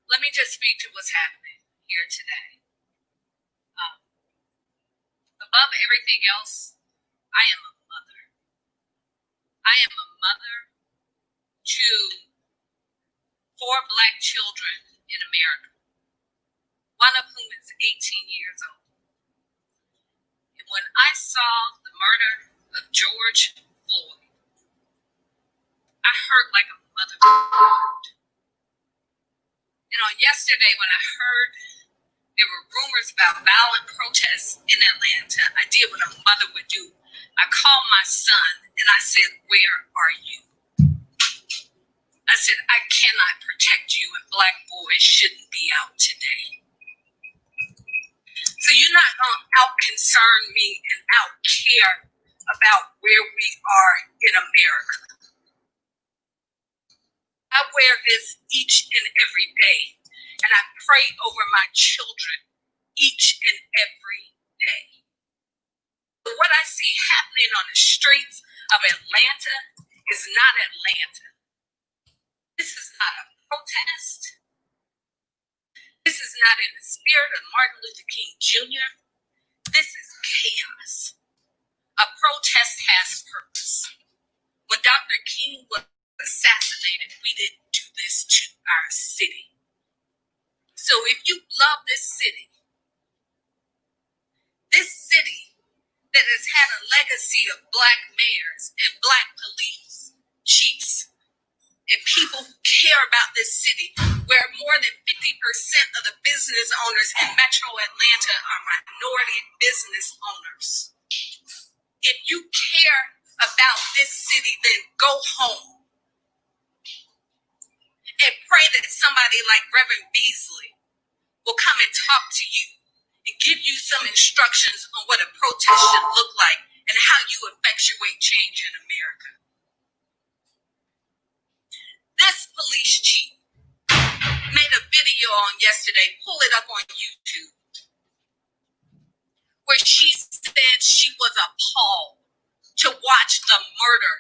Let me just speak to what's happening here today. Um, Above everything else, I am a mother. I am a mother to 4 Black children in America, one of whom is 18 years old. And when I saw the murder of George Floyd, I hurt like a mother would hurt. And on yesterday, when I heard there were rumors about violent protests in Atlanta, I did what a mother would do. I called my son and I said, "Where are you?" I said, "I cannot protect you, and Black boys shouldn't be out today. So you're not going to out-concern me and out-care about where we are in America." I wear this each and every day, and I pray over my children each and every day. But what I see happening on the streets of Atlanta is not Atlanta. This is not a protest. This is not in the spirit of Martin Luther King Jr. This is chaos. A protest has purpose. When Dr. King was assassinated, we didn't do this to our city. So if you love this city that has had a legacy of Black mayors and Black police chiefs and people who care about this city, where more than 50% of the business owners in Metro Atlanta are minority business owners. If you care about this city, then go home and pray that somebody like Reverend Beasley will come and talk to you and give you some instructions on what a protest should look like and how you effectuate change in America. This police chief made a video on yesterday, pull it up on YouTube, where she said she was appalled to watch the murder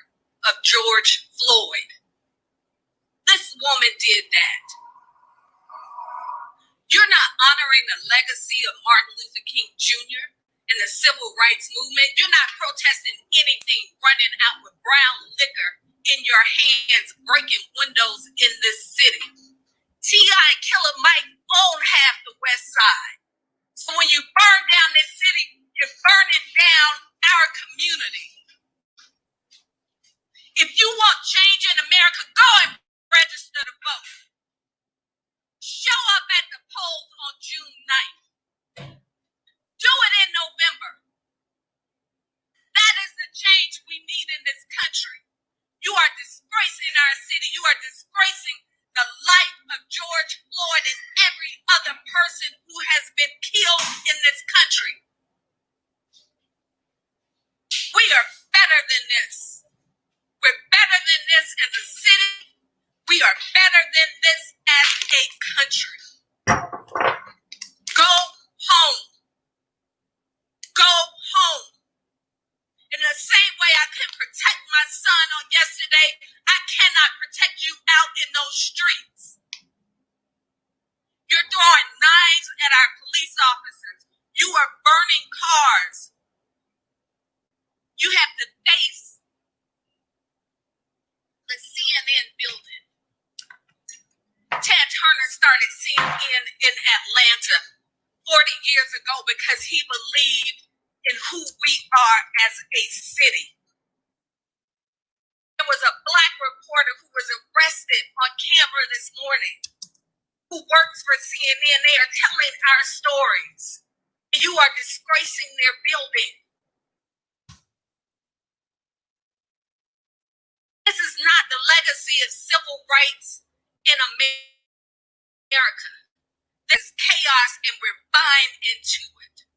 of George Floyd. This woman did that. You're not honoring the legacy of Martin Luther King Jr. and the civil rights movement. You're not protesting anything, running out with brown liquor in your hands, breaking windows in this city. T.I. and Killer Mike own half the West Side. So when you burn down this city, you're burning down our community. If you want change in America, go and register to vote. Show up at the polls on June 9th. Do it in November. That is the change we need in this country. You are disgracing our city. You are disgracing the life of George Floyd and every other person who has been killed in this country. We are better than this. We're better than this as a city. We are better than this as a country. Go home. Go home. In the same way I couldn't protect my son on yesterday, I cannot protect you out in those streets. You're throwing knives at our police officers. You are burning cars. You have to face the CNN building. Ted Turner started CNN in Atlanta 40 years ago because he believed in who we are as a city. There was a Black reporter who was arrested on camera this morning who works for CNN. They are telling our stories. You are disgracing their building. This is not the legacy of civil rights in America. There's chaos and we're buying into it.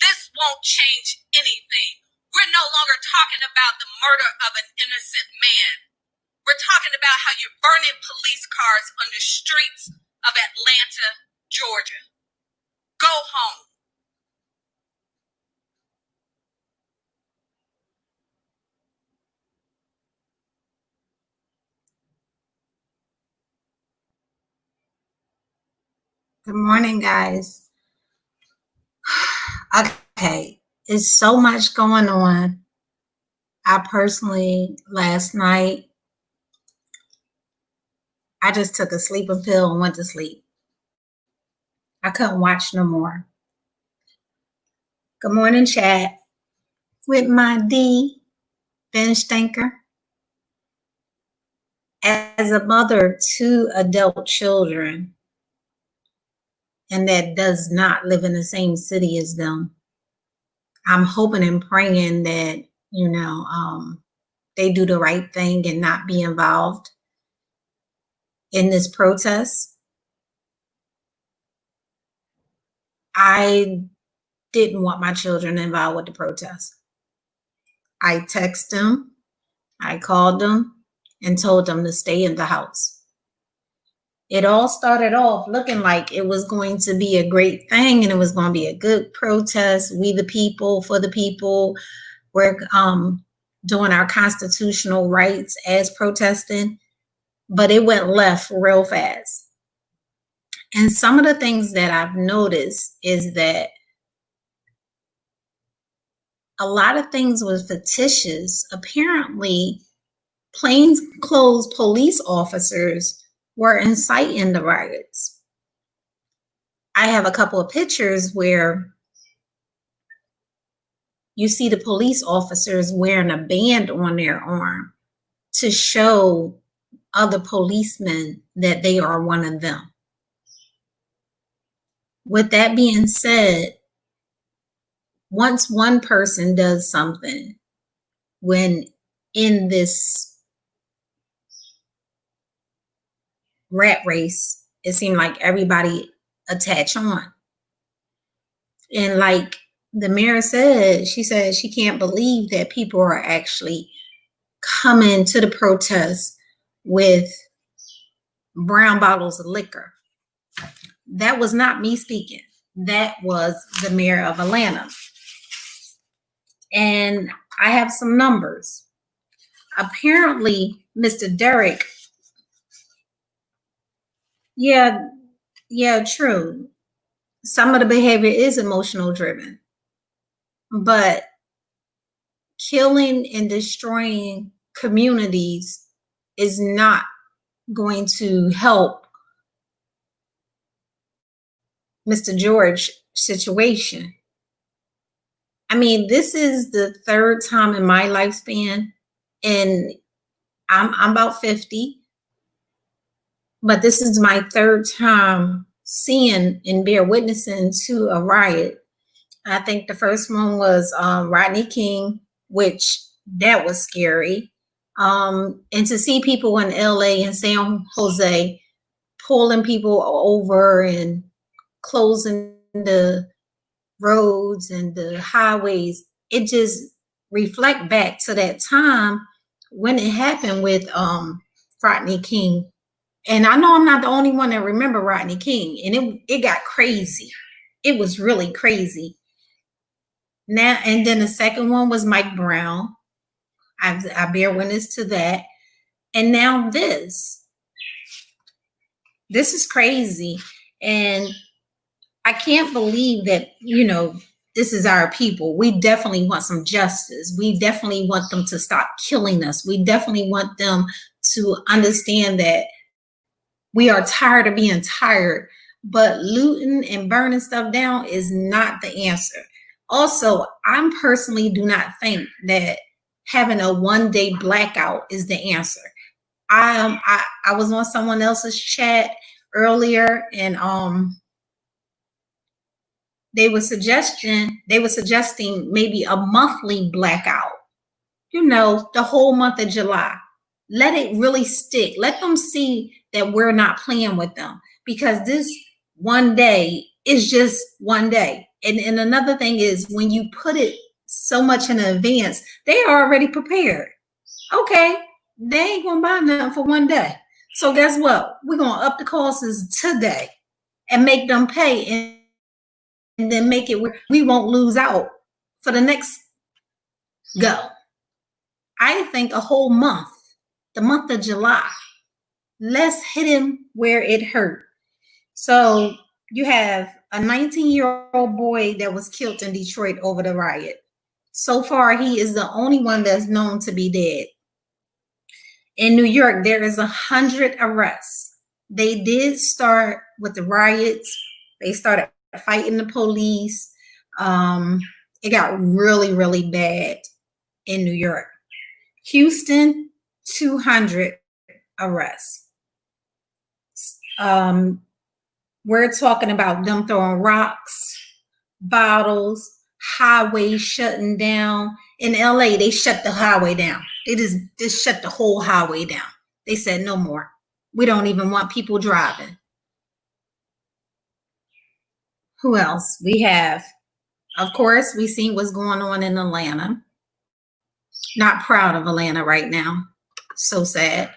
This won't change anything. We're no longer talking about the murder of an innocent man. We're talking about how you're burning police cars on the streets of Atlanta, Georgia. Go home. Good morning, guys. Okay, it's so much going on. I personally, last night, I just took a sleeping pill and went to sleep. I couldn't watch no more. Good morning, chat. With my D, Ben Stinker. As a mother to adult children, and that does not live in the same city as them, I'm hoping and praying that, they do the right thing and not be involved in this protest. I didn't want my children involved with the protest. I texted them, I called them, and told them to stay in the house. It all started off looking like it was going to be a great thing and it was going to be a good protest. We the people, for the people. We're doing our constitutional rights as protesting, but it went left real fast. And some of the things that I've noticed is that a lot of things was fictitious. Apparently, plainclothes police officers were inciting the riots. I have a couple of pictures where you see the police officers wearing a band on their arm to show other policemen that they are one of them. With that being said, once one person does something, when in this rat race, it seemed like everybody attach on. And like the mayor said, she said she can't believe that people are actually coming to the protest with brown bottles of liquor. That was not me speaking. That was the mayor of Atlanta. And I have some numbers. Apparently, Mr. Derrick, yeah, true. Some of the behavior is emotional driven, but killing and destroying communities is not going to help Mr. George situation. I mean, this is the third time in my lifespan, and I'm about 50, but this is my third time seeing and bear witnessing to a riot. I think the first one was Rodney King, which that was scary. And to see people in LA and San Jose pulling people over and closing the roads and the highways, it just reflect back to that time when it happened with Rodney King. And I know I'm not the only one that remember Rodney King, and it got crazy. It was really crazy. Now, and then the second one was Mike Brown. I bear witness to that. And now this is crazy. And I can't believe that, this is our people. We definitely want some justice. We definitely want them to stop killing us. We definitely want them to understand that we are tired of being tired. But looting and burning stuff down is not the answer. Also, I personally do not think that having a 1-day blackout is the answer. I was on someone else's chat earlier, and they were suggesting maybe a monthly blackout. The whole month of July. Let it really stick. Let them see that we're not playing with them, because this one day is just one day. And another thing is, when you put it so much in advance, they are already prepared. Okay, they ain't gonna buy nothing for one day. So guess what? We're gonna up the costs today and make them pay, and then make it where we won't lose out for the next go. I think a whole month, the month of July, let's hit him where it hurt. So You have a 19-year-old boy that was killed in Detroit over the riot. So far, he is the only one that's known to be dead. In New York, there is 100 arrests. They did start with the riots. They started fighting the police. It got really, really bad in New York. Houston, 200 arrests. We're talking about them throwing rocks, bottles, highways shutting down. In LA, they shut the highway down. They just shut the whole highway down. They said no more. We don't even want people driving. Who else? We have, of course, we seen what's going on in Atlanta. Not proud of Atlanta right now. So sad.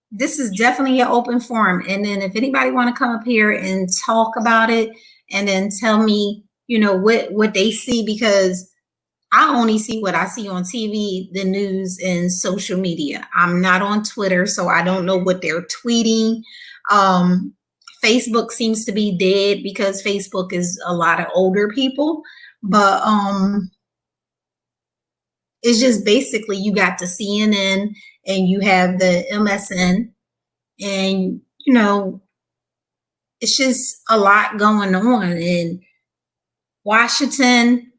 This is definitely an open forum. And then if anybody want to come up here and talk about it and then tell me, you know, what they see, because I only see what I see on TV, the news, and social media. I'm not on Twitter, so I don't know what they're tweeting. Facebook seems to be dead because Facebook is a lot of older people. But it's just basically you got the CNN and you have the MSN, and you know, it's just a lot going on. In Washington,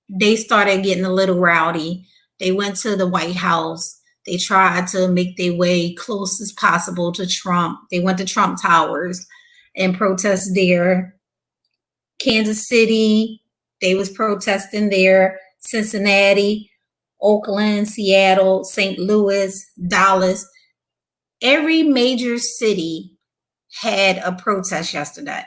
they started getting a little rowdy. They went to the White House. They tried to make their way close as possible to Trump. They went to Trump Towers and protest there. Kansas City, they was protesting there. Cincinnati, Oakland, Seattle, St. Louis, Dallas. Every major city had a protest yesterday.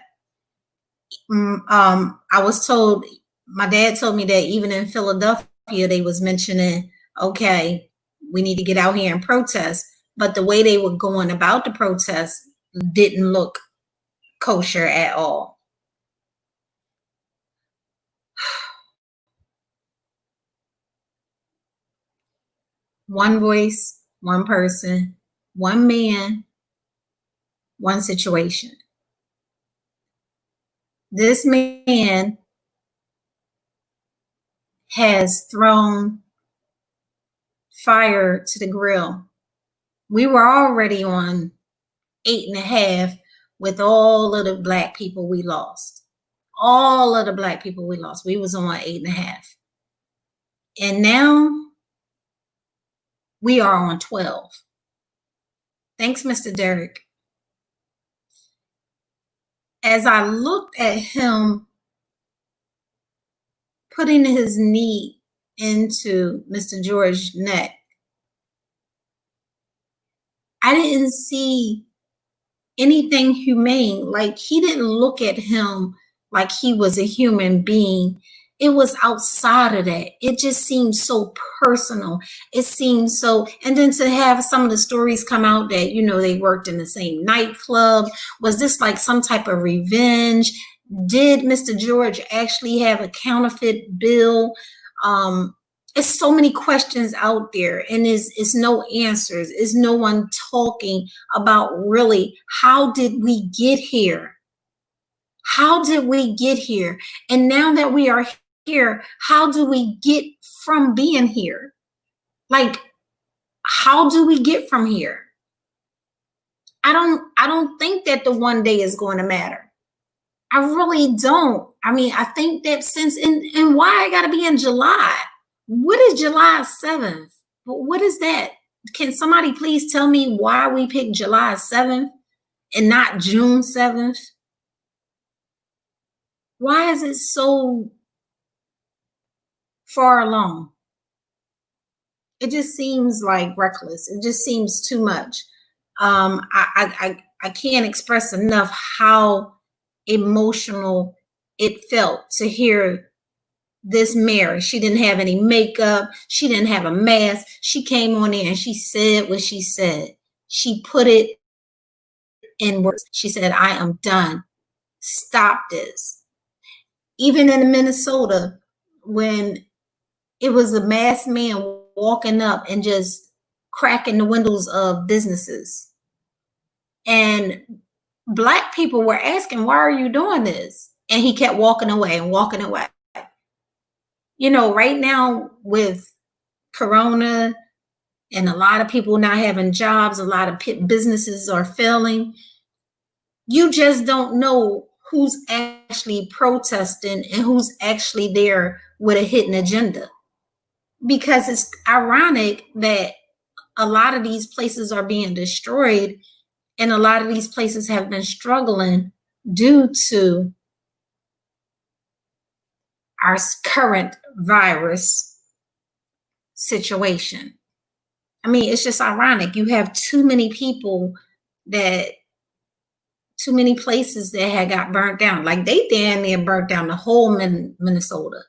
I was told, my dad told me that even in Philadelphia, they was mentioning, okay, we need to get out here and protest. But the way they were going about the protest didn't look kosher at all. One voice, one person, one man, one situation. This man has thrown fire to the grill. We were already on 8.5 with all of the Black people we lost. All of the Black people we lost. We was on 8.5. And now we are on 12. Thanks, Mr. Derek. As I looked at him putting his knee into Mr. George's neck, I didn't see anything humane. Like, he didn't look at him like he was a human being. It was outside of that. It just seemed so personal. It seemed so, and then to have some of the stories come out that, you know, they worked in the same nightclub. Was this like some type of revenge? Did Mr. George actually have a counterfeit bill? It's so many questions out there, and it's no answers. It's no one talking about really, how did we get here? How did we get here? And now that we are here, how do we get from being here? Like, how do we get from here? I don't think that the one day is going to matter. I really don't. I mean, I think that since, and why I gotta be in July? What is July 7th? What is that? Can somebody please tell me why we picked July 7th and not June 7th? Why is it so far along? It just seems like reckless. It just seems too much. I can't express enough how emotional it felt to hear this Mary. She didn't have any makeup. She didn't have a mask. She came on there and she said what she said. She put it in words. She said, I am done. Stop this. Even in Minnesota, when it was a masked man walking up and just cracking the windows of businesses. And Black people were asking, why are you doing this? And he kept walking away and walking away. Right now with Corona and a lot of people not having jobs, a lot of businesses are failing. You just don't know who's actually protesting and who's actually there with a hidden agenda. Because it's ironic that a lot of these places are being destroyed and a lot of these places have been struggling due to our current virus situation. I mean, it's just ironic. You have too many places that had got burnt down. Like they damn near burnt down the whole Minnesota.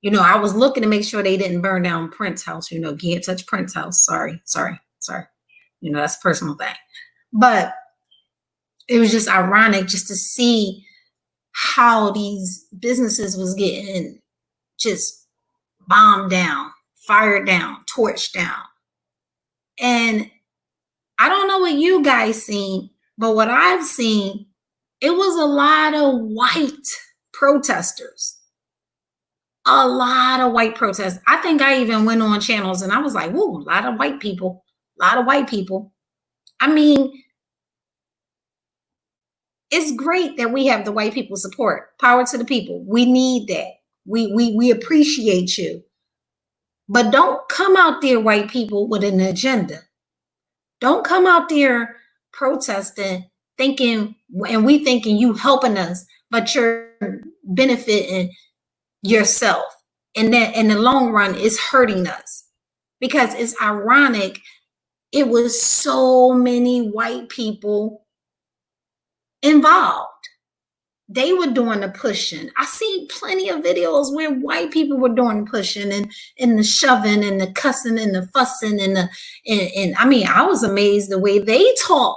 I was looking to make sure they didn't burn down Prince's house. Can't touch Prince's house. Sorry. That's a personal thing. But it was just ironic just to see how these businesses was getting just bombed down, fired down, torched down. And I don't know what you guys seen, but what I've seen, it was a lot of white protesters. A lot of white protests. I think I even went on channels and I was like, whoa, a lot of white people. A lot of white people. I mean, it's great that we have the white people support. Power to the people. We need that. We appreciate you. But don't come out there, white people, with an agenda. Don't come out there protesting, thinking you helping us, but you're benefiting yourself. And that in the long run is hurting us. Because it's ironic, it was so many white people involved. They were doing the pushing. I seen plenty of videos where white people were doing the pushing and the shoving and the cussing and the fussing and I mean, I was amazed the way they talk.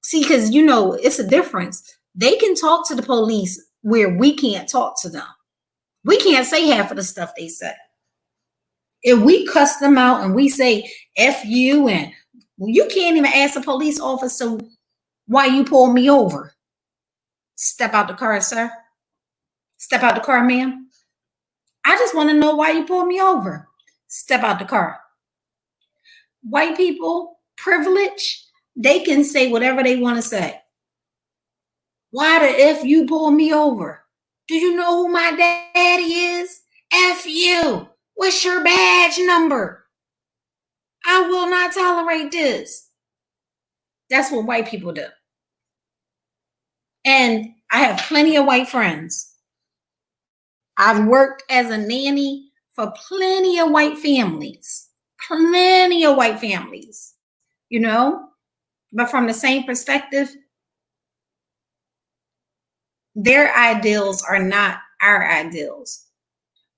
See, because it's a difference. They can talk to the police where we can't talk to them. We can't say half of the stuff they say. If we cuss them out and we say F you, and you can't even ask a police officer why you pulled me over. Step out the car, sir. Step out the car, ma'am. I just want to know why you pulled me over. Step out the car. White people, privilege, they can say whatever they want to say. Why the F you pulled me over? Do you know who my daddy is? F you. What's your badge number? I will not tolerate this. That's what white people do. And I have plenty of white friends. I've worked as a nanny for plenty of white families. Plenty of white families, But from the same perspective, their ideals are not our ideals.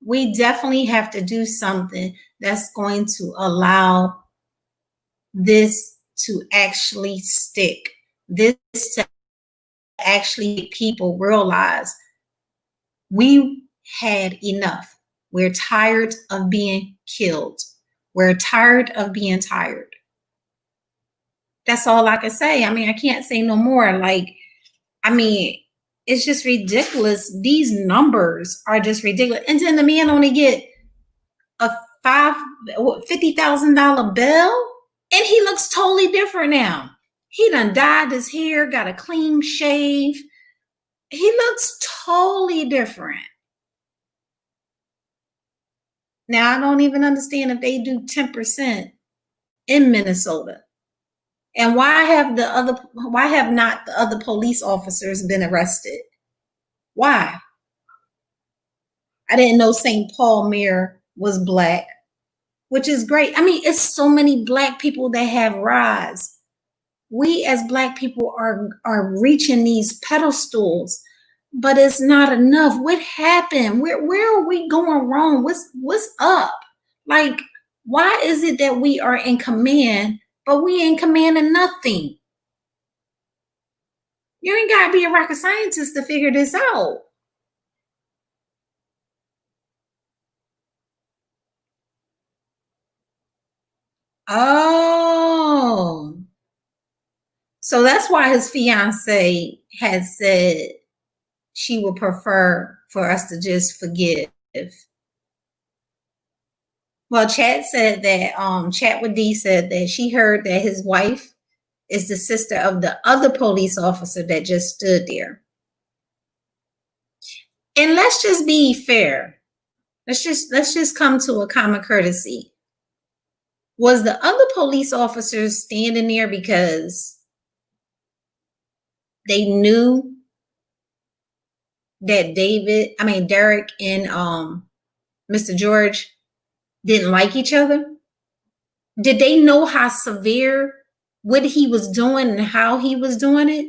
We definitely have to do something that's going to allow this to actually stick. This to actually people realize we had enough. We're tired of being killed. We're tired of being tired. That's all I can say. I mean, I can't say no more. It's just ridiculous. These numbers are just ridiculous. And then the man only get a $50,000 bill, and he looks totally different now. He done dyed his hair, got a clean shave. He looks totally different. Now, I don't even understand if they do 10% in Minnesota. And why have not the other police officers been arrested? Why? I didn't know St. Paul mayor was Black, which is great. I mean, it's so many Black people that have rise. We as Black people are reaching these pedestals, but it's not enough. What happened? Where are we going wrong? What's up? Like, why is it that we are in command, but we ain't commanding nothing? You ain't gotta be a rocket scientist to figure this out. Oh. So that's why his fiance has said she would prefer for us to just forgive. Well, Chat said that Chat with D said that she heard that his wife is the sister of the other police officer that just stood there. And let's just be fair. Let's just come to a common courtesy. Was the other police officers standing there because they knew that Derek and Mr. George didn't like each other? Did they know how severe what he was doing and how he was doing it?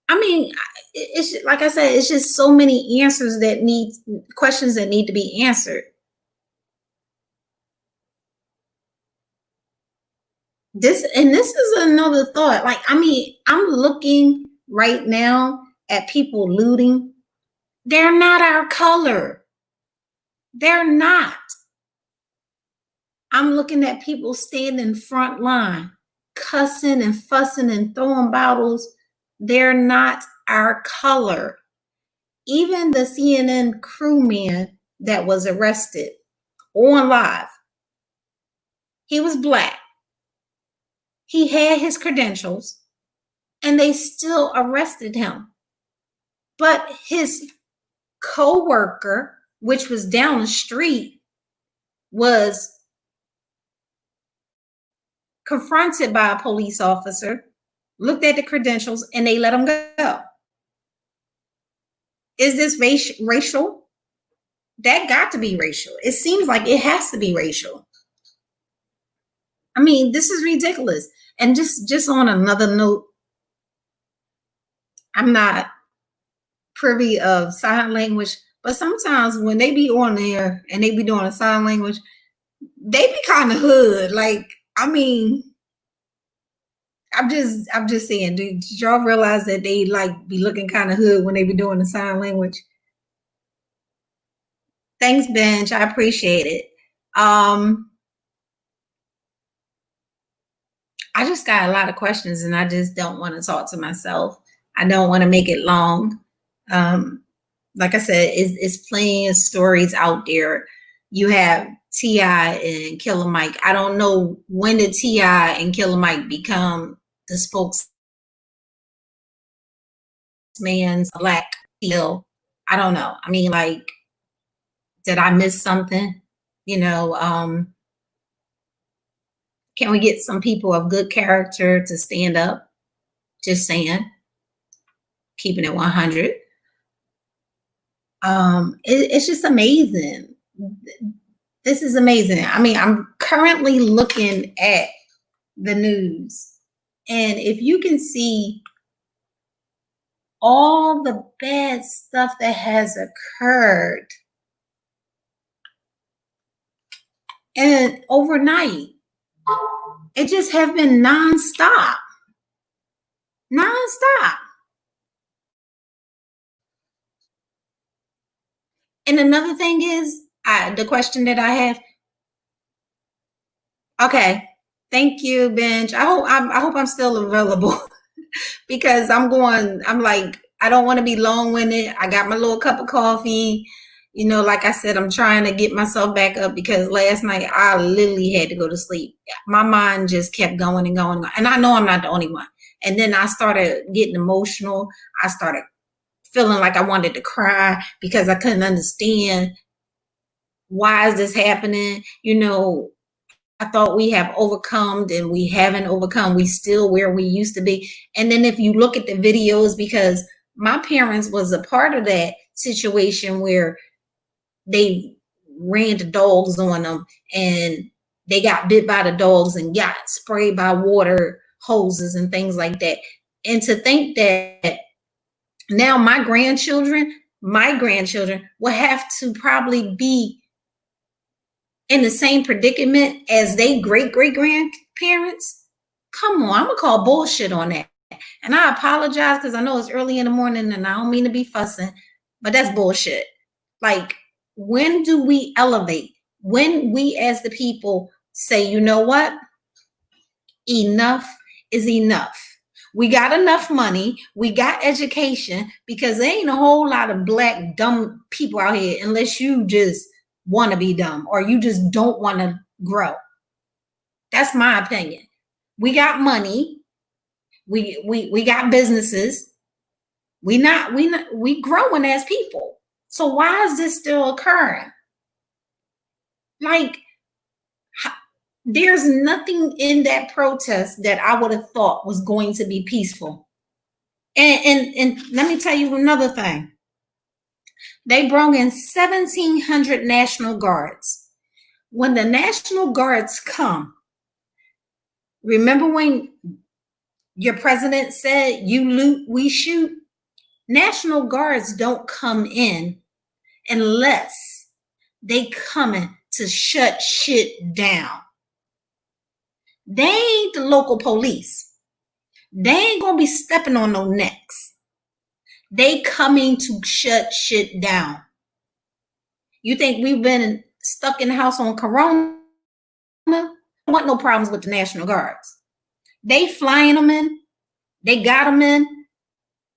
I mean, it's like I said, it's just so many questions that need to be answered. This is another thought. Like, I mean, I'm looking right now at people looting. They're not our color. They're not. I'm looking at people standing front line, cussing and fussing and throwing bottles. They're not our color. Even the CNN crewman that was arrested on live, he was Black. He had his credentials, and they still arrested him. But his co-worker, which was down the street, was confronted by a police officer, looked at the credentials, and they let him go. Is this racial? That got to be racial. It seems like it has to be racial. I mean, this is ridiculous. And just on another note, I'm not privy of sign language, but sometimes when they be on there and they be doing a sign language, they be kind of hood. Like, I mean, I'm just saying, did y'all realize that they like be looking kind of hood when they be doing the sign language? Thanks, Bench. I appreciate it. I just got a lot of questions and I just don't want to talk to myself. I don't want to make it long. Like I said, it's plenty of stories out there. You have T.I. and Killer Mike. I don't know when did T.I. and Killer Mike become the spokesman's Black Hill. I don't know. I mean, like, did I miss something? You know, can we get some people of good character to stand up? Just saying, keeping it 100. It's just amazing. This is amazing. I mean, I'm currently looking at the news, and if you can see all the bad stuff that has occurred, and overnight, it just have been nonstop. And another thing is, the question that I have. Okay, thank you, Bench. I hope I'm still available because I'm like, I don't want to be long-winded. I got my little cup of coffee. You know, like I said, I'm trying to get myself back up because last night I literally had to go to sleep. My mind just kept going and going. And I know I'm not the only one. And then I started getting emotional. I started feeling like I wanted to cry because I couldn't understand, why is this happening? You know, I thought we have overcome and we haven't overcome. We still where we used to be. And then if you look at the videos, because my parents was a part of that situation where they ran the dogs on them and they got bit by the dogs and got sprayed by water hoses and things like that. And to think that now my grandchildren will have to probably be in the same predicament as they great-great-grandparents. Come on, I'm gonna call bullshit on that. And I apologize because I know it's early in the morning and I don't mean to be fussing, but that's bullshit. Like, when do we elevate? When we as the people say, you know what? Enough is enough. We got enough money. We got education, because there ain't a whole lot of black dumb people out here unless you just want to be dumb or you just don't want to grow. That's my opinion. We got money. We got businesses. We growing as people. So why is this still occurring? Like, there's nothing in that protest that I would have thought was going to be peaceful. And let me tell you another thing. They brought in 1,700 National Guards. When the National Guards come, remember when your president said, "You loot, we shoot"? National Guards don't come in unless they coming to shut shit down. They ain't the local police. They ain't gonna be stepping on no necks. They coming to shut shit down. You think we've been stuck in the house on Corona? Don't want no problems with the National Guards. They flying them in. They got them in.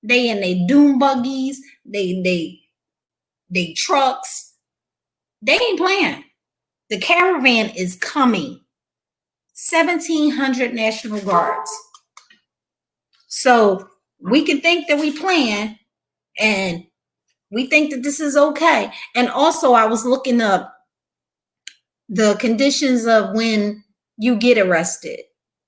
They in they doom buggies. They trucks. They ain't playing. The caravan is coming. 1,700 National Guards. So we can think that we plan and we think that this is okay. And also, I was looking up the conditions of when you get arrested.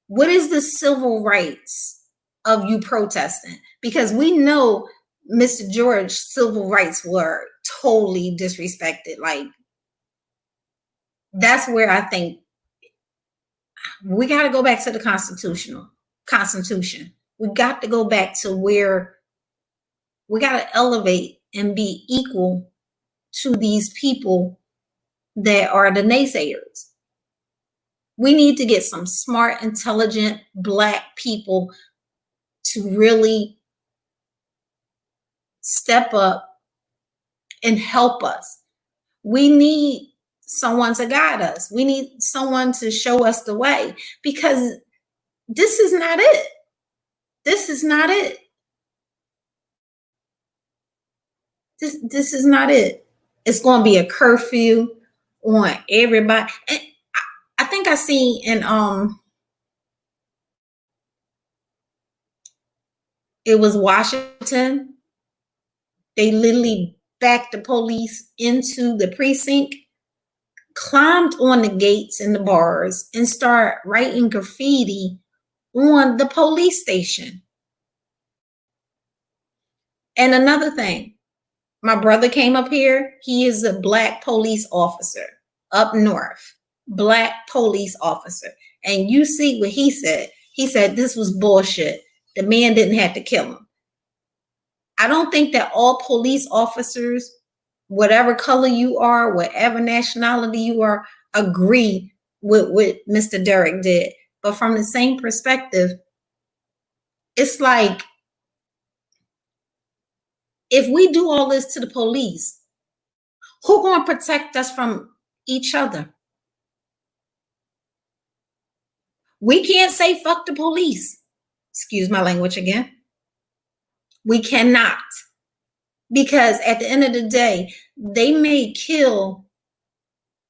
What is the civil rights of you protesting? Because we know Mr. George's civil rights were totally disrespected. Like, that's where I think we got to go back to the Constitution. We got to go back to where we got to elevate and be equal to these people that are the naysayers. We need to get some smart, intelligent black people to really step up and help us. We need someone to guide us. We need someone to show us the way, because this is not it. This is not it. This is not it. It's going to be a curfew on everybody. And I think I seen in it was Washington. They literally backed the police into the precinct, climbed on the gates and the bars, and start writing graffiti on the police station. And another thing, my brother came up here. He is a black police officer up north, black police officer. And you see what he said. He said this was bullshit. The man didn't have to kill him. I don't think that all police officers, whatever color you are, whatever nationality you are, agree with what Mr. Derek did. But from the same perspective, it's like, if we do all this to the police, who going to protect us from each other? We can't say fuck the police. Excuse my language again. We cannot. Because at the end of the day, they may kill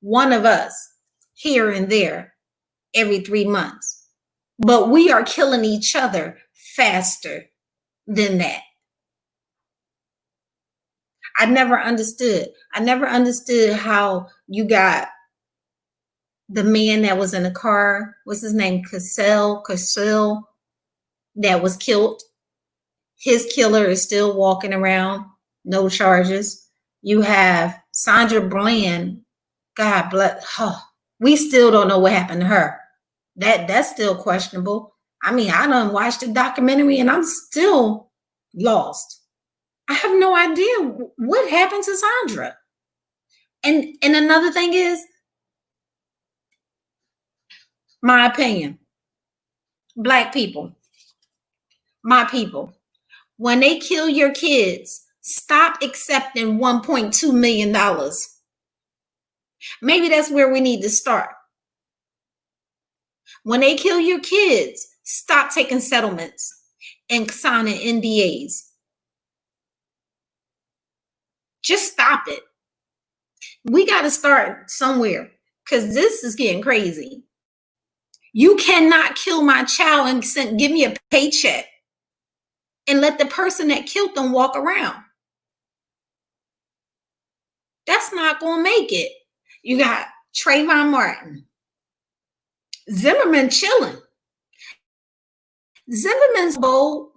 one of us here and there every 3 months, but we are killing each other faster than that. I never understood how you got the man that was in the car, what's his name, Cassell, that was killed. His killer is still walking around, no charges. You have Sandra Bland, God bless, we still don't know what happened to her. That's still questionable. I mean, I done watched the documentary and I'm still lost. I have no idea what happened to Sandra. And another thing is, my opinion, black people, my people, when they kill your kids, stop accepting $1.2 million. Maybe that's where we need to start. When they kill your kids, Stop taking settlements and signing NDAs. Just stop it. We got to start somewhere because this is getting crazy. You cannot kill my child and give me a paycheck and let the person that killed them walk around. That's not going to make it. You got Trayvon Martin. Zimmerman chilling. Zimmerman's bold.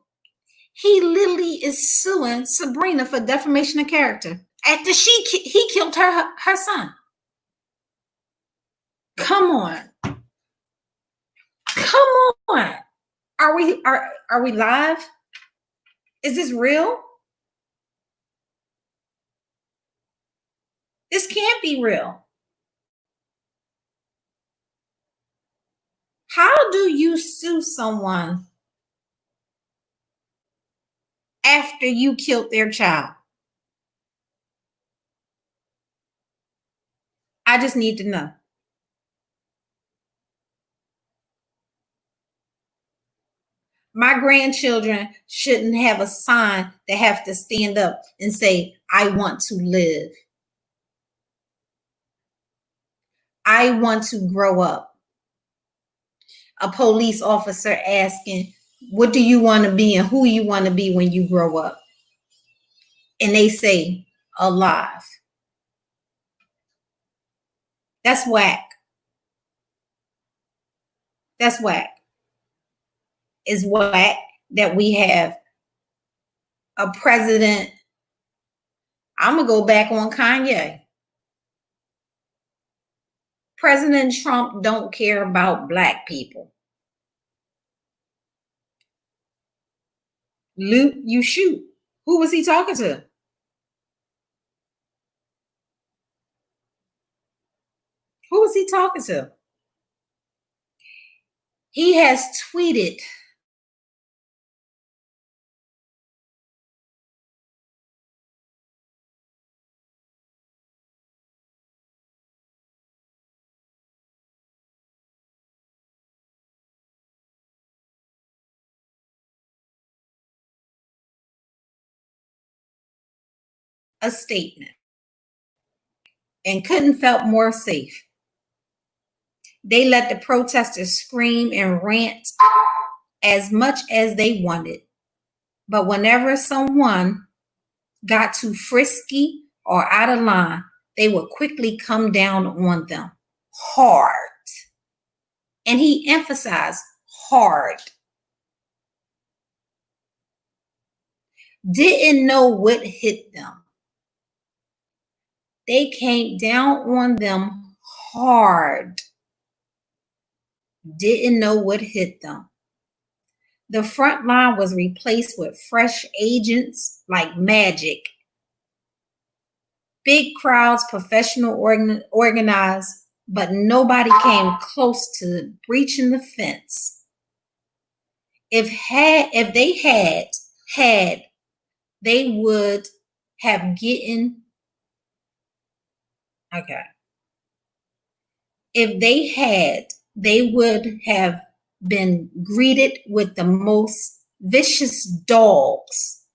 He literally is suing Sabrina for defamation of character after he killed her son. Come on. Come on. Are we live? Is this real? This can't be real. How do you sue someone after you killed their child? I just need to know. My grandchildren shouldn't have a sign that have to stand up and say, I want to live. I want to grow up. A police officer asking, what do you want to be and who you want to be when you grow up? And they say, alive. That's whack. That's whack. It's whack that we have a president. I'm going to go back on Kanye. President Trump don't care about Black people. Loot, you shoot. Who was he talking to? Who was he talking to? He has tweeted a statement and couldn't felt more safe. They let the protesters scream and rant as much as they wanted. But whenever someone got too frisky or out of line, they would quickly come down on them hard. And he emphasized hard. Didn't know what hit them. They came down on them hard. Didn't know what hit them. The front line was replaced with fresh agents like magic. Big crowds, professional organized, but nobody came close to breaching the fence. If they had, they would have gotten, okay. If they had, they would have been greeted with the most vicious dogs.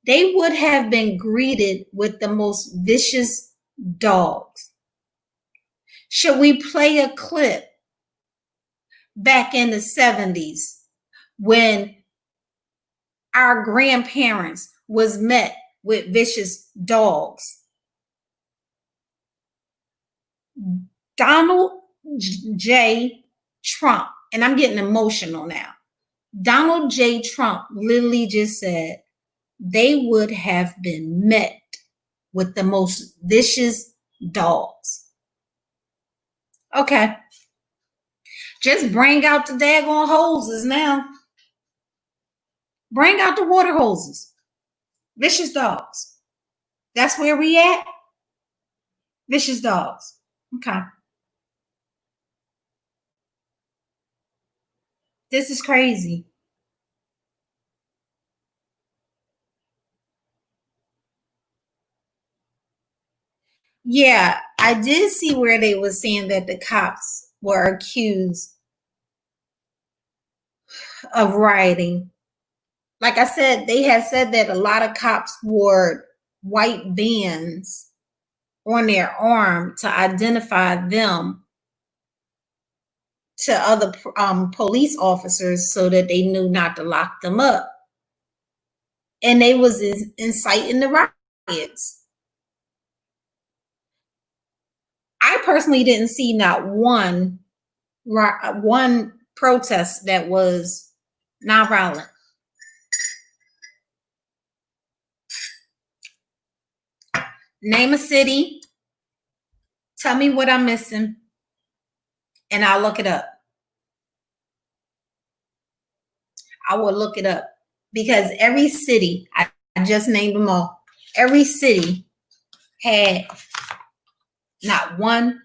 They would have been greeted with the most vicious dogs. Should we play a clip back in the 70s when our grandparents was met with vicious dogs? Donald J. Trump, and I'm getting emotional now. Donald J. Trump literally just said they would have been met with the most vicious dogs. Okay. Just bring out the daggone hoses now. Bring out the water hoses. Vicious dogs. That's where we at? Vicious dogs. Okay. This is crazy. Yeah, I did see where they were saying that the cops were accused of rioting. Like I said, they had said that a lot of cops wore white bands on their arm to identify them to other police officers so that they knew not to lock them up. And they was inciting the riots. I personally didn't see not one protest that was nonviolent. Name a city, tell me what I'm missing, and I'll look it up. I will look it up because every city, I just named them all, every city had not one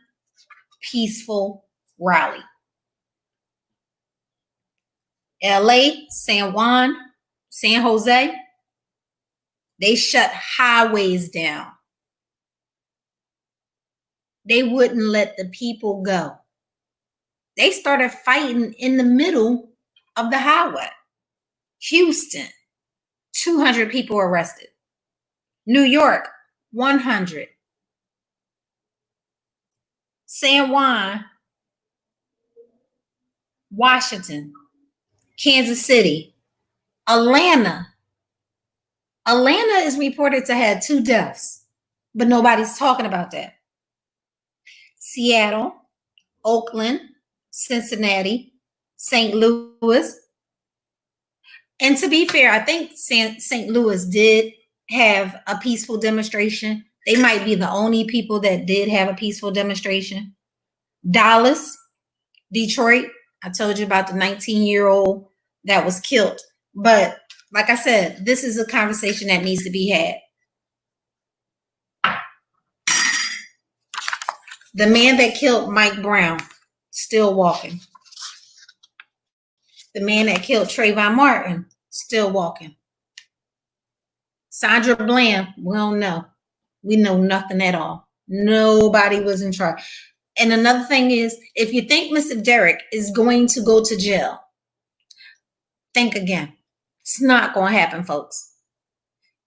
peaceful rally. LA, San Juan, San Jose, they shut highways down. They wouldn't let the people go. They started fighting in the middle of the highway. Houston, 200 people arrested. New York, 100. San Juan, Washington, Kansas City, Atlanta. Atlanta is reported to have 2 deaths, but nobody's talking about that. Seattle, Oakland, Cincinnati, St. Louis. And to be fair, I think St. Louis did have a peaceful demonstration. They might be the only people that did have a peaceful demonstration. Dallas, Detroit, I told you about the 19-year-old that was killed. But like I said, this is a conversation that needs to be had. The man that killed Mike Brown, still walking. The man that killed Trayvon Martin, still walking. Sandra Bland, we don't know. We know nothing at all. Nobody was in charge. And another thing is, if you think Mr. Derrick is going to go to jail, think again. It's not going to happen, folks.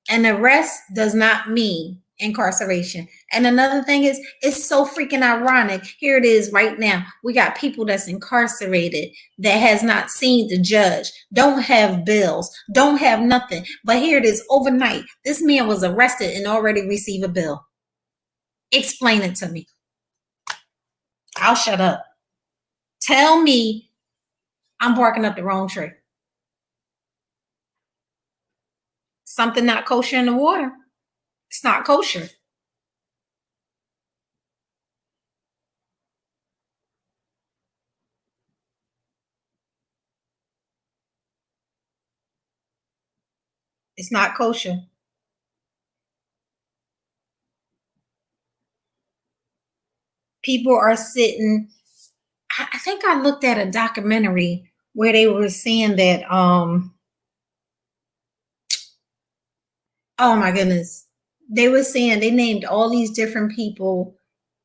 An arrest does not mean incarceration. And another thing is, it's so freaking ironic. Here it is right now. We got people that's incarcerated that has not seen the judge, don't have bills, don't have nothing. But here it is overnight. This man was arrested and already received a bill. Explain it to me. I'll shut up. Tell me I'm barking up the wrong tree. Something not kosher in the water. It's not kosher. It's not kosher. People are sitting. I think I looked at a documentary where they were saying that, oh my goodness. They were saying they named all these different people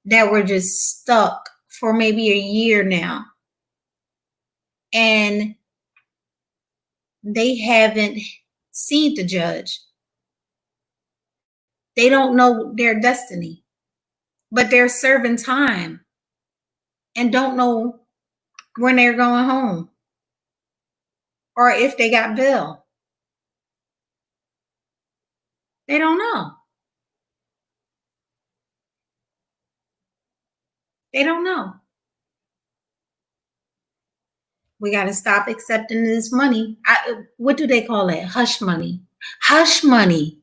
that were just stuck for maybe a year now. And they haven't seen the judge. They don't know their destiny, but they're serving time and don't know when they're going home or if they got bail. They don't know. They don't know. We got to stop accepting this money. What do they call it? Hush money. Hush money.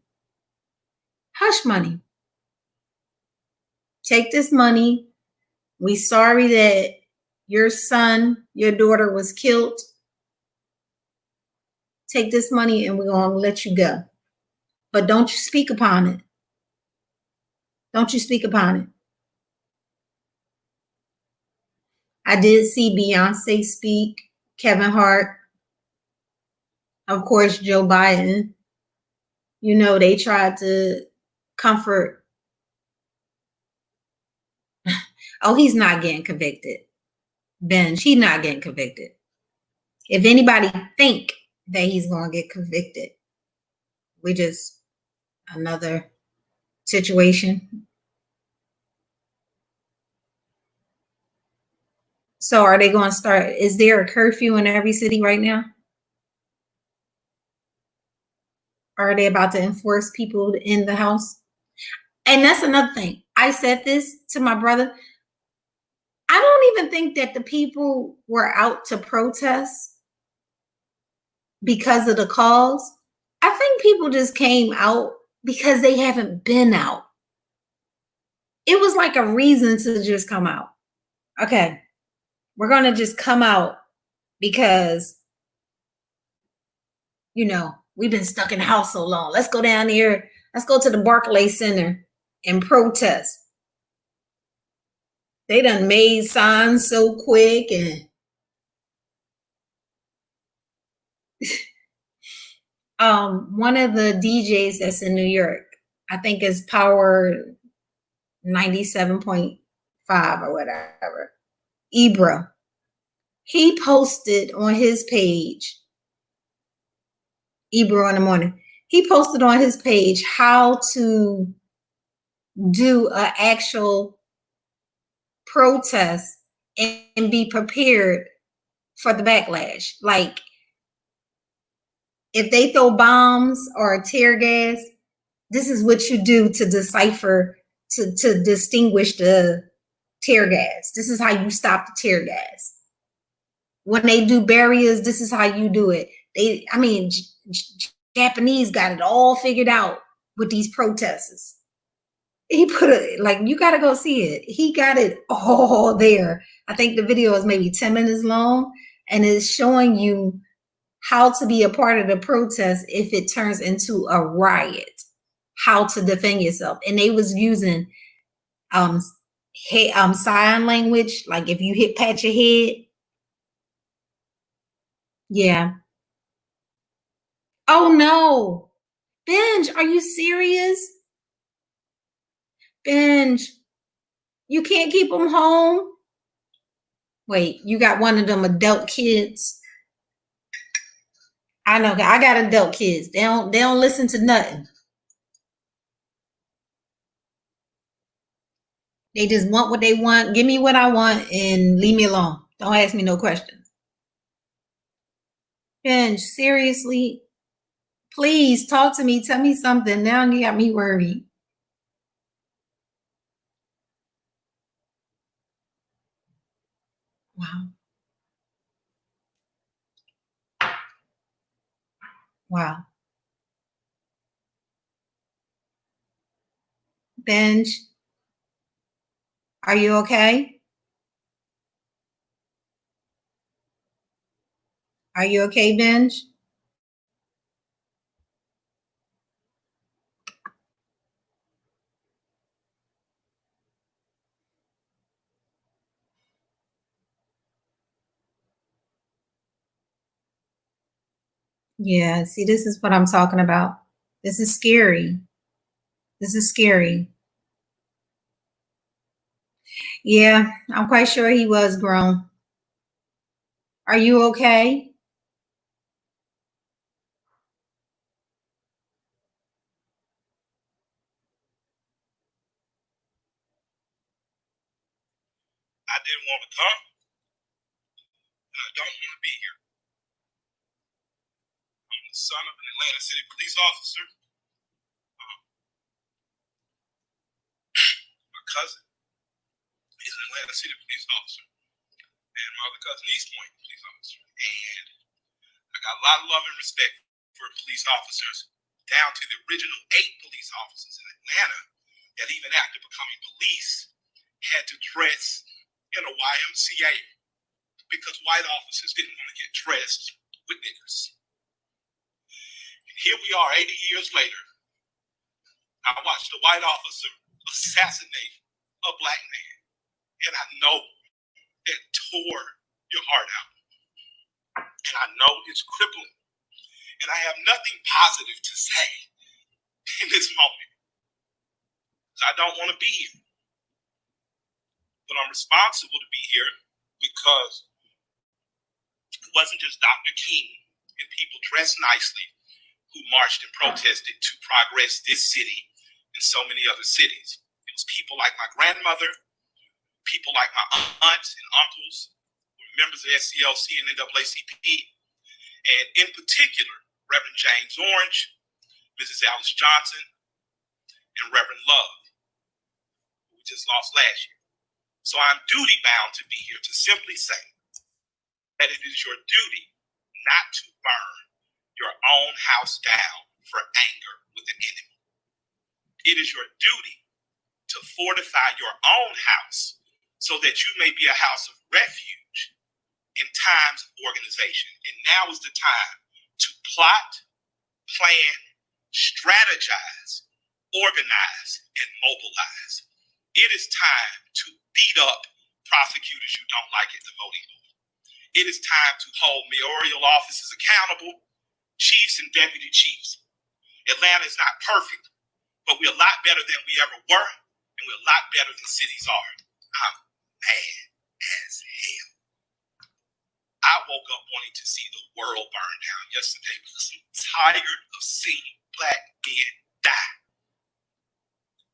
Hush money. Take this money. We sorry that your son, your daughter was killed. Take this money and we're going to let you go. But don't you speak upon it. Don't you speak upon it. I did see Beyonce speak, Kevin Hart, of course, Joe Biden. You know, they tried to comfort. Oh, he's not getting convicted. Benj, he's not getting convicted. if anybody think that he's going to get convicted, we just another situation. So are they going to start? Is there a curfew in every city right now? Are they about to enforce people in the house? And that's another thing. I said this to my brother. I don't even think that the people were out to protest because of the cause. I think people just came out because they haven't been out. It was like a reason to just come out. Okay, we're going to just come out because, we've been stuck in the house so long. Let's go down here. Let's go to the Barclays Center and protest. They done made signs so quick and one of the DJs that's in New York, I think is Power 97.5 or whatever, Ibra. He posted on his page, Ibra in the morning. He posted on his page how to do an actual protest and be prepared for the backlash. Like, if they throw bombs or tear gas, this is what you do to decipher, to distinguish the tear gas. This is how you stop the tear gas. When they do barriers, this is how you do it. Japanese got it all figured out with these protesters. He put it, like, you got to go see it. He got it all there. I think the video is maybe 10 minutes long, and it's showing you how to be a part of the protest if it turns into a riot, how to defend yourself. And they was using sign language, like if you pat your head. Yeah. Oh no. Benj, are you serious? Benj, you can't keep them home? Wait, you got one of them adult kids? I know, I got adult kids. They don't listen to nothing. They just want what they want. Give me what I want and leave me alone. Don't ask me no questions. Benj, seriously, please talk to me. Tell me something. Now you got me worried. Wow. Wow. Benj, are you okay? Are you okay, Benj? Yeah, see, this is what I'm talking about. This is scary. This is scary. Yeah, I'm quite sure he was grown. Are you okay? I didn't want to come, and I don't want to be here. I'm the son of an Atlanta City police officer. My cousin is an Atlanta City police officer, and my other cousin, East Point police officer. And I got a lot of love and respect for police officers, down to the original 8 police officers in Atlanta that, even after becoming police, had to dress in a YMCA because white officers didn't want to get dressed with niggers. And here we are 80 years later. I watched a white officer assassinate a black man, and I know it tore your heart out. And I know it's crippling. And I have nothing positive to say in this moment. I don't want to be here. But I'm responsible to be here because wasn't just Dr. King and people dressed nicely who marched and protested to progress this city and so many other cities. It was people like my grandmother, people like my aunts and uncles, who were members of SCLC and NAACP, and in particular, Reverend James Orange, Mrs. Alice Johnson, and Reverend Love, who we just lost last year. So I'm duty bound to be here to simply say that it is your duty not to burn your own house down for anger with the enemy. It is your duty to fortify your own house so that you may be a house of refuge in times of organization. And now is the time to plot, plan, strategize, organize, and mobilize. It is time to beat up prosecutors you don't like at the voting booth. It is time to hold mayoral offices accountable, chiefs and deputy chiefs. Atlanta is not perfect, but we're a lot better than we ever were, and we're a lot better than cities are. I'm mad as hell. I woke up wanting to see the world burn down yesterday because I'm tired of seeing black men die.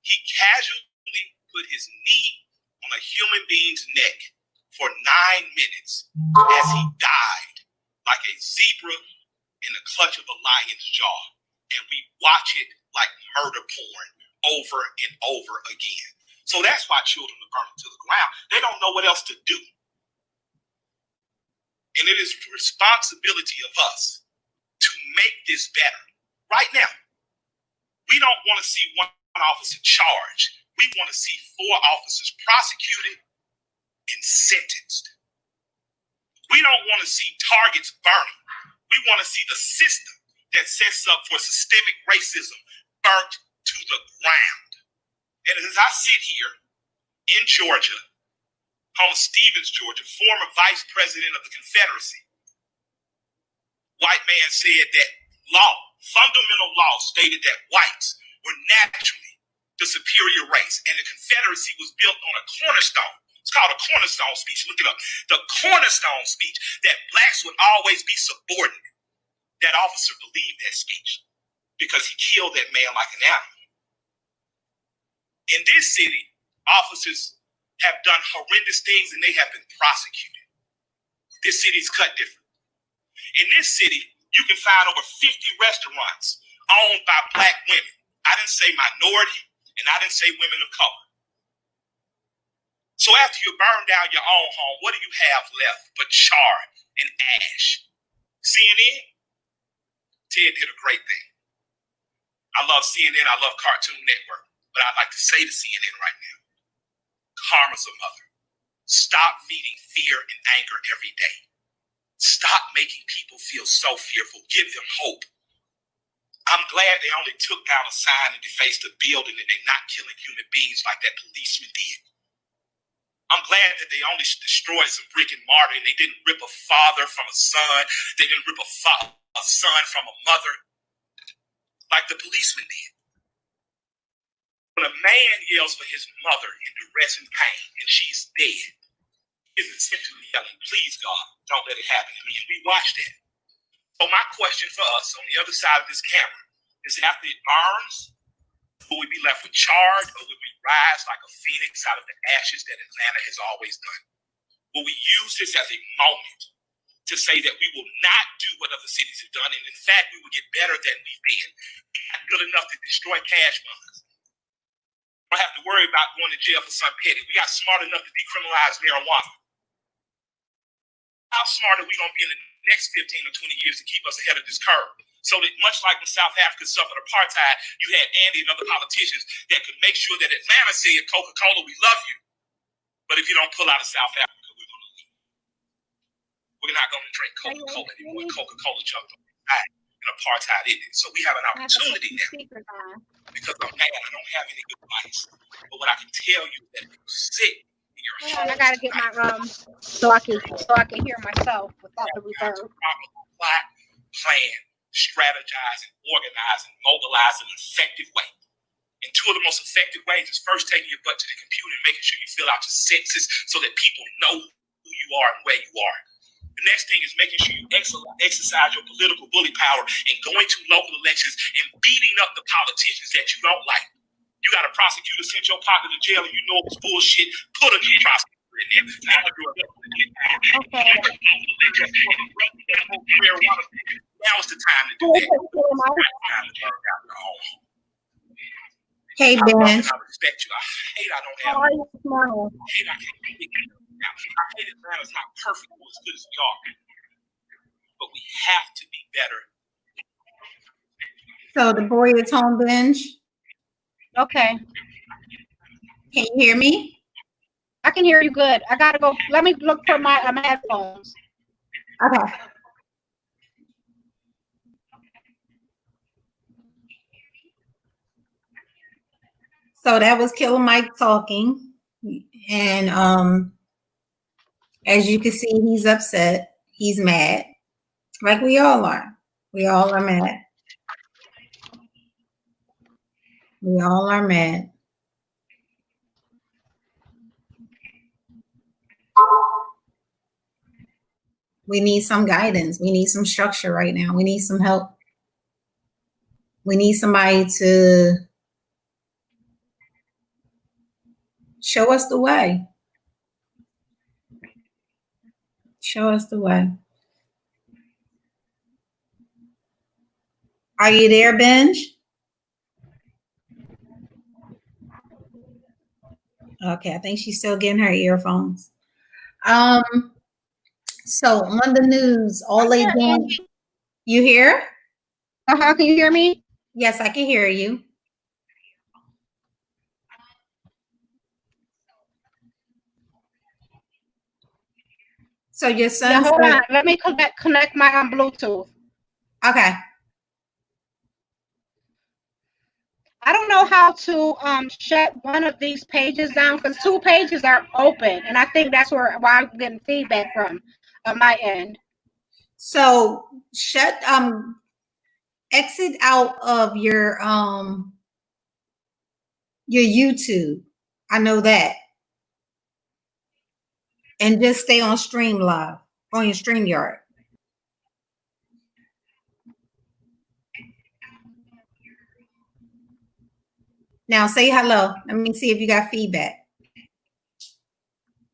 He casually put his knee on a human being's neck for 9 minutes as he died like a zebra in the clutch of a lion's jaw. And we watch it like murder porn over and over again. So that's why children are burning to the ground. They don't know what else to do. And it is the responsibility of us to make this better. Right now, we don't want to see one officer charged. We want to see 4 officers prosecuted and sentenced. We don't want to see targets burning. We want to see the system that sets up for systemic racism burnt to the ground. And as I sit here in Georgia, home of Stevens, Georgia, former vice president of the Confederacy, white man said that fundamental law stated that whites were naturally the superior race, and the Confederacy was built on a cornerstone. It's called a cornerstone speech. Look it up. The cornerstone speech that blacks would always be subordinate. That officer believed that speech because he killed that man like an animal. In this city, officers have done horrendous things and they have been prosecuted. This city's cut different. In this city, you can find over 50 restaurants owned by black women. I didn't say minority, and I didn't say women of color. So after you burn down your own home, what do you have left but char and ash? CNN? Ted did a great thing. I love CNN, I love Cartoon Network, but I'd like to say to CNN right now, karma's a mother. Stop feeding fear and anger every day. Stop making people feel so fearful. Give them hope. I'm glad they only took down a sign and defaced a building and they're not killing human beings like that policeman did. I'm glad that they only destroyed some brick and mortar and they didn't rip a father from a son. They didn't rip a son from a mother like the policeman did. When a man yells for his mother in duress and pain and she's dead, he's essentially yelling, please God, don't let it happen to me. And we watch that. So my question for us on the other side of this camera is, after it burns, will we be left with charred, or will we rise like a phoenix out of the ashes that Atlanta has always done? Will we use this as a moment to say that we will not do what other cities have done, and in fact, we will get better than we've been? We're not good enough to destroy cash funds. We don't have to worry about going to jail for some petty. We got smart enough to decriminalize marijuana. How smart are we going to be in the next 15 or 20 years to keep us ahead of this curve? So that much like when South Africa suffered apartheid, you had Andy and other politicians that could make sure that Atlanta said, Coca-Cola, we love you, but if you don't pull out of South Africa, we're going to leave. We're not going to drink Coca-Cola anymore. Coca-Cola jumped on the side and apartheid ended. So we have an opportunity now. Because I'm mad, I don't have any good advice. But what I can tell you is that if you sit in your home, I gotta get my so I can hear myself without the reverb. Plot, plan, strategize, and organize and mobilize in an effective way. And 2 of the most effective ways is first taking your butt to the computer and making sure you fill out your census so that people know who you are and where you are. The next thing is making sure you exercise your political bully power and going to local elections and beating up the politicians that you don't like. You got a prosecutor sent your partner to jail and you know it's bullshit. Put a new prosecutor in there. Now now's the time to do that. Hey, I Ben. love and I respect you. I hate I don't have. How are you this morning? I hate I can't make it now. I hate Atlanta's not perfect or as good as we are, but we have to be better. So the boy is home, Benj. Okay. Can you hear me? I can hear you good. I gotta go. Let me look for my headphones. Okay. So that was Killer Mike talking. And as you can see, he's upset. He's mad. Like we all are. We all are mad. We all are mad. We need some guidance. We need some structure right now. We need some help. We need somebody to show us the way. Show us the way. Are you there, Benj? Okay, I think she's still getting her earphones. So on the news, all they doing. You hear? Can you hear me? Yes, I can hear you. So your son. Yeah, hold on. Let me connect my Bluetooth. Okay. I don't know how to shut one of these pages down because 2 pages are open, and I think that's why I'm getting feedback from on my end. So exit out of your YouTube. I know that. And just stay on Streamlive, on your StreamYard. Now say hello. Let me see if you got feedback.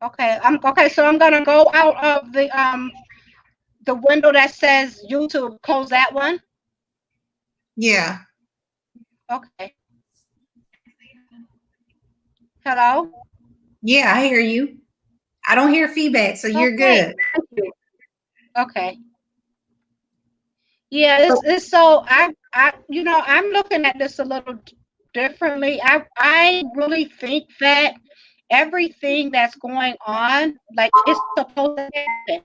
Okay, so I'm gonna go out of the window that says YouTube. Close that one. Yeah. Okay. Hello? Yeah, I hear you. I don't hear feedback, so you're good. Thank you. Okay. Yeah, it's so I'm looking at this a little differently. I really think that everything that's going on, like, it's supposed to happen.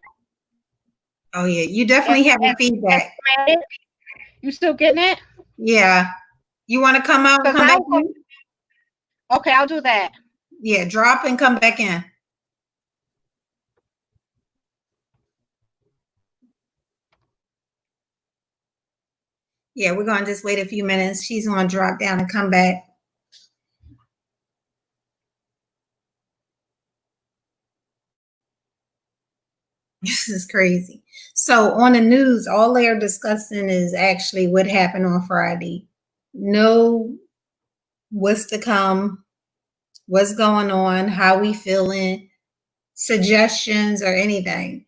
Oh yeah, you definitely have feedback. You still getting it? Yeah. You want to come out and come back in? Okay, I'll do that. Yeah, drop and come back in. Yeah, we're going to just wait a few minutes. She's going to drop down and come back. This is crazy. So on the news, all they are discussing is actually what happened on Friday. No, what's to come, what's going on, how we feeling, suggestions or anything.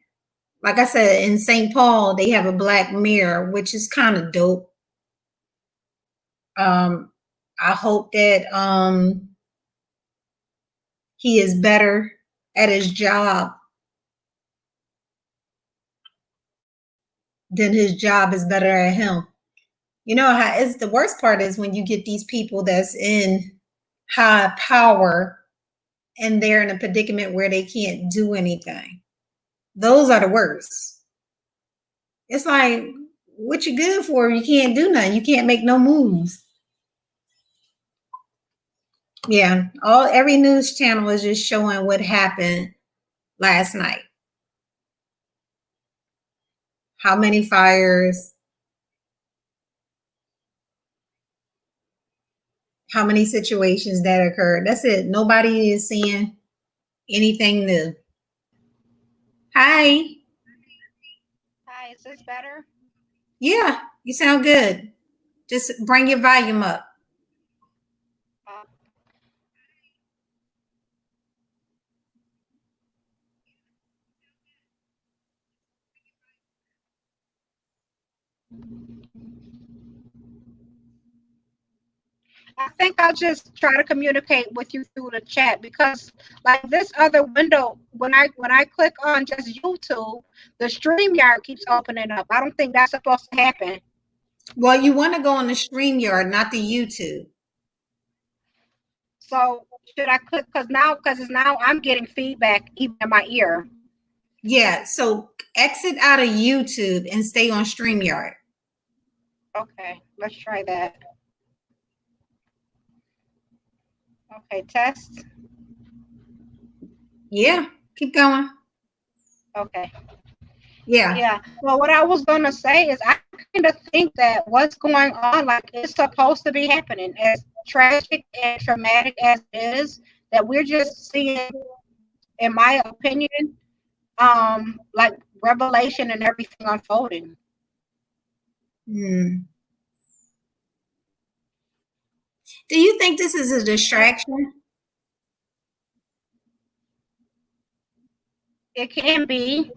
Like I said, in St. Paul, they have a Black Mirror, which is kind of dope. I hope that he is better at his job than his job is better at him. You know how it's the worst part is when you get these people that's in high power and they're in a predicament where they can't do anything. Those are the worst. It's like, what you good for? You can't do nothing. You can't make no moves. Yeah, every news channel is just showing what happened last night. How many fires? How many situations that occurred? That's it. Nobody is seeing anything new. Hi. this better? Yeah, you sound good. Just bring your volume up. Uh, I think I'll just try to communicate with you through the chat because like this other window, when I click on just YouTube, the StreamYard keeps opening up. I don't think that's supposed to happen. Well, you want to go on the StreamYard, not the YouTube. So should I click because it's now I'm getting feedback even in my ear. Yeah, so exit out of YouTube and stay on StreamYard. Okay, let's try that. Okay, test. Yeah, keep going. Okay. Yeah. Yeah. Well, what I was gonna say is I kind of think that what's going on, like it's supposed to be happening, as tragic and traumatic as it is, that we're just seeing, in my opinion, like revelation and everything unfolding. Hmm. Do you think this is a distraction? It can be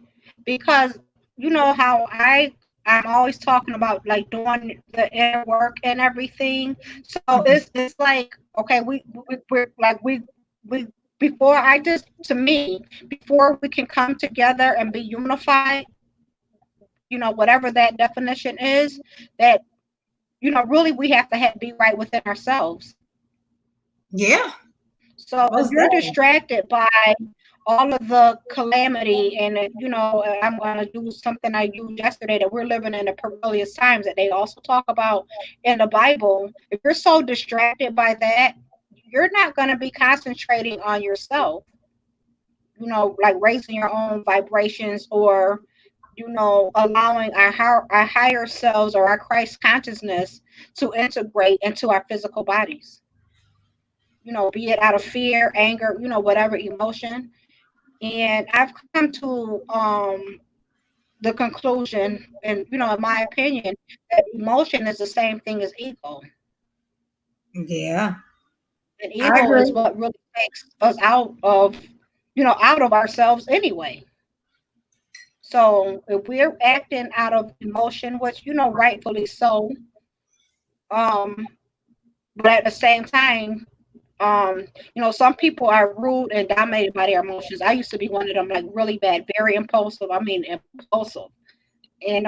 because you know how I'm always talking about like doing the inner work and everything. So it's like okay, we're like we before I just to me before we can come together and be unified, you know, whatever that definition is, that you know really we have to be right within ourselves. Yeah, So if most you're definitely. distracted by all of the calamity, and you know, I'm going to do something I used yesterday that we're living in the perilous times that they also talk about in the Bible. If you're so distracted by that, you're not going to be concentrating on yourself. You know, like raising your own vibrations or you know, allowing our higher selves or our Christ consciousness to integrate into our physical bodies. You know, be it out of fear, anger, you know, whatever emotion. And I've come to the conclusion, and you know, in my opinion, that emotion is the same thing as ego. Yeah, And I ego is agree. what really takes us out of, you know, out of ourselves anyway. So if we're acting out of emotion, which you know, rightfully so, um, but at the same time, you know, some people are rude and dominated by their emotions. I used to be one of them, like really bad, very impulsive. I mean, impulsive. And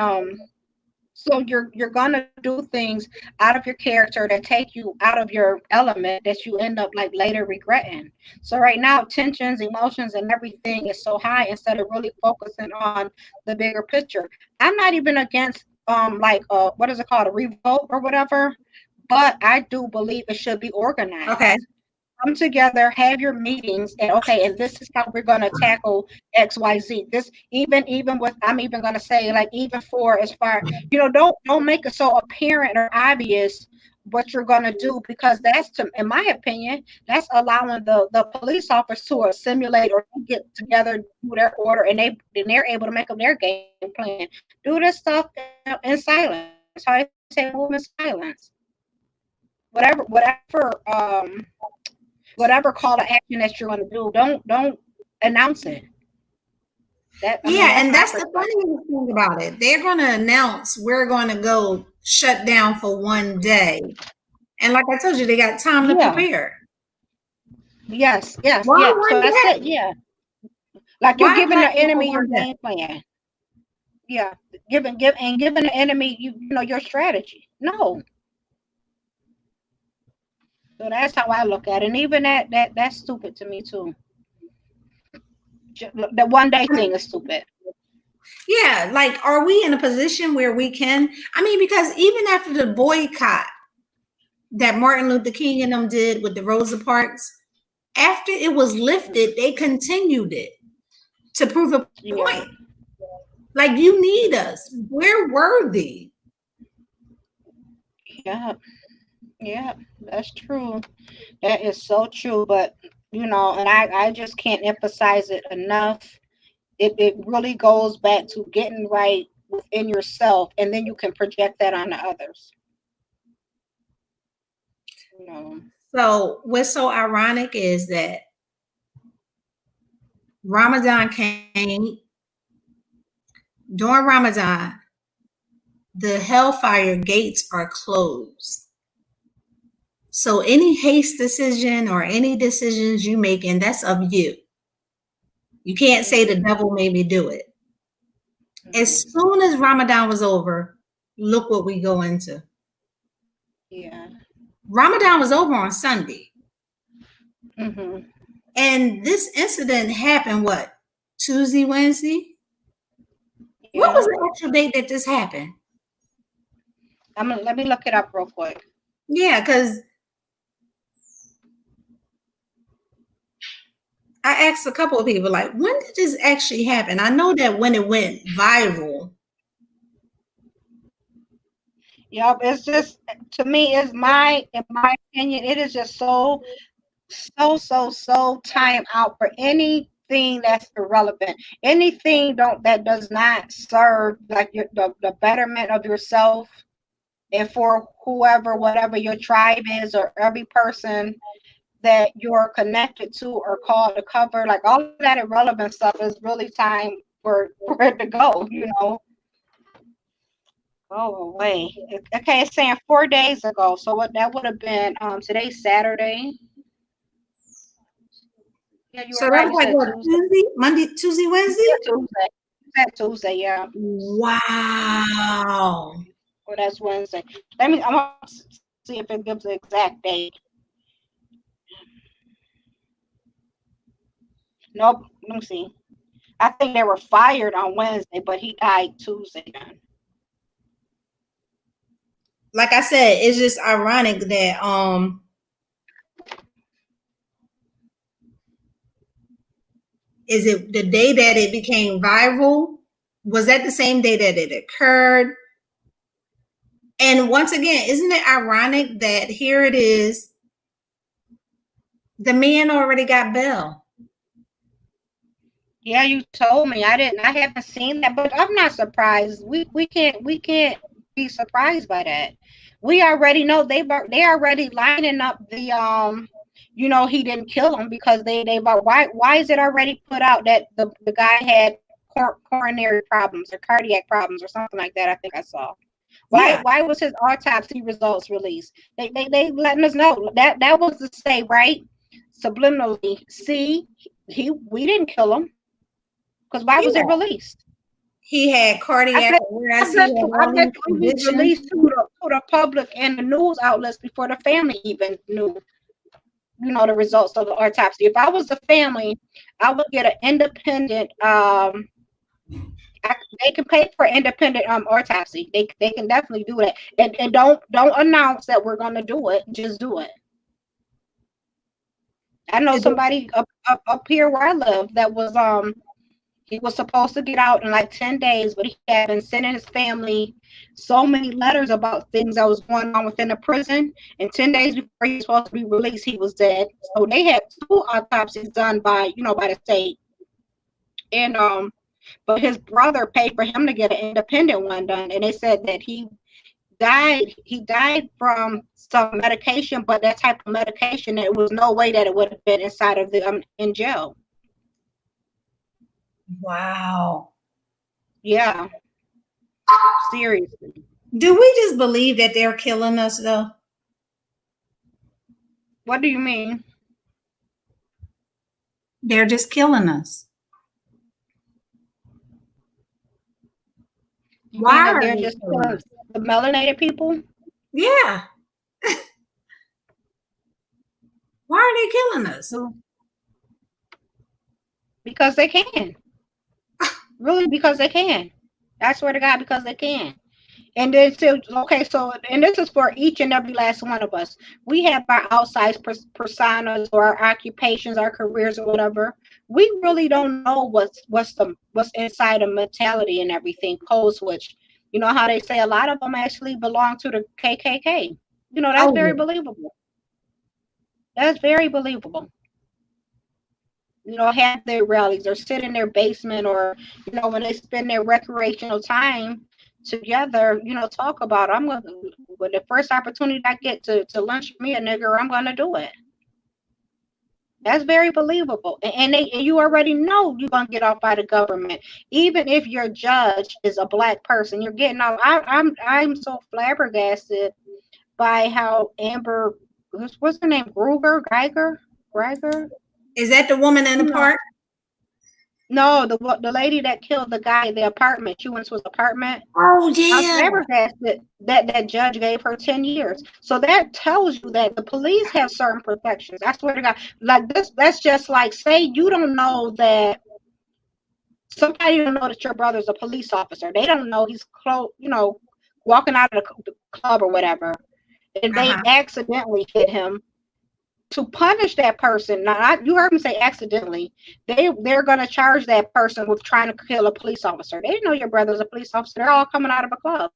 so you're gonna do things out of your character that take you out of your element that you end up like later regretting. So right now, tensions, emotions, and everything is so high instead of really focusing on the bigger picture. I'm not even against like what is it called, a revolt or whatever, but I do believe it should be Okay. organized. Come together, have your meetings, and okay, and this is how we're gonna tackle XYZ. This even with I'm even gonna say like even for as far you know don't make it so apparent or obvious what you're gonna do because that's to in my opinion that's allowing the police officers to simulate or get together do their order and they're able to make up their game plan. Do this stuff in silence. That's how I say move in silence. Whatever whatever call to action that you're going to do, don't announce it. That I mean, Yeah, that's and my that's the perspective. funniest thing about it. They're going to announce we're going to go shut down for one day. And like I told you, they got time to Yeah. prepare. Yes. Yes. Why Yeah. So one that's it. day? Yeah. Like you're Why giving plan the it for enemy your one day? game plan. Yeah. Giving the enemy you know your strategy. No. So that's how I look at it. And even that's stupid to me too. The one day thing is stupid. Yeah, like are we in a position where we can? I mean, because even after the boycott that Martin Luther King and them did with the Rosa Parks, after it was lifted, they continued it to prove a Yeah. point. Like you need us. We're worthy. Yeah. Yeah. That's true. That is so true. But you know, and I just can't emphasize it enough. It really goes back to getting right within yourself, and then you can project that onto others. You know. So what's so ironic is that Ramadan came. During Ramadan, the hellfire gates are closed. So any haste decision or any decisions you make, and that's of you. You can't say the devil made me do it. As soon as Ramadan was over, look what we go into. Yeah. Ramadan was over on Sunday. Mm-hmm. And this incident happened what? Tuesday, Wednesday? Yeah. What was the actual date that this happened? Let me look it up real quick. Yeah, because I asked a couple of people, like, when did this actually happen? I know that when it went viral. Yep, it's just, to me, in my opinion, it is just so time out for anything that's irrelevant. Anything that does not serve like the betterment of yourself and for whoever, whatever your tribe is, or every person that you're connected to or called to cover. Like all of that irrelevant stuff is really time for it to go, you know. Go away. Okay, it's saying 4 days ago. So what that would have been today's Saturday. Yeah, you So were that right. was You like said what, Tuesday. Tuesday, Monday, Tuesday, Wednesday? Tuesday. You said Tuesday, yeah. Wow. Or that's Wednesday. I want to see if it gives the exact date. Nope. Let me see. I think they were fired on Wednesday, but he died Tuesday then. Like I said, it's just ironic that is it the day that it became viral? Was that the same day that it occurred? And once again, isn't it ironic that here it is, the man already got bail? Yeah, you told me. I haven't seen that, but I'm not surprised. We can't be surprised by that. We already know they already lining up the you know, he didn't kill him because they why is it already put out that the guy had coronary problems or cardiac problems or something like that? I think I saw. Why was his autopsy results released? They letting us know that was to say, right, subliminally, see, we didn't kill him. Because why was it released? He had cardiac arrest. I bet it was released to the public and the news outlets before the family even knew, you know, the results of the autopsy. If I was the family, I would get an independent. They can pay for independent autopsy. They can definitely do that. And don't announce that we're gonna do it. Just do it. I know somebody up here where I live that was he was supposed to get out in like 10 days, but he had been sending his family so many letters about things that was going on within the prison. And 10 days before he was supposed to be released, he was dead. So they had 2 autopsies done by the state. And but his brother paid for him to get an independent one done. And they said that he died from some medication, but that type of medication, there was no way that it would have been inside of the in jail. Wow. Yeah. Seriously. Do we just believe that they're killing us though? What do you mean? They're just killing us. Why are they just killing the melanated people? Yeah. Why are they killing us? Because they can. Really, because they can. I swear to God, because they can. And then and this is for each and every last one of us. We have our outside personas or our occupations, our careers, or whatever. We really don't know what's inside of mentality and everything. Code switch. You know how they say a lot of them actually belong to the KKK. You know, that's very believable. That's very believable. have their rallies or sit in their basement, or when they spend their recreational time together, talk about I'm gonna, with the first opportunity I get to lunch me a nigger, I'm gonna do it. That's very believable, and you already know you're gonna get off by the government, even if your judge is a black person. You're getting off. I'm so flabbergasted by how Amber, what's her name, Geiger. Is that the woman in the park? No, the lady that killed the guy in the apartment. She went to his apartment. Oh I'm yeah. flabbergasted that judge gave her 10 years. So that tells you that the police have certain protections. I swear to God, like this, that's just like, say you don't know that somebody don't know that your brother's a police officer. They don't know he's walking out of the club or whatever, and they accidentally hit him. To punish that person, now you heard me say accidentally, they're going to charge that person with trying to kill a police officer. They didn't know your brother's a police officer. They're all coming out of a club.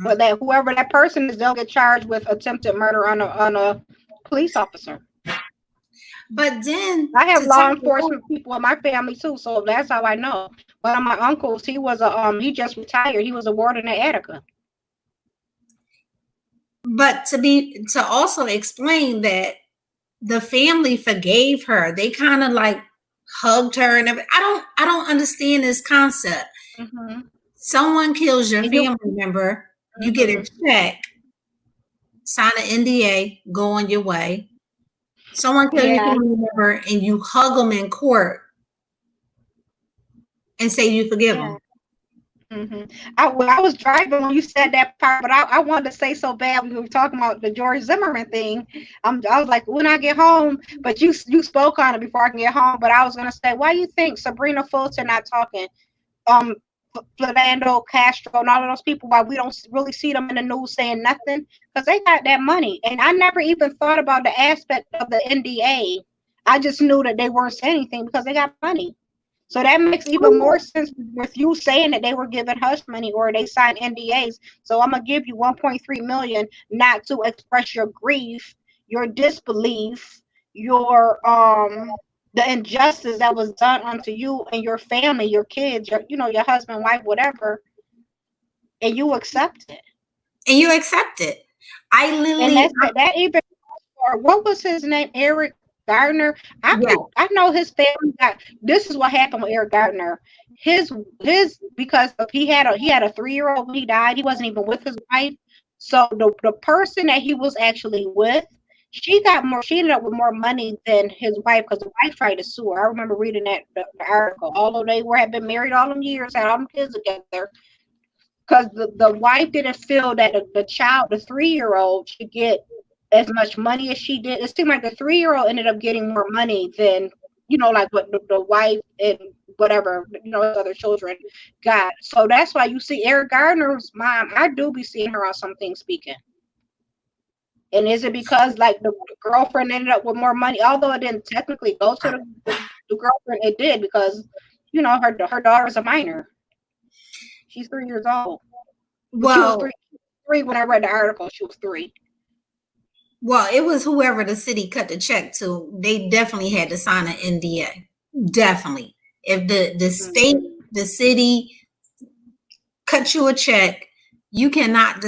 But that whoever that person is, they'll get charged with attempted murder on a police officer. But then I have law enforcement people in my family too, so that's how I know. One of my uncles, he was he just retired. He was a warden at Attica. But to also explain that the family forgave her, they kind of like hugged her and everything. I don't understand this concept. Mm-hmm. Someone kills your family member, you get a check, sign an NDA, go on your way. Someone kills your family member and you hug them in court and say you forgive them. Mm-hmm. I was driving when you said that part, but I wanted to say so bad when we were talking about the George Zimmerman thing. I was like, when I get home, but you spoke on it before I can get home. But I was gonna say, why do you think Sabrina Fulton not talking? Philando Castro and all of those people, why we don't really see them in the news saying nothing? Because they got that money. And I never even thought about the aspect of the NDA. I just knew that they weren't saying anything because they got money. So that makes even more sense with you saying that they were given hush money or they signed NDAs. So I'm gonna give you 1.3 million not to express your grief, your disbelief, your the injustice that was done unto you and your family, your kids, your husband, wife, whatever, and you accept it. I literally, and that even, or what was his name, Eric Gardner. I know his family got. This is what happened with Eric Gardner. His because he had a 3-year-old when he died. He wasn't even with his wife. So the person that he was actually with, she ended up with more money than his wife because the wife tried to sue her. I remember reading that the article. Although they had been married all them years, had all them kids together, because the wife didn't feel that the child, the 3-year-old, should get as much money as she did. It seemed like the 3-year-old ended up getting more money than, like what the wife and whatever, other children got. So that's why you see Eric Gardner's mom, I do be seeing her on Something Speaking. And is it because like the girlfriend ended up with more money, although it didn't technically go to the girlfriend? It did because, her daughter's a minor. She's 3 years old. Well, she was three when I read the article. She was 3. Well, it was whoever the city cut the check to. They definitely had to sign an NDA. Definitely. If the state, the city cut you a check, you cannot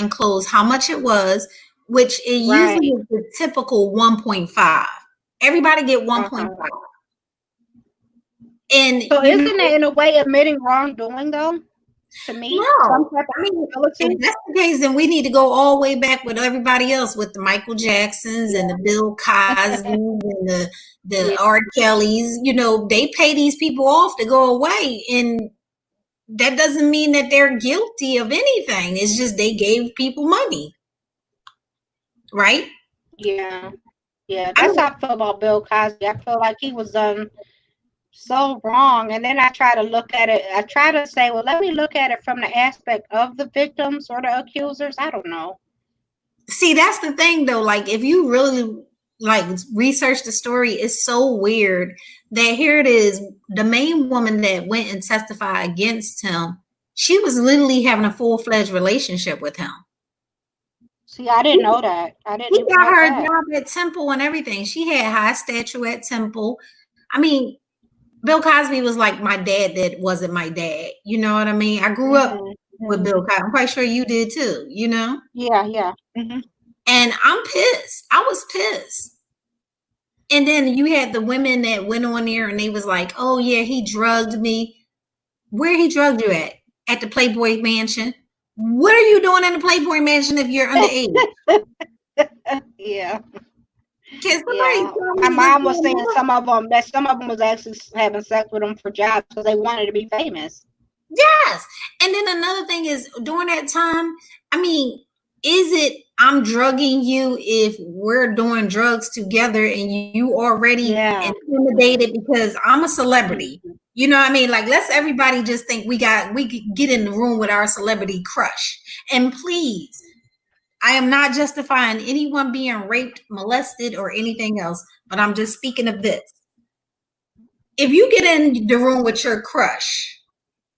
enclose how much it was, which it usually is the typical 1.5. Everybody get 1.5. And so isn't it in a way admitting wrongdoing though? To me, no. If that's the case, then we need to go all the way back with everybody else, with the Michael Jacksons and the Bill Cosby's and the R. Kellys. They pay these people off to go away, and that doesn't mean that they're guilty of anything. It's just they gave people money, right? Yeah. That's how I feel about Bill Cosby. I feel like he was done so wrong, and then I try to look at it. I try to say, well, let me look at it from the aspect of the victims or the accusers. I don't know. See, that's the thing though. Like, if you really research the story, it's so weird that here it is, the main woman that went and testified against him, she was literally having a full-fledged relationship with him. See, I didn't know that. I didn't He even got know her a that. job at Temple and everything. She had high stature at Temple. I mean, Bill Cosby was like my dad that wasn't my dad. You know what I mean? I grew up with Bill Cosby. I'm quite sure you did too, you know? Yeah. Mm-hmm. And I'm pissed. I was pissed. And then you had the women that went on there and they was like, oh yeah, he drugged me. Where he drugged you at? At the Playboy Mansion. What are you doing in the Playboy Mansion if you're underage? Yeah. Can somebody Yeah. tell me My this mom was damn saying number? some of them was actually having sex with them for jobs because they wanted to be famous. Yes. And then another thing is during that time, I mean, is it I'm drugging you if we're doing drugs together and you already intimidated because I'm a celebrity? You know what I mean? Like, let's everybody just think we could get in the room with our celebrity crush. And please, I am not justifying anyone being raped, molested, or anything else, but I'm just speaking of this. If you get in the room with your crush,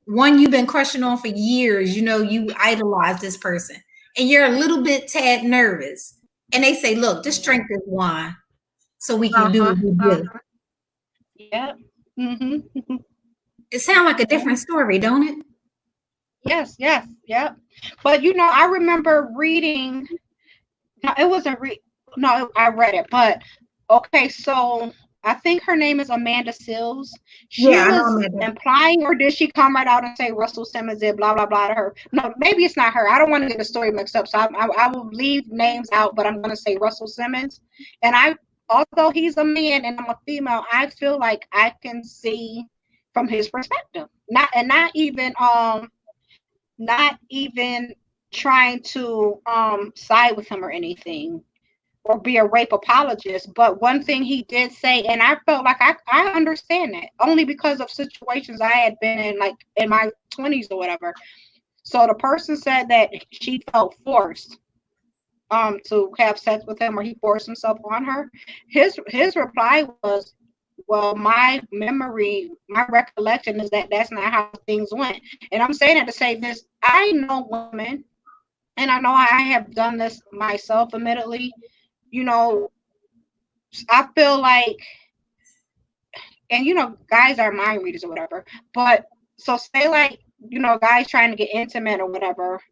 one you've been crushing on for years, you know, you idolize this person, and you're a little bit tad nervous, and they say, look, just drink this wine so we can do what we do. Yeah. Mm-hmm. It sounds like a different story, don't it? Yes. Yep. But you know, I remember reading. No, it wasn't No, I read it. But okay, so I think her name is Amanda Seales. She was implying, or did she come right out and say Russell Simmons did blah blah blah to her? No, maybe it's not her. I don't want to get the story mixed up, so I will leave names out, but I'm going to say Russell Simmons. And although he's a man and I'm a female, I feel like I can see from his perspective. Not even trying to side with him or anything or be a rape apologist. But one thing he did say, and I felt like I understand that only because of situations I had been in, like in my 20s or whatever. So the person said that she felt forced to have sex with him, or he forced himself on her. His reply was, well, my recollection is that that's not how things went. And I'm saying it to say this. I know women, and I know I have done this myself, admittedly. You know, I feel like, and you know, guys are mind readers or whatever, but so say like, you know, guys trying to get intimate or whatever.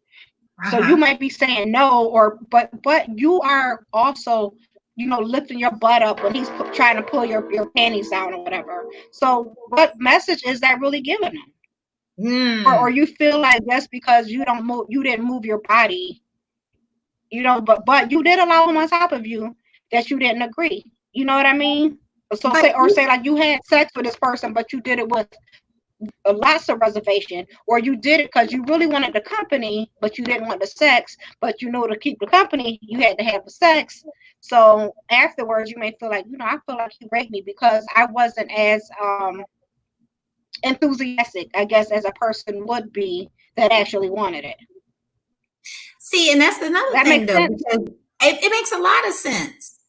So you might be saying no, but you are also, you know, lifting your butt up when he's trying to pull your panties down or whatever. So what message is that really giving them? Or you feel like just because you didn't move your body, you know, but you did allow him on top of you, that you didn't agree. You know what I mean? So say like you had sex with this person, but you did it with lots of reservation, or you did it because you really wanted the company, but you didn't want the sex, but you know, to keep the company, you had to have the sex. So afterwards, you may feel like, you know, I feel like he raped me because I wasn't as enthusiastic, I guess, as a person would be that actually wanted it. See, and that's another thing, though, because it makes a lot of sense.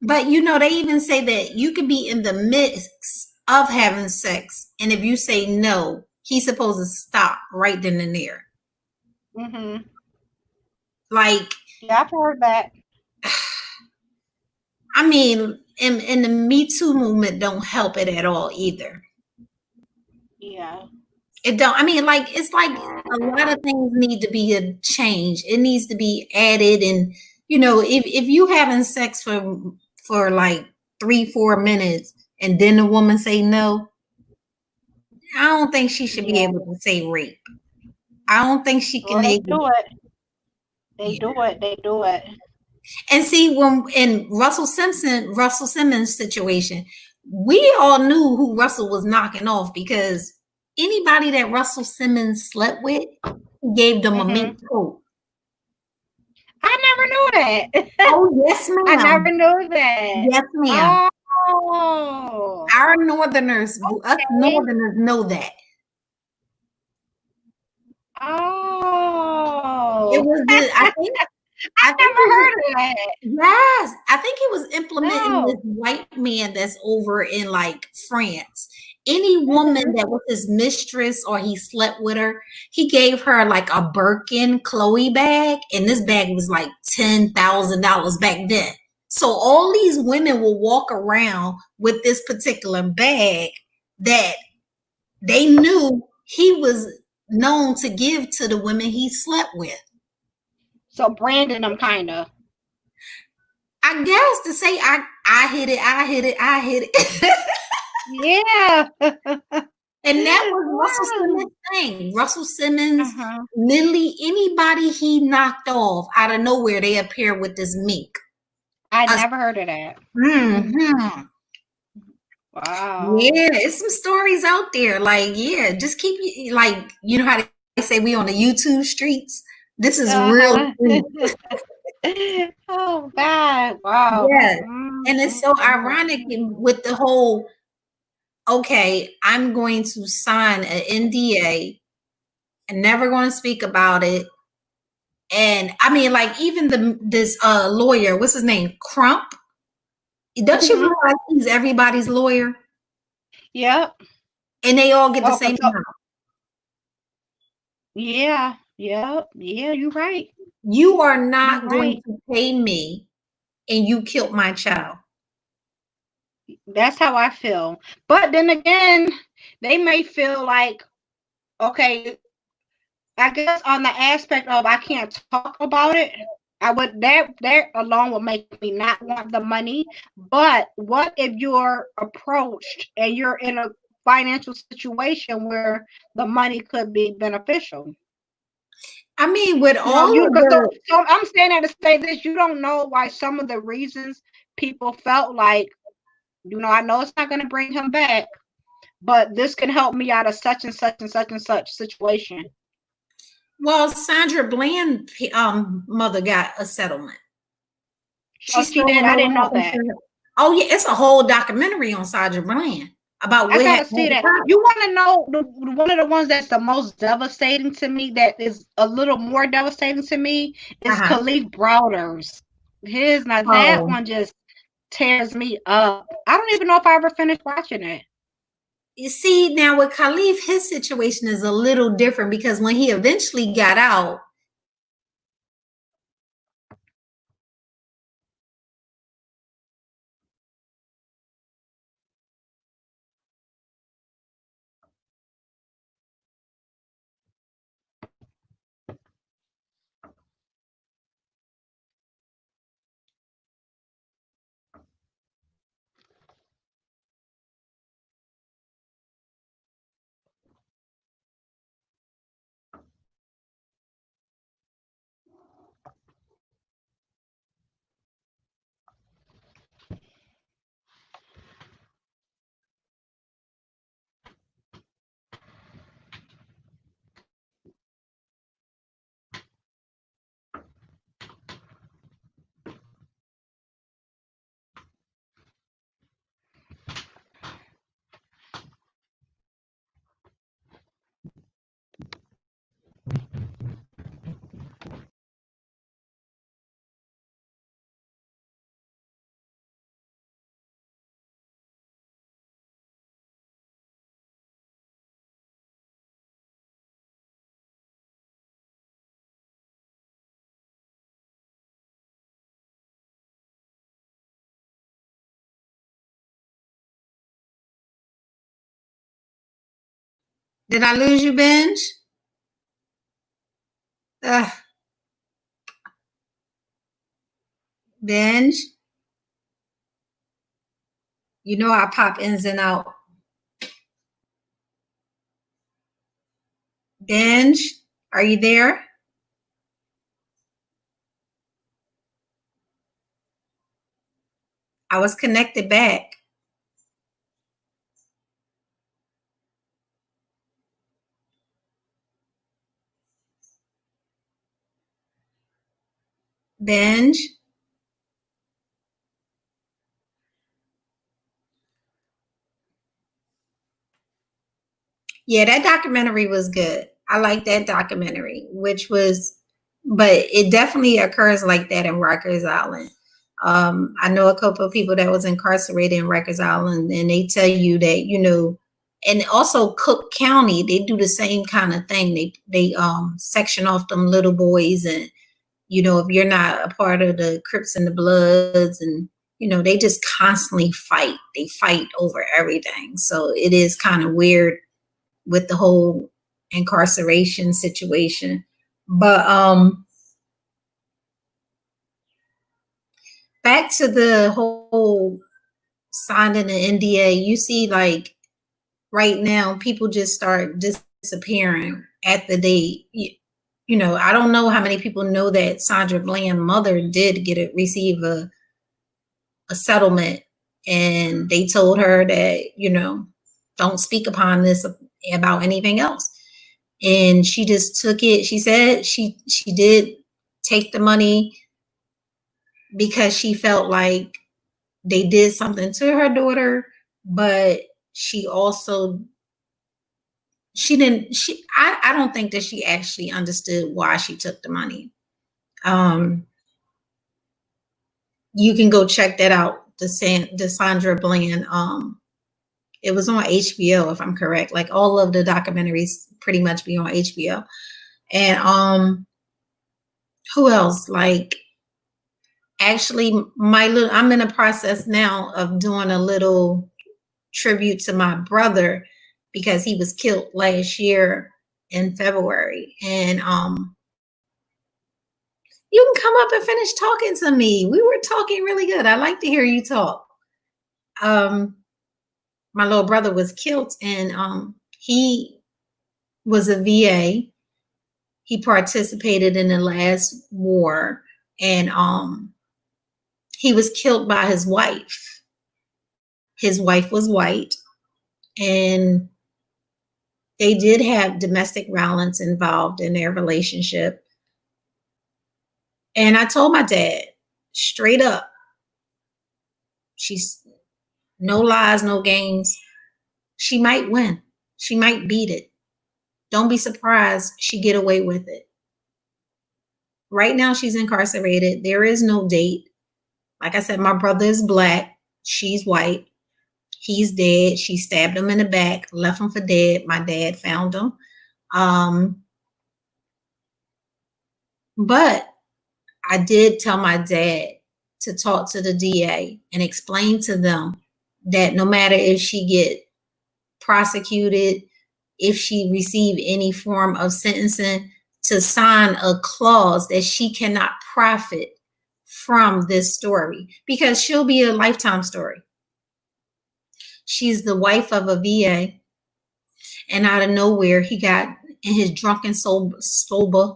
But you know, they even say that you could be in the midst of having sex, and if you say no, he's supposed to stop right then and there. Mm-hmm. Like, yeah, I've heard that. I mean, and the Me Too movement don't help it at all either. Yeah. It don't. I mean, like, it's like a lot of things need to be changed. It needs to be added, and you know, if you having sex for like 3-4 minutes, and then the woman say no, I don't think she should be able to say rape. I don't think she can. They do it. And see, when in Russell Simmons situation, we all knew who Russell was knocking off, because anybody that Russell Simmons slept with, he gave them a mink coat. I never knew that. Oh, yes, ma'am. I never knew that. Yes, ma'am. Oh. Our Northerners, us Northerners know that. Oh. It was I never heard of that. Yes, I think he was implementing this white man that's over in like France, any woman that was his mistress or he slept with her, he gave her like a Birkin Chloe bag, and this bag was like $10,000 back then. So all these women will walk around with this particular bag that they knew he was known to give to the women he slept with. So branding them kind of. I guess to say I hit it. Yeah. And that was Russell Simmons' thing. Russell Simmons, Lily, anybody he knocked off out of nowhere, they appear with this mink. I never heard of that. Mm-hmm. Wow. Yeah, it's some stories out there. Like, yeah, just keep like, you know how they say we on the YouTube streets? This is real. Oh God. Wow. Yeah. And it's so ironic with the whole, okay, I'm going to sign an NDA and never going to speak about it. And I mean, like, even this lawyer, what's his name? Crump. Don't you realize he's everybody's lawyer? Yep. And they all get the same amount. Yeah. Yep. Yeah, you're right. You are not going to pay me, and you killed my child. That's how I feel. But then again, they may feel like, okay, I guess on the aspect of I can't talk about it, I would that alone would make me not want the money. But what if you're approached and you're in a financial situation where the money could be beneficial? I mean, with all so I'm saying that to say this, you don't know why some of the reasons people felt like, I know it's not going to bring him back, but this can help me out of such and such and such and such situation. Well, Sandra Bland mother got a settlement. She did. I didn't know that. Oh yeah, it's a whole documentary on Sandra Bland about I gotta see that. You want to know one of the ones that's the most devastating to me, that is a little more devastating to me, is Kalief Browder's. That one just tears me up. I don't even know if I ever finished watching it. You see, now with Kalief, his situation is a little different because when he eventually got out, did I lose you, Benj? Benj? You know I pop ins and out. Benj, are you there? I was connected back. Benj? Yeah, that documentary was good. I like that documentary, but it definitely occurs like that in Rikers Island. I know a couple of people that was incarcerated in Rikers Island, and they tell you that, And also Cook County, they do the same kind of thing. They section off them little boys, and you know, if you're not a part of the Crips and the Bloods, and you know, they just constantly fight. They fight over everything. So it is kind of weird with the whole incarceration situation. But back to the whole signing the NDA, you see, like right now, people just start disappearing at the date. You know, I don't know how many people know that Sandra Bland's mother did receive a settlement, and they told her that, you know, don't speak upon this about anything else. And she just took it. She said she did take the money because she felt like they did something to her daughter, but she also I don't think that she actually understood why she took the money. You can go check that out, the Sandra Bland. It was on HBO, if I'm correct. Like all of the documentaries pretty much be on HBO. And who else? Like actually I'm in a process now of doing a little tribute to my brother, because he was killed last year in February. And you can come up and finish talking to me. We were talking really good. I like to hear you talk. My little brother was killed, and he was a VA. He participated in the last war, and he was killed by his wife. His wife was white, and they did have domestic violence involved in their relationship. And I told my dad straight up, she's no lies, no games. She might win. She might beat it. Don't be surprised she get away with it. Right now she's incarcerated. There is no date. Like I said, my brother is black. She's white. He's dead. She stabbed him in the back, left him for dead. My dad found him. But I did tell my dad to talk to the DA and explain to them that no matter if she get prosecuted, if she receive any form of sentencing, to sign a clause that she cannot profit from this story, because she'll be a lifetime story. She's the wife of a VA, and out of nowhere, he got in his drunken sober,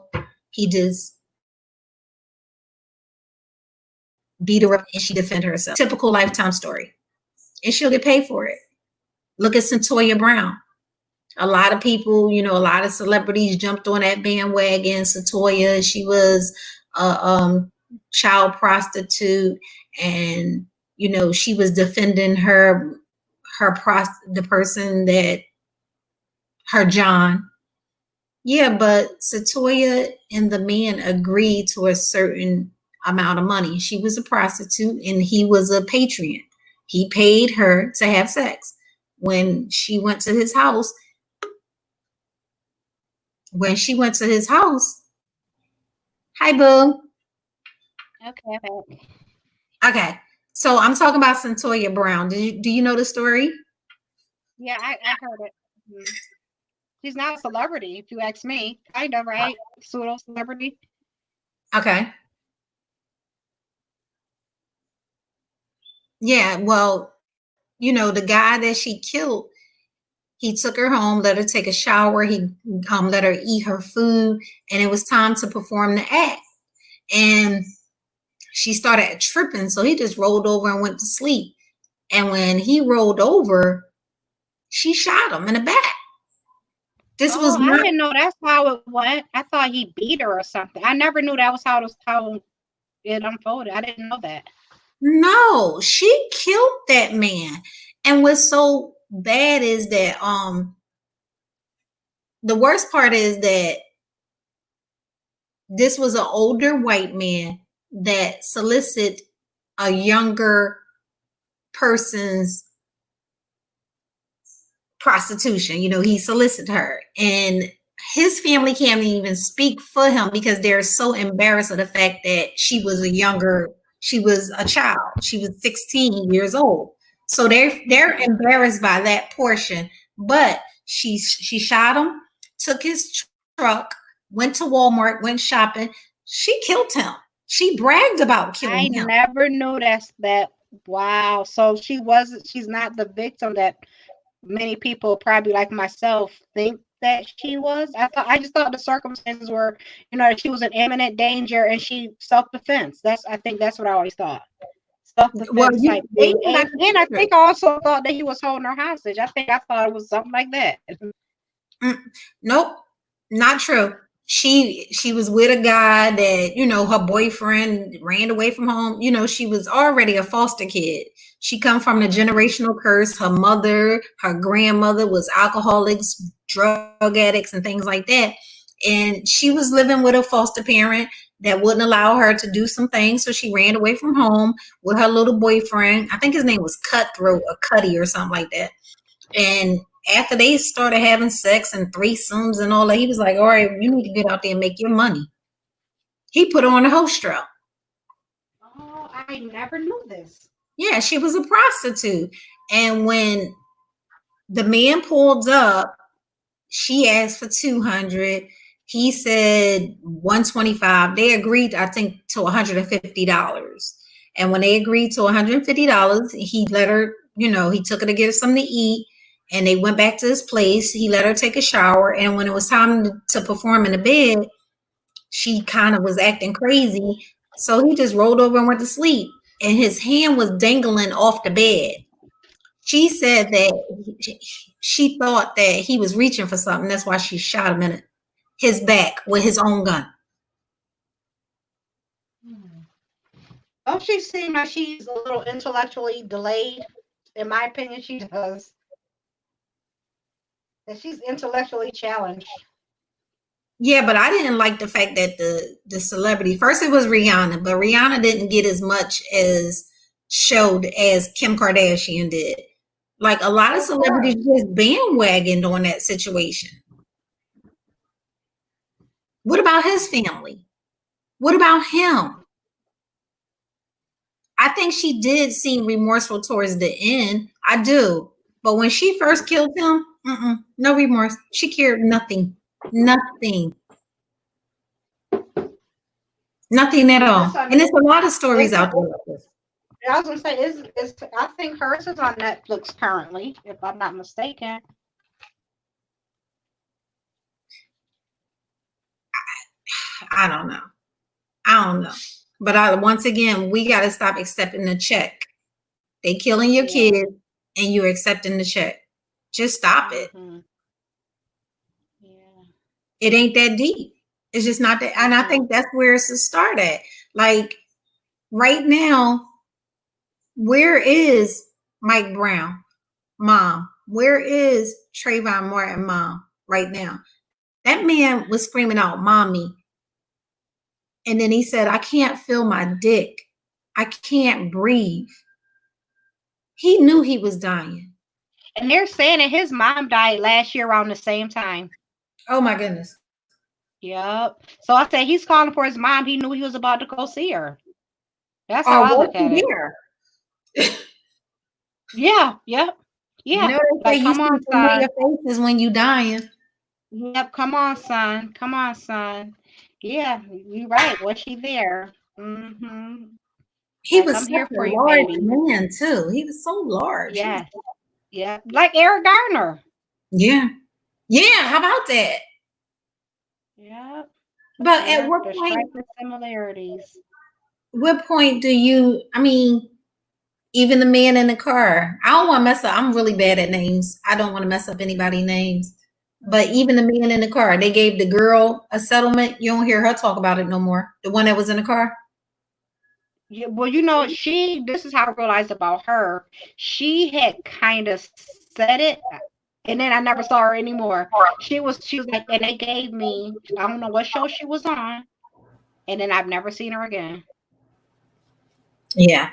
he just beat her up and she defended herself. Typical lifetime story. And she'll get paid for it. Look at Cyntoia Brown. A lot of people, you know, a lot of celebrities jumped on that bandwagon. Cyntoia, she was a child prostitute, and, you know, she was defending the person that, her John. Yeah, but Cyntoia and the man agreed to a certain amount of money. She was a prostitute and he was a patron. He paid her to have sex. When she went to his house, hi boo. Okay. So I'm talking about Cyntoia Brown. Do you know the story? Yeah, I heard it. Mm-hmm. She's not a celebrity, if you ask me. Kind of, right? Pseudo celebrity. Okay. Yeah, well, you know, the guy that she killed, he took her home, let her take a shower, he let her eat her food, and it was time to perform the act. And she started tripping, so he just rolled over and went to sleep. And when he rolled over, she shot him in the back. I didn't know that's how it went. I thought he beat her or something. I never knew that was how it unfolded. I didn't know that. No, she killed that man. And what's so bad is that the worst part is that this was an older white man that solicited a younger person's prostitution. He solicited her, and his family can't even speak for him because they're so embarrassed of the fact that she was a child. She was 16 years old. So they're embarrassed by that portion. But she shot him, took his truck, went to Walmart, went shopping. She killed him. She bragged about killing him. I never knew that. Wow. So she's not the victim that many people probably like myself think that she was. I just thought the circumstances were, she was in imminent danger and she self-defense. I think that's what I always thought. Self-defense type thing. And I think I also thought that he was holding her hostage. I thought it was something like that. Nope, not true. She was with a guy that, her boyfriend ran away from home. She was already a foster kid. She come from a generational curse. Her mother, her grandmother was alcoholics, drug addicts, and things like that. And she was living with a foster parent that wouldn't allow her to do some things. So she ran away from home with her little boyfriend. I think his name was Cutthroat or Cuddy or something like that. And after they started having sex and threesomes and all that, he was like, all right, you need to get out there and make your money. He put her on a host trail. Oh, I never knew this. Yeah, she was a prostitute. And when the man pulled up, she asked for $200. He said $125. They agreed, I think, to $150. And when they agreed to $150, he let her, he took her to get her something to eat. And they went back to his place. He let her take a shower. And when it was time to perform in the bed, she kind of was acting crazy. So he just rolled over and went to sleep. And his hand was dangling off the bed. She said that she thought that he was reaching for something. That's why she shot him in his back with his own gun. Don't she seem like she's a little intellectually delayed? In my opinion, she does. That she's intellectually challenged. Yeah, but I didn't like the fact that the celebrity, first it was Rihanna, but Rihanna didn't get as much as showed as Kim Kardashian did. Like a lot of celebrities just bandwagoned on that situation. What about his family? What about him? I think she did seem remorseful towards the end. I do. But when she first killed him, no remorse. She cared nothing. Nothing. Nothing at all. And there's a lot of stories out there like this. I was gonna say, I think hers is on Netflix currently, if I'm not mistaken. I don't know. But once again, we got to stop accepting the check. They killing your kids and you're accepting the check. Just stop it. Yeah. It ain't that deep. It's just not that. And I think that's where it's to start at. Like right now, where is Mike Brown, mom? Where is Trayvon Martin, mom, right now? That man was screaming out, mommy. And then he said, I can't feel my dick. I can't breathe. He knew he was dying. And they're saying that his mom died last year around the same time. Oh my goodness. Yep. So I said he's calling for his mom. He knew he was about to go see her. That's how I look at it. Yeah. Yep. Yeah. Like, come on, son. Your faces when you dying. Yep. Come on, son. Come on, son. Yeah, you're right. Was she there? Mm-hmm. He was such a large man too. He was so large. Yeah. Yeah. Like Eric Garner. Yeah. Yeah. How about that? Yeah. But at what point? Similarities. What point do you? I mean, even the man in the car. I don't want to mess up. I'm really bad at names. I don't want to mess up anybody's names. But even the man in the car, they gave the girl a settlement. You don't hear her talk about it no more. The one that was in the car. Yeah, well, this is how I realized about her. She had kind of said it, and then I never saw her anymore. She was like, and they gave me, I don't know what show she was on, and then I've never seen her again. Yeah.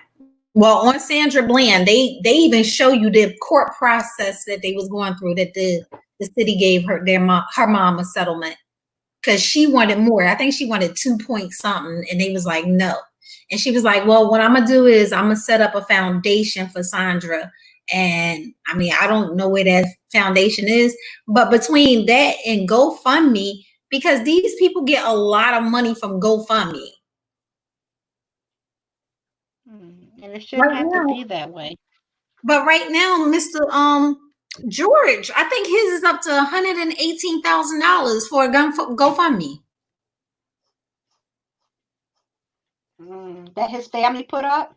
Well, on Sandra Bland, they even show you the court process that they was going through, that the city gave her her mom a settlement because she wanted more. I think she wanted 2 point something, and they was like no. And she was like, well, what I'm gonna do is I'm gonna set up a foundation for Sandra. And I mean, I don't know where that foundation is, but between that and GoFundMe, because these people get a lot of money from GoFundMe. And it shouldn't have to be that way. But right now, Mr. George, I think his is up to $118,000 for a GoFundMe. That his family put up?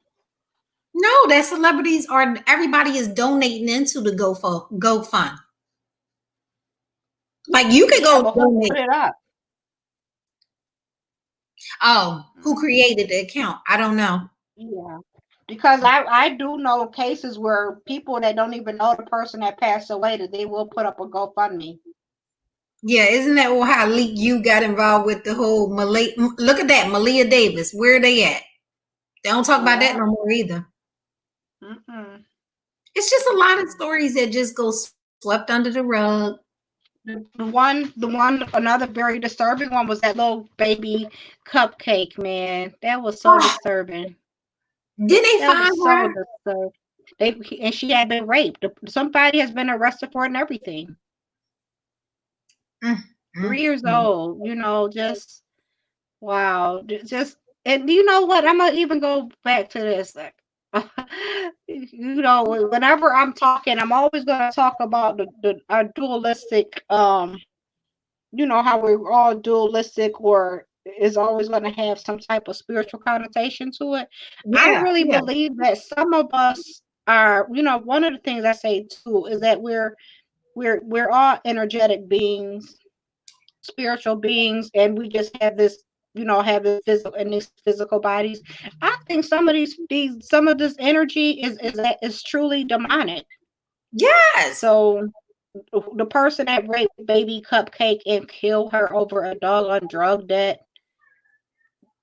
No, that celebrities are, everybody is donating into the GoFund. Like you could go donate. Put it up. Oh, who created the account? I don't know. Yeah. Because I do know cases where people that don't even know the person that passed away, that they will put up a GoFundMe. Yeah, isn't that how you got involved with the whole look at that, Malia Davis? Where are they at? They don't talk about that no more either. It's just a lot of stories that just go swept under the rug. Another very disturbing one was that little baby cupcake, man. That was so disturbing. Didn't they find her? And she had been raped. Somebody has been arrested for it and everything. 3 years old, just wow. And you know what? I'm gonna even go back to this. Whenever I'm talking, I'm always gonna talk about our dualistic, how we're all dualistic, or is always going to have some type of spiritual connotation to it. I really believe that some of us are, one of the things I say too is that we're all energetic beings, spiritual beings, and we just have this, have this physical in these physical bodies. I think some of this energy is truly demonic. Yes. So the person that raped baby Cupcake and killed her over a doggone drug debt,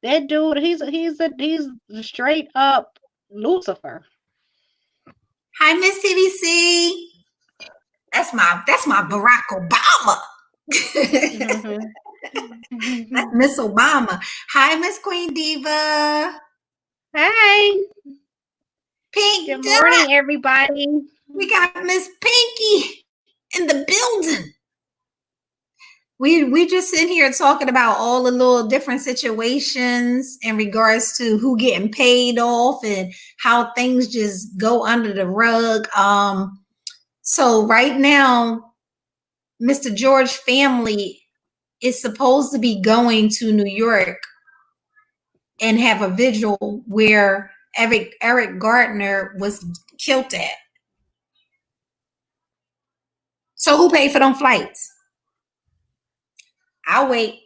that dude, he's straight up Lucifer. Hi, Miss TVC. That's my Barack Obama. That's Miss Obama. Hi, Miss Queen Diva. Hi. Pink. Good morning, everybody. We got Miss Pinky in the building. We just sitting here talking about all the little different situations in regards to who getting paid off and how things just go under the rug. So right now, Mr. George family is supposed to be going to New York and have a vigil where Eric Gardner was killed at. So who paid for them flights? I'll wait.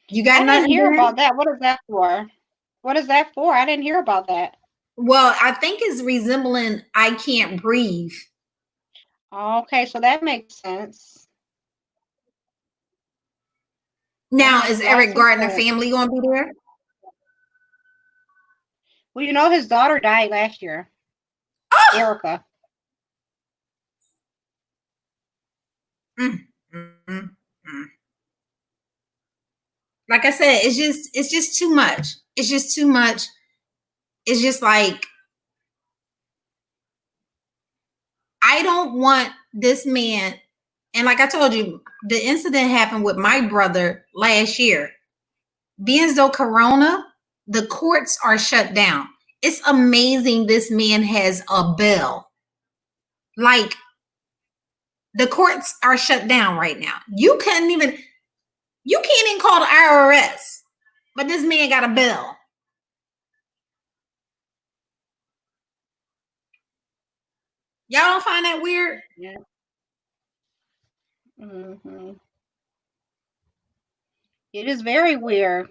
You got nothing? I didn't hear about that. What is that for? What is that for? I didn't hear about that. Well, I think it's resembling I Can't Breathe. Okay, so that makes sense. Now, is Eric Gardner family going to be there? Well, his daughter died last year. Oh! Erica. Like I said, it's just too much. It's just too much. It's just like, I don't want this man. And like I told you, the incident happened with my brother last year. Being as though Corona, the courts are shut down. It's amazing this man has a bill. Like, the courts are shut down right now. You can't even call the IRS, but this man got a bill. Y'all don't find that weird? Yeah. It is very weird.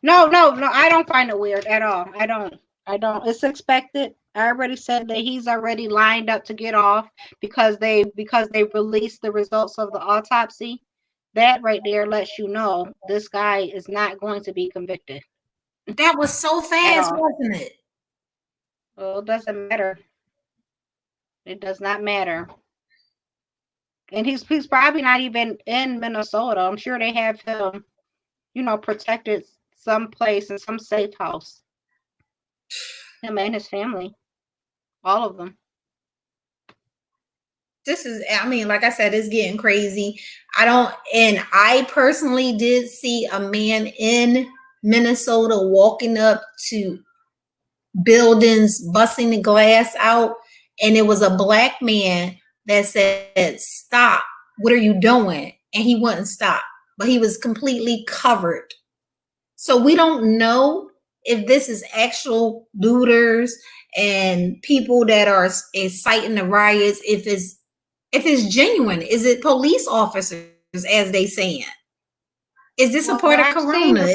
No, I don't find it weird at all. I don't. It's expected. I already said that he's already lined up to get off because they released the results of the autopsy. That right there lets you know this guy is not going to be convicted. That was so at fast, all. wasn't it? Well, it doesn't matter. It does not matter. And he's probably not even in Minnesota. I'm sure they have him, protected someplace in some safe house. Him and his family, all of them. This is, I mean, like I said, it's getting crazy. I personally did see a man in Minnesota walking up to buildings, busting the glass out, and it was a black man that said, "Stop, what are you doing?" And he wouldn't stop, but he was completely covered. So we don't know if this is actual looters and people that are inciting the riots, if it's genuine. Is it police officers, as they saying? Is this a part of Corona?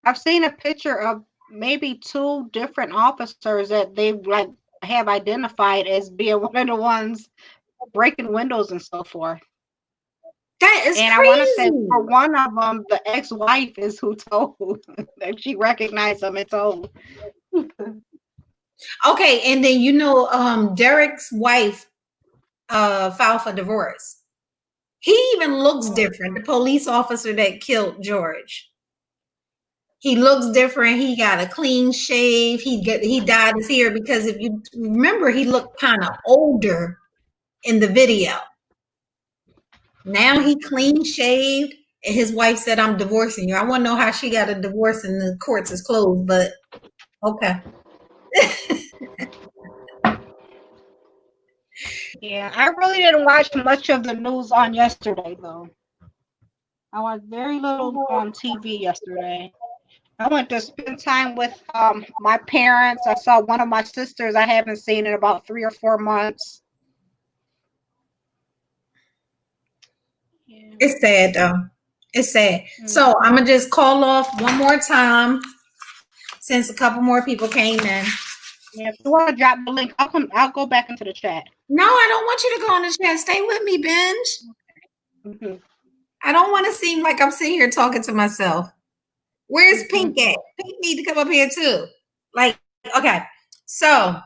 I've seen a picture of maybe 2 different officers that they have identified as being one of the ones breaking windows and so forth. That is and crazy. I want to say for one of them, the ex-wife is who told that she recognized him and told. Okay, and then Derek's wife filed for divorce. He even looks different. The police officer that killed George. He looks different. He got a clean shave. He dyed his hair because if you remember, he looked kind of older in the video. Now he clean shaved, and his wife said, "I'm divorcing you." I want to know how she got a divorce and the courts is closed, but okay. Yeah, I really didn't watch much of the news on yesterday, though. I watched very little on TV yesterday. I went to spend time with my parents. I saw one of my sisters I haven't seen in about 3 or 4 months. Yeah. It's sad, though. It's sad. Mm-hmm. So I'm going to just call off one more time since a couple more people came in. Yeah, if you want to drop the link, I'll go back into the chat. No, I don't want you to go on the chat. Stay with me, Benj. Mm-hmm. I don't want to seem like I'm sitting here talking to myself. Where's Pink at? Pink need to come up here too. Okay. So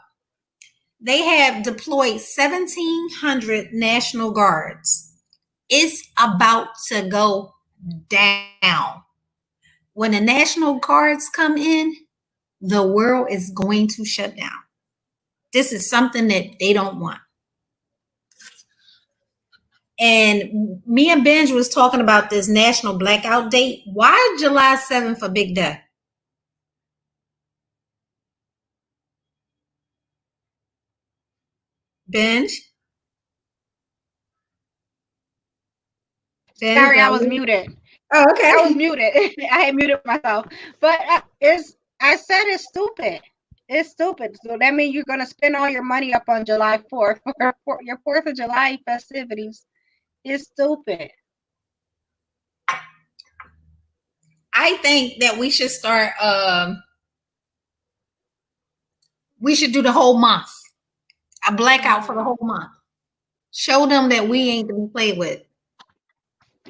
they have deployed 1,700 National Guards. It's about to go down. When the National Guards come in, the world is going to shut down. This is something that they don't want. And me and Benj was talking about this national blackout date. Why July 7th for Big Day? Benj? Sorry, I was muted. Oh, okay. I was muted. I had muted myself. But I said it's stupid. It's stupid. So that means you're going to spend all your money up on July 4th for your 4th of July festivities. It's stupid. I think that we should start, we should do the whole month. A blackout for the whole month. Show them that we ain't to be played with.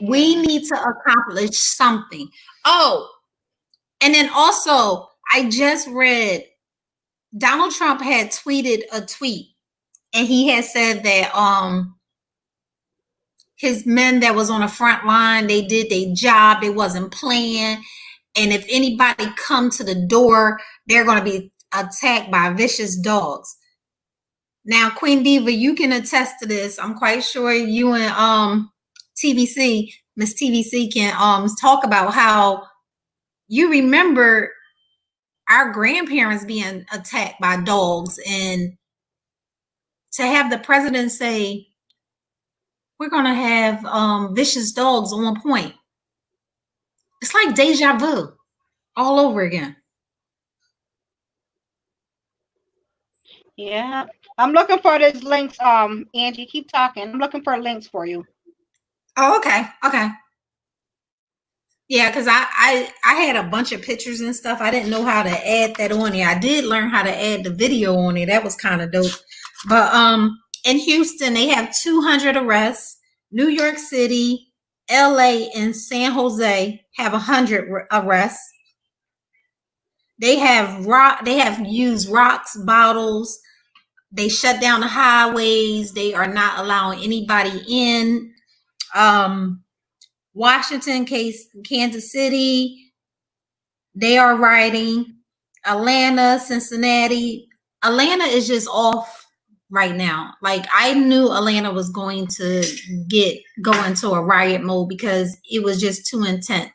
We need to accomplish something. Oh, and then also, I just read Donald Trump had tweeted a tweet, and he had said that his men that was on the front line, they did their job, they wasn't playing, and if anybody come to the door, they're going to be attacked by vicious dogs. Now, Queen Diva, you can attest to this. I'm quite sure you and TVC, Miss TVC, can talk about how you remember our grandparents being attacked by dogs, and to have the president say, we're going to have vicious dogs on one point. It's like deja vu all over again. Yeah. I'm looking for these links, Angie. Keep talking. I'm looking for links for you. Oh, okay. Okay. Yeah, because I had a bunch of pictures and stuff. I didn't know how to add that on there. I did learn how to add the video on there. That was kind of dope. But in Houston, they have 200 arrests. New York City, LA, and San Jose have 100 arrests. They have used rocks, bottles. They shut down the highways. They are not allowing anybody in. Washington, Kansas City, they are rioting. Atlanta, Cincinnati. Atlanta is just off right now. Like, I knew Atlanta was going to go into a riot mode because it was just too intense.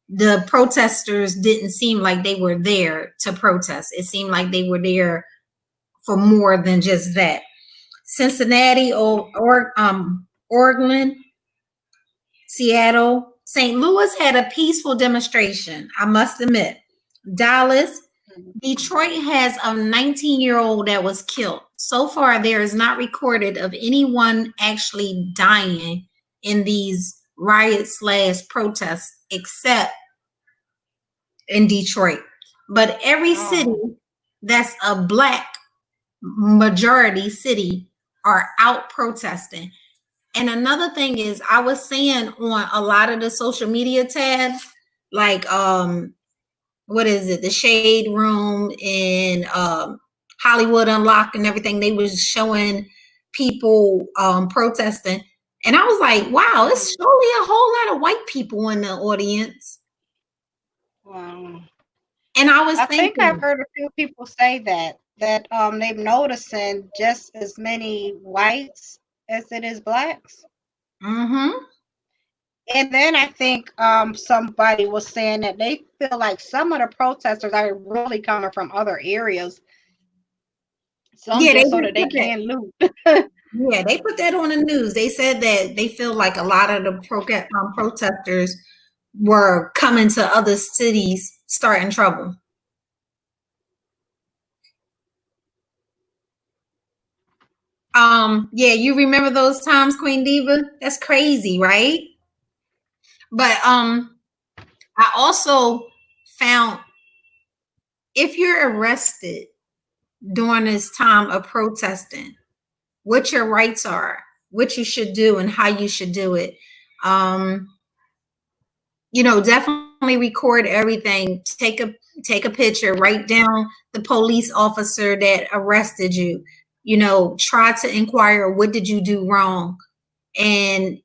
The protesters didn't seem like they were there to protest. It seemed like they were there for more than just that. Cincinnati, Oregon, Seattle, St. Louis had a peaceful demonstration, I must admit. Dallas, Detroit has a 19-year-old that was killed. So far, there is not recorded of anyone actually dying in these riots / protests, except in Detroit. But every city that's a Black majority city are out protesting. And another thing is, I was saying on a lot of the social media tabs, like what is it, the Shade Room and Hollywood Unlocked and everything, they was showing people protesting. And I was like, wow, it's surely a whole lot of white people in the audience. Wow. And I was think thinking, I've heard a few people say that they've noticing just as many whites as it is Blacks. mm-hmm. And then I think somebody was saying that they feel like some of the protesters are really coming from other areas. Some Yeah, just so that they can loot. Yeah, they put that on the news. They said that they feel like a lot of the protesters were coming to other cities, starting trouble. Yeah, you remember those times, Queen Diva? That's crazy, right? But I also found, if you're arrested during this time of protesting, what your rights are, what you should do, and how you should do it. Definitely record everything. Take a picture, write down the police officer that arrested you. Try to inquire, what did you do wrong? And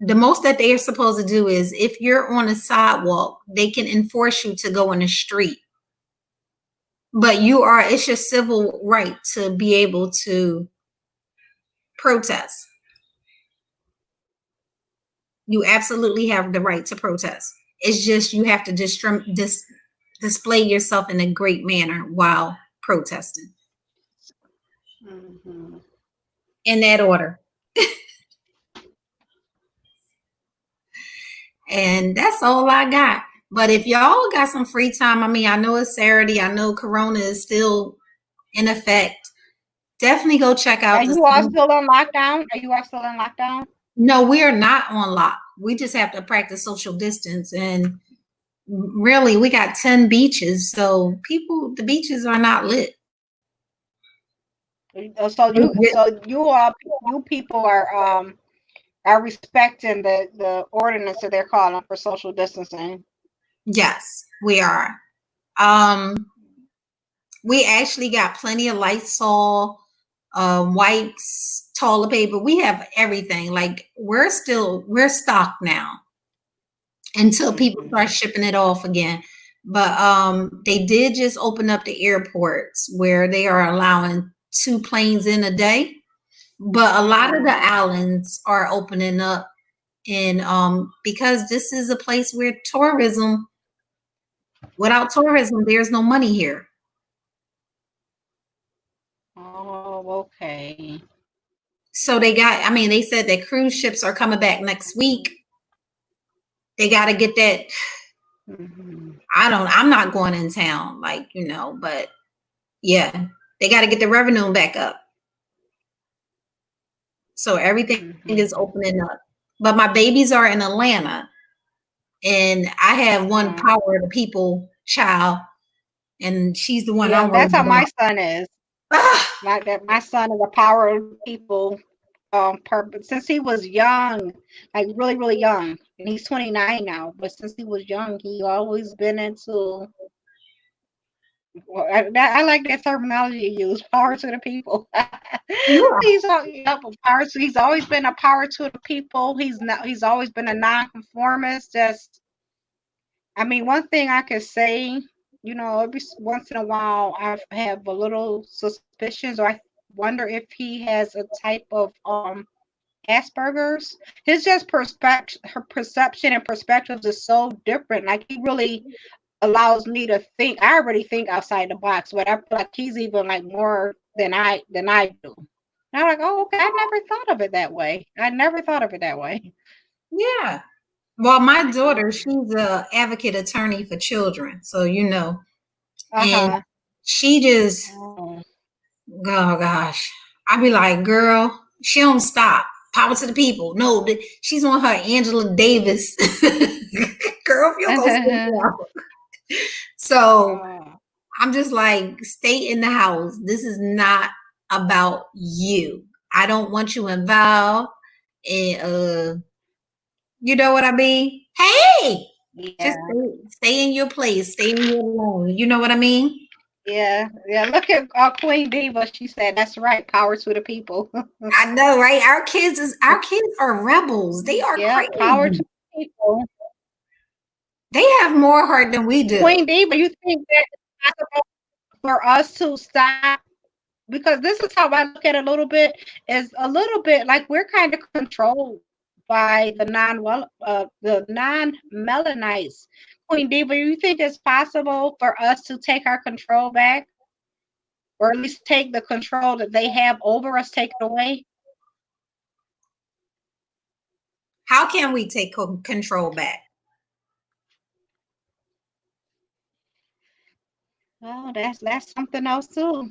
the most that they are supposed to do is, if you're on a sidewalk, they can enforce you to go in the street. But it's your civil right to be able to protest. You absolutely have the right to protest. It's just you have to display yourself in a great manner while protesting. Mm-hmm. In that order. And that's all I got. But if y'all got some free time, I know it's Saturday. I know Corona is still in effect. Definitely go check out. Are you all still on lockdown? No, we are not on lock. We just have to practice social distance. And really, we got 10 beaches. So the beaches are not lit. So you people are respecting the ordinance that they're calling for social distancing. Yes, we are. We actually got plenty of Lysol, wipes, toilet paper. We have everything. Like, we're stocked now until people start shipping it off again. But they did just open up the airports where they are allowing 2 planes in a day. But a lot of the islands are opening up, and because this is a place where without tourism, there's no money here. Oh, okay. So they said that cruise ships are coming back next week. They got to get that. Mm-hmm. I'm not going in town, but yeah, they got to get the revenue back up. So everything is opening up. But my babies are in Atlanta, and I have one Power of the People child, and she's the one. Yeah, that's how my son is. My son is a Power of the People. Since he was young, like really, really young, and he's 29 now. But since he was young, he always been into Well, I like that terminology you use. Power to the people. Yeah. He's always been a power to the people. He's always been a nonconformist. Just, I mean, one thing I could say, every once in a while, I have a little suspicions, or I wonder if he has a type of Asperger's. His just her perception and perspectives is so different. Like, he really allows me to think. I already think outside the box, but I feel like he's even like more than I do. And I'm like, oh, okay, I never thought of it that way. Yeah. Well, my daughter, she's a advocate attorney for children, so and Uh-huh. she just, Oh. oh gosh, I be like, girl, she don't stop. Power to the people. No, she's on her Angela Davis. Girl, if you go sit down. So Oh. I'm just like, stay in the house. This is not about you. I don't want you involved in you know what I mean? Hey, just Yeah. stay in your place, stay in your lane. You know what I mean? Yeah. Look at Queen Diva. She said, "That's right. Power to the people." I know, right? Our kids are rebels. They are Yeah. Power to crazy. the people. They have more heart than we do. Queen Diva, you think that it's possible for us to stop? Because this is how I look at it a little bit. Is a little bit like we're kind of controlled by the non-melanites. Queen Diva, you think it's possible for us to take our control back, or at least take the control that they have over us, take it away? How can we take control back? Oh, that's something else too.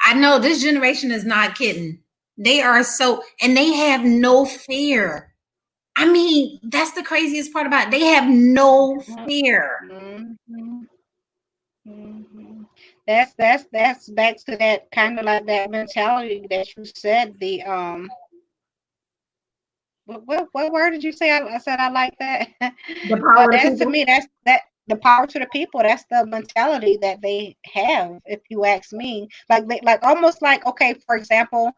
I know this generation is not kidding. They are so, and they have no fear. I mean, that's the craziest part about it. They have no fear. Mm-hmm. Mm-hmm. That's back to that kind of like that mentality that you said. The what word did you say? I said I like that. The But power of the that's, to people. me, that's the power to the people. That's the mentality that they have. If you ask me, like almost like, okay, for example,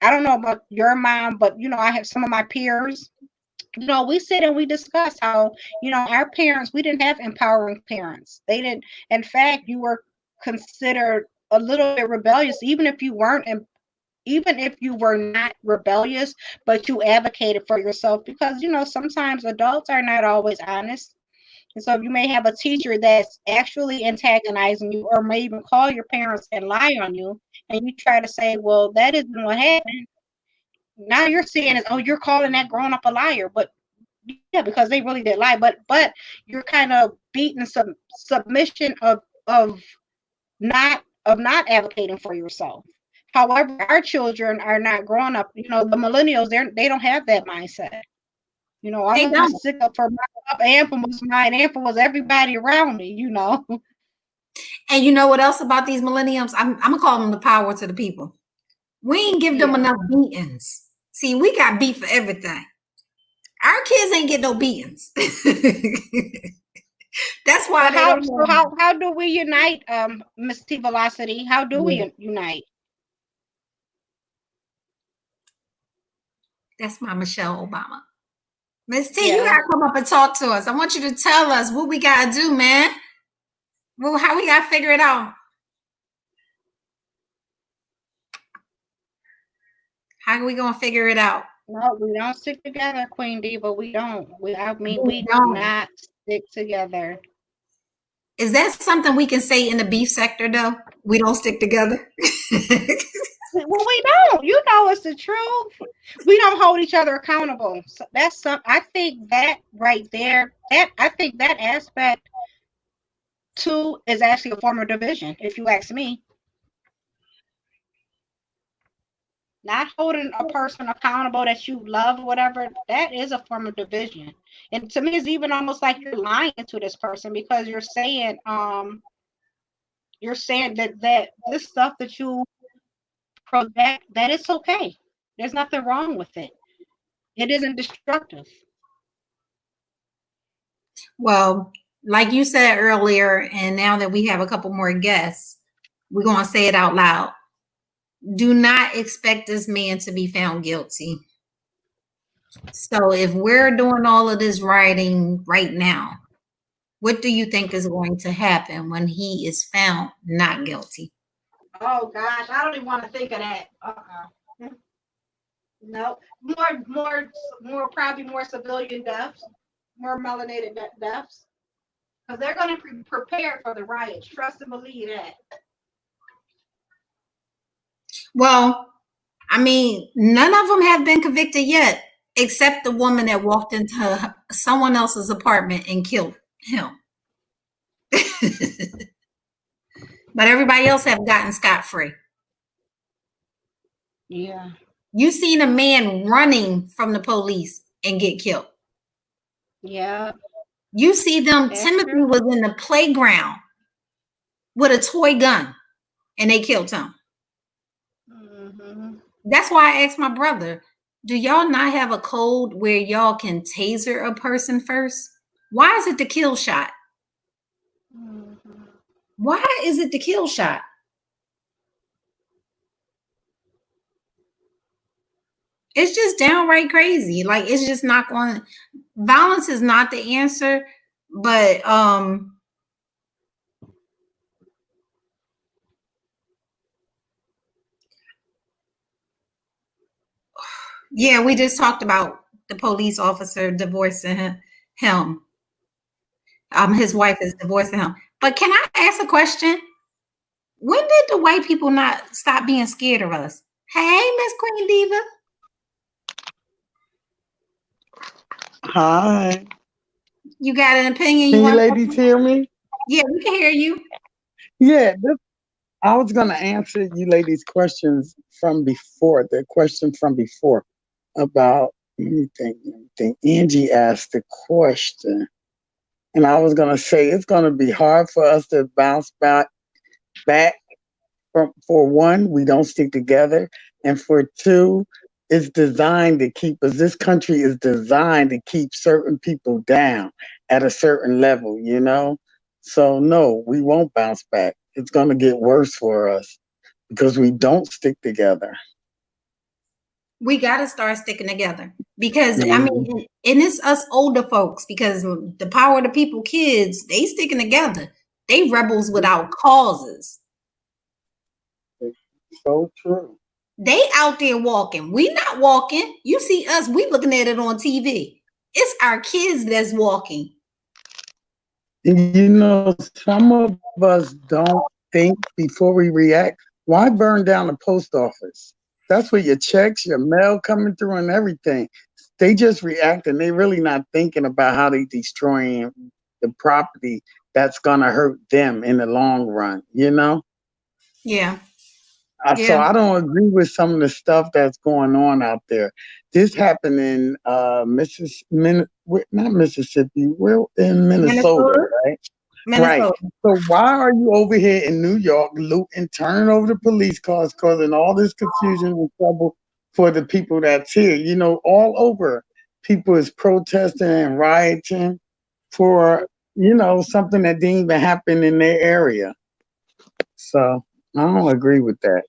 I don't know about your mom, but I have some of my peers. We sit and we discuss how, our parents, we didn't have empowering parents. They didn't. In fact, you were considered a little bit rebellious, even if you were not rebellious, but you advocated for yourself, because sometimes adults are not always honest. And so you may have a teacher that's actually antagonizing you, or may even call your parents and lie on you, and you try to say, well, that isn't what happened. Now you're seeing it, oh, you're calling that grown up a liar. But yeah, because they really did lie. But you're kind of beating some submission of not advocating for yourself. However, our children are not growing up. The millennials, they don't have that mindset. I'm They gonna don't. stick up for my anthem was mine. Anthem was everybody around me. And you know what else about these millenniums? I'm gonna call them the power to the people. We ain't give them Yeah. enough beatings. See, we got beat for everything. Our kids ain't get no beatings. That's why So they how don't so know. how do we unite, Miss T Velocity? How do Yeah, we unite? that's my Michelle Obama. Miss T, you Yeah. gotta come up and talk to us. I want you to tell us what we gotta do, man. Well, how we gotta figure it out. How are we gonna figure it out? No, we don't stick together, Queen Diva. We don't. We We do don't. not stick together. Is that something we can say in the beef sector though? We don't stick together. Well, we don't. It's the truth. We don't hold each other accountable. So that's I think that right there, I think that aspect too is actually a form of division, if you ask me. Not holding a person accountable that you love or whatever, that is a form of division. And to me, it's even almost like you're lying to this person, because you're saying that this stuff that you project, that it's okay. There's nothing wrong with it. It isn't destructive. Well, like you said earlier, and now that we have a couple more guests, we're going to say it out loud. Do not expect this man to be found guilty. So if we're doing all of this writing right now, what do you think is going to happen when he is found not guilty? Oh gosh, I don't even want to think of that. No, more probably more civilian deaths, more melanated deaths, because they're going to be prepared for the riots. Trust and believe that. Well, I mean, none of them have been convicted yet, except the woman that walked into someone else's apartment and killed him. But everybody else have gotten scot-free. Yeah. You seen a man running from the police and get killed. Yeah. You see them, That's Timothy true. was in the playground with a toy gun and they killed him. Mm-hmm. That's why I asked my brother, do y'all not have a code where y'all can taser a person first? Why is it the kill shot? Mm-hmm. Why is it the kill shot? It's just downright crazy. Like, it's just not going, violence is not the answer, but yeah, we just talked about the police officer divorcing him. His wife is divorcing him. But can I ask a question? When did the white people not stop being scared of us? Hey, Miss Queen Diva. Hi. You got an opinion? Can you want? ladies hear me? Yeah, we can hear you. Yeah, I was going to answer you ladies' questions from before, the question from before about anything. Angie asked the question. And I was going to say it's going to be hard for us to bounce back for one, we don't stick together. And for two, it's designed to keep us, this country is designed to keep certain people down at a certain level, you know? So no, we won't bounce back. It's going to get worse for us because we don't stick together. We got to start sticking together because I mean, and it's us older folks, because the power of the people, kids, they sticking together. They rebels without causes. So true. They out there walking. We not walking. You see us, we looking at it on TV. It's our kids that's walking. And you know, some of us don't think before we react. Why burn down the post office? That's where your checks, your mail coming through and everything. They just react and they really not thinking about how they destroying the property that's gonna hurt them in the long run, you know? Yeah. So I don't agree with some of the stuff that's going on out there. This happened in not Mississippi, we're in Minnesota, right? Minnesota. Right. So why are you over here in New York looting, turning over the police cars, causing all this confusion and trouble for the people that's here? You know, all over people is protesting and rioting for, you know, something that didn't even happen in their area. So I don't agree with that.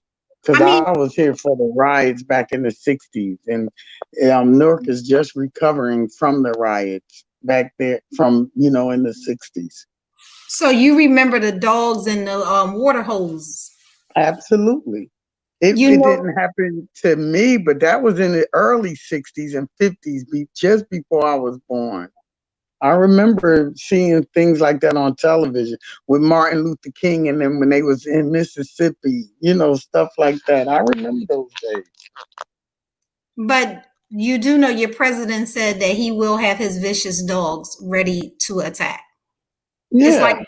Because I was here for the riots back in the 60s. And Newark is just recovering from the riots back there from, you know, in the 60s. So you remember the dogs and the water hoses? Absolutely. It didn't happen to me, but that was in the early 60s and 50s, just before I was born. I remember seeing things like that on television with Martin Luther King and them when they was in Mississippi, you know, stuff like that. I remember those days. But you do know your president said that he will have his vicious dogs ready to attack. Yeah. It's like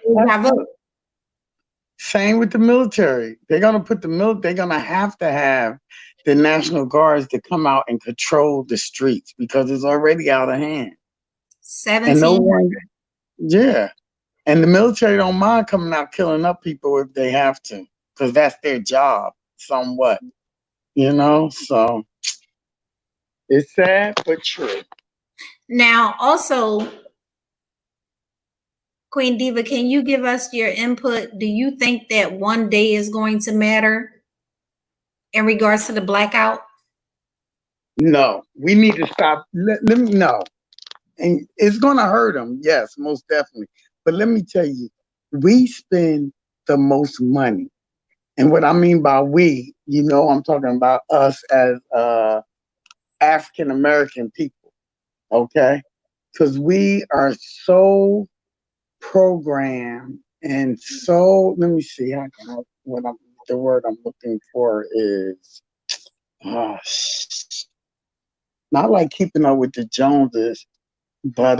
same with the military. They're gonna put they're gonna have to have the National Guards to come out and control the streets because it's already out of hand. 1700. Yeah. And the military don't mind coming out killing up people if they have to, because that's their job somewhat. You know, so it's sad but true. Now also, Queen Diva, can you give us your input? Do you think that one day is going to matter in regards to the blackout? No, we need to stop. Let me know. And it's going to hurt them. Yes, most definitely. But let me tell you, we spend the most money. And what I mean by we, I'm talking about us as African American people. Okay. Because we are so programmed and so, let me see, the word I'm looking for is, not like keeping up with the Joneses, but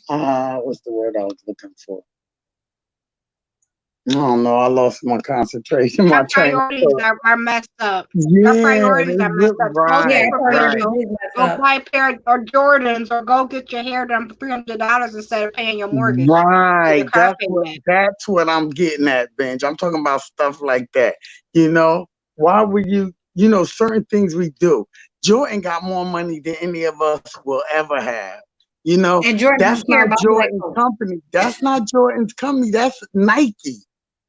what's the word I was looking for? I don't know. I lost my concentration. My Our train of priorities thought. are messed up. Yeah, Our priorities are messed up. Go right, superficial. right, Go buy a pair of Jordans or go get your hair done for $300 instead of paying your mortgage. right. Your car That's what I'm getting at, Benj. I'm talking about stuff like that. Why would you? Certain things we do. Jordan got more money than any of us will ever have. And Jordan That's don't care not about Jordan's black folks. company. That's not Jordan's company. That's Nike.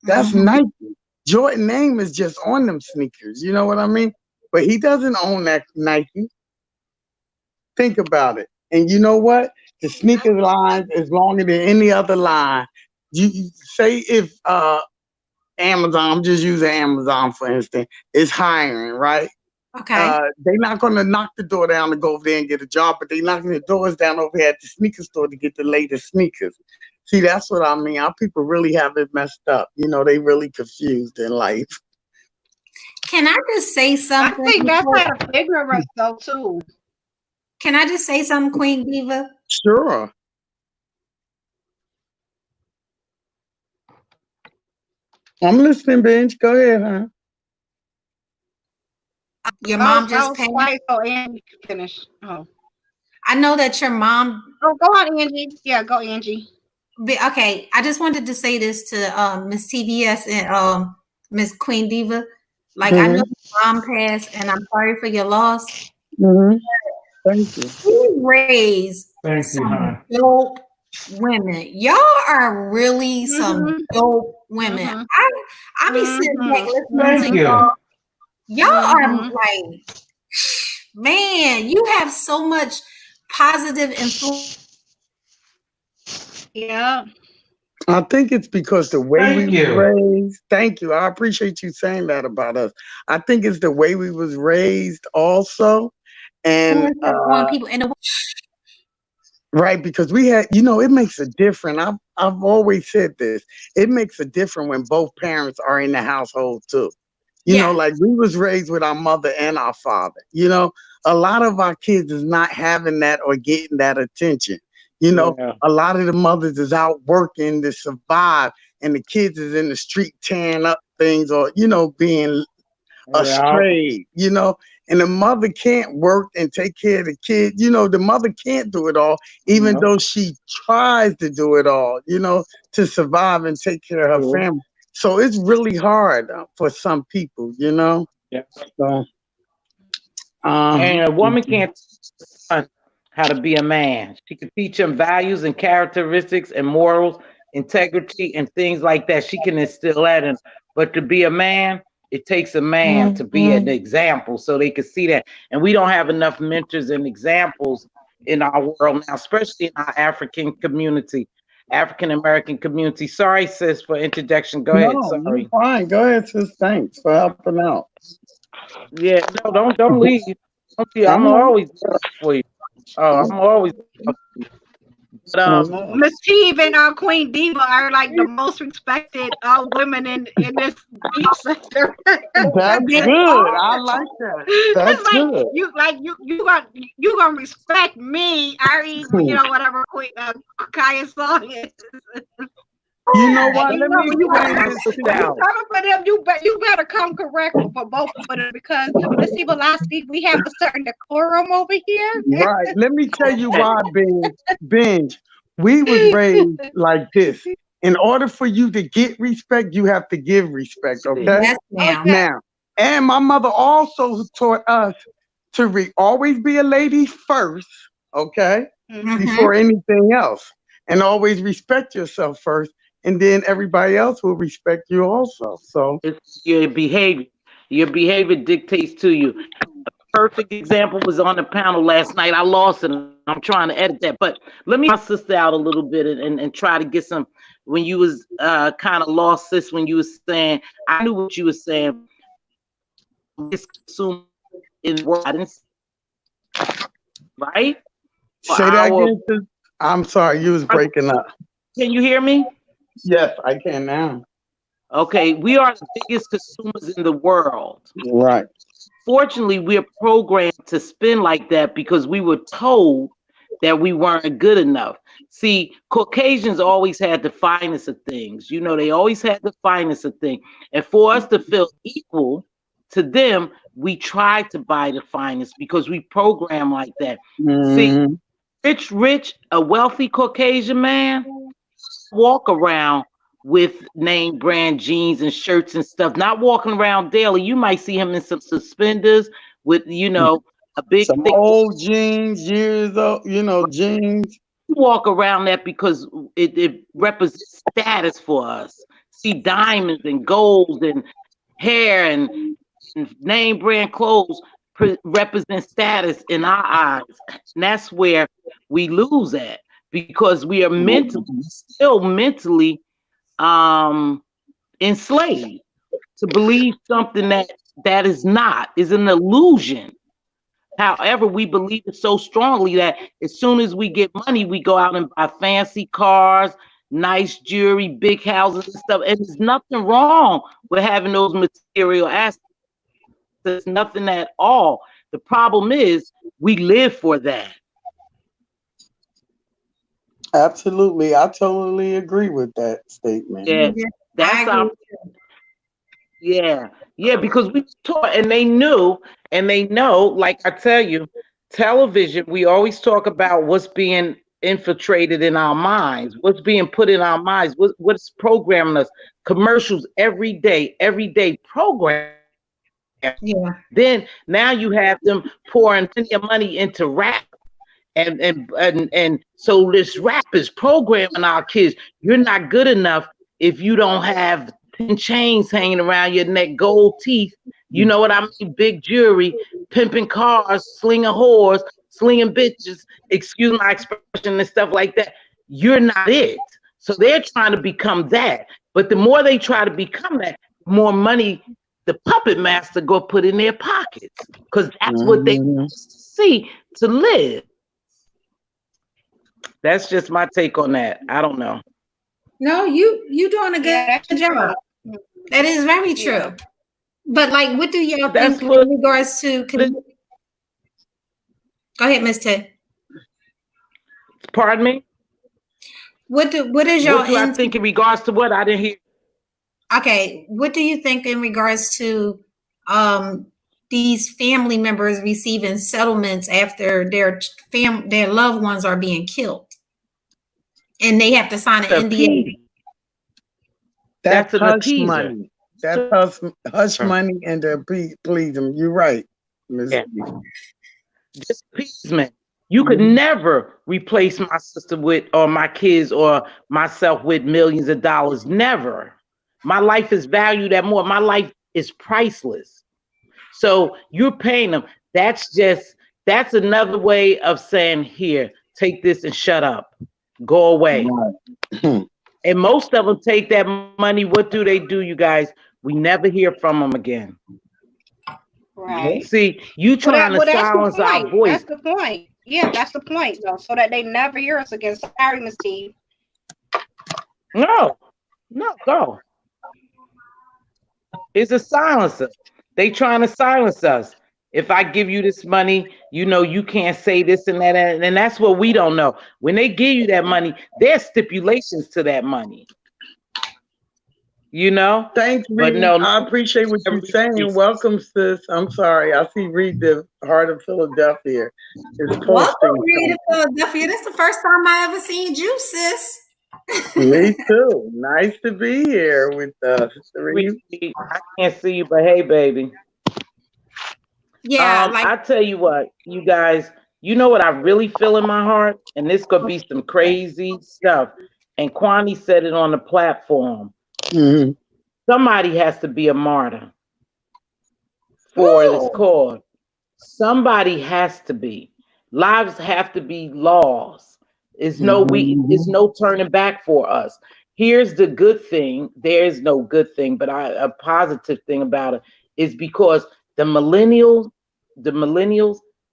That's Mhm. Nike. Jordan name is just on them sneakers. You know what I mean? But he doesn't own that Nike. Think about it. And you know what? The sneakers line is longer than any other line. You say if Amazon, I'm just using Amazon for instance, is hiring, right? Okay. They're not going to knock the door down to go over there and get a job, but they're knocking the doors down over here at the sneaker store to get the latest sneakers. See, that's what I mean. Our people really have it messed up. They really confused in life. Can I just say I something? think that's out of ignorance, though, too. Can I just say something, Queen Diva? Sure. I'm listening, Benj. Go ahead, huh? Your mom just was passed. quiet, so Angie can finish. Oh. I know that your mom. Oh, go on, Angie. Yeah, go, Angie. Okay, I just wanted to say this to Miss TVS and Miss Queen Diva. Like, I know your mom passed, and I'm sorry for your loss. Thank you. We raised some dope women. Y'all are really some dope women. I be sitting back listening to y'all. Y'all are like, man, you have so much positive influence. Yeah. I think it's because the way we were raised. Thank you. I appreciate you saying that about us. I think it's the way we was raised also. And people in the right, because we had, it makes a difference. I've always said this. It makes a difference when both parents are in the household too. Like we was raised with our mother and our father. A lot of our kids is not having that or getting that attention. A lot of the mothers is out working to survive, and the kids is in the street tearing up things or, being astray, and the mother can't work and take care of the kid. The mother can't do it all, even though she tries to do it all, to survive and take care of her family. So it's really hard for some people, Yeah. So, and a woman can't teach how to be a man. She can teach him values and characteristics and morals, integrity, and things like that. She can instill that in. But to be a man, it takes a man to be an example so they can see that. And we don't have enough mentors and examples in our world now, especially in our African community, African American community. Sorry, sis, for interjection. Go ahead. Sorry. You're fine. Go ahead, sis. Thanks for helping out. Yeah, no, don't leave. Don't leave. I'm always there for you. I'm always there for you. Miss Steve and Queen Diva are like the most respected women in this beat sector. That's good. I like that. That's like, good. You gonna respect me, Ari, whatever Queen Kaya's song is. You know what? Let me explain this to you. Coming for them, you better come correct for both of them because Miss Steve last week we have a certain decorum over here. Right. Let me tell you why, Benj. We was raised like this. In order for you to get respect, you have to give respect. Okay. Yes, ma'am. Now, and my mother also taught us to always be a lady first. Okay. Before anything else. and always respect yourself first, and then everybody else will respect you also. So It's your behavior. Your behavior dictates to you. Perfect example was on the panel last night. I lost it. I'm trying to edit that, but let me my sister out a little bit and try to get some. When you was kind of lost, sis, when you was saying, I knew what you were saying. It's consumed in world, right? say that again. Sis? I'm sorry, you was breaking up. Can you hear me? Yes, I can now. Okay, we are the biggest consumers in the world. Right. Fortunately, we're programmed to spend like that because we were told that we weren't good enough. See, Caucasians always had the finest of things. You know, they always had the finest of things. And for us to feel equal to them, we try to buy the finest because we program like that. Mm-hmm. See, rich, a wealthy Caucasian man walk around with name brand jeans and shirts and stuff, not walking around daily. You might see him in some suspenders with, you know, a big some old jeans, years old, you know, jeans. Walk around that because it represents status for us. See, diamonds and golds and hair and name brand clothes represent status in our eyes. And that's where we lose at because we are still mentally enslaved to believe something that is an illusion. However, we believe it so strongly that as soon as we get money, we go out and buy fancy cars, nice jewelry, big houses and stuff. And there's nothing wrong with having those material aspects. There's nothing at all. The problem is we live for that. Absolutely. I totally agree with that statement. Yeah, that's our. Yeah, because we taught and they knew and they know, like I tell you, television, we always talk about what's being infiltrated in our minds, what's being put in our minds, what's programming us. Commercials every day program. Yeah. Then now you have them pouring plenty of money into rap. And so this rap is programming our kids. You're not good enough if you don't have 10 chains hanging around your neck, gold teeth. You know what I mean? Big jewelry, pimping cars, slinging whores, slinging bitches, excuse my expression and stuff like that. You're not it. So they're trying to become that. But the more they try to become that, the more money the puppet master go put in their pockets. Because that's what they see to live. That's just my take on that. I don't know. No, you doing a good job. That is very true. Yeah. But like, what do y'all think in regards to? Go ahead, Ms. Ted. Pardon me. What is y'all? What do I think in regards to what? I didn't hear. Okay, what do you think in regards to these family members receiving settlements after their loved ones are being killed, and they have to sign an NDA? That's hush money. That's hush money and please them. You're right, Ms. Just appeasement. You could never replace my sister with, or my kids, or myself with millions of dollars. Never. My life is valued at more. My life is priceless. So you're paying them. That's another way of saying, here, take this and shut up. Go away. And most of them take that money. What do, you guys? We never hear from them again. Right. See, you trying to silence our voice. That's the point. Yeah, that's the point, though, so that they never hear us again. Sorry, Ms. T. No, go. It's a silencer. They trying to silence us. If I give you this money, you know you can't say this and that, and that's what we don't know. When they give you that money, there's stipulations to that money. You know? Thanks, Reed. But no, I appreciate what you're saying. Welcome, sis. I'm sorry. I see Reed, the Heart of Philadelphia, is posting. Welcome, Reed of Philadelphia. This is the first time I ever seen you, sis. Me too. Nice to be here with us. I can't see you, but hey, baby. Yeah, I tell you what, you guys, You know what I really feel in my heart? And this could be some crazy stuff. And Kwani said it on the platform. Mm-hmm. Somebody has to be a martyr for this cause. Somebody has to be. Lives have to be lost. It's no turning back for us. Here's the good thing. There is no good thing, but a positive thing about it is because the millennials,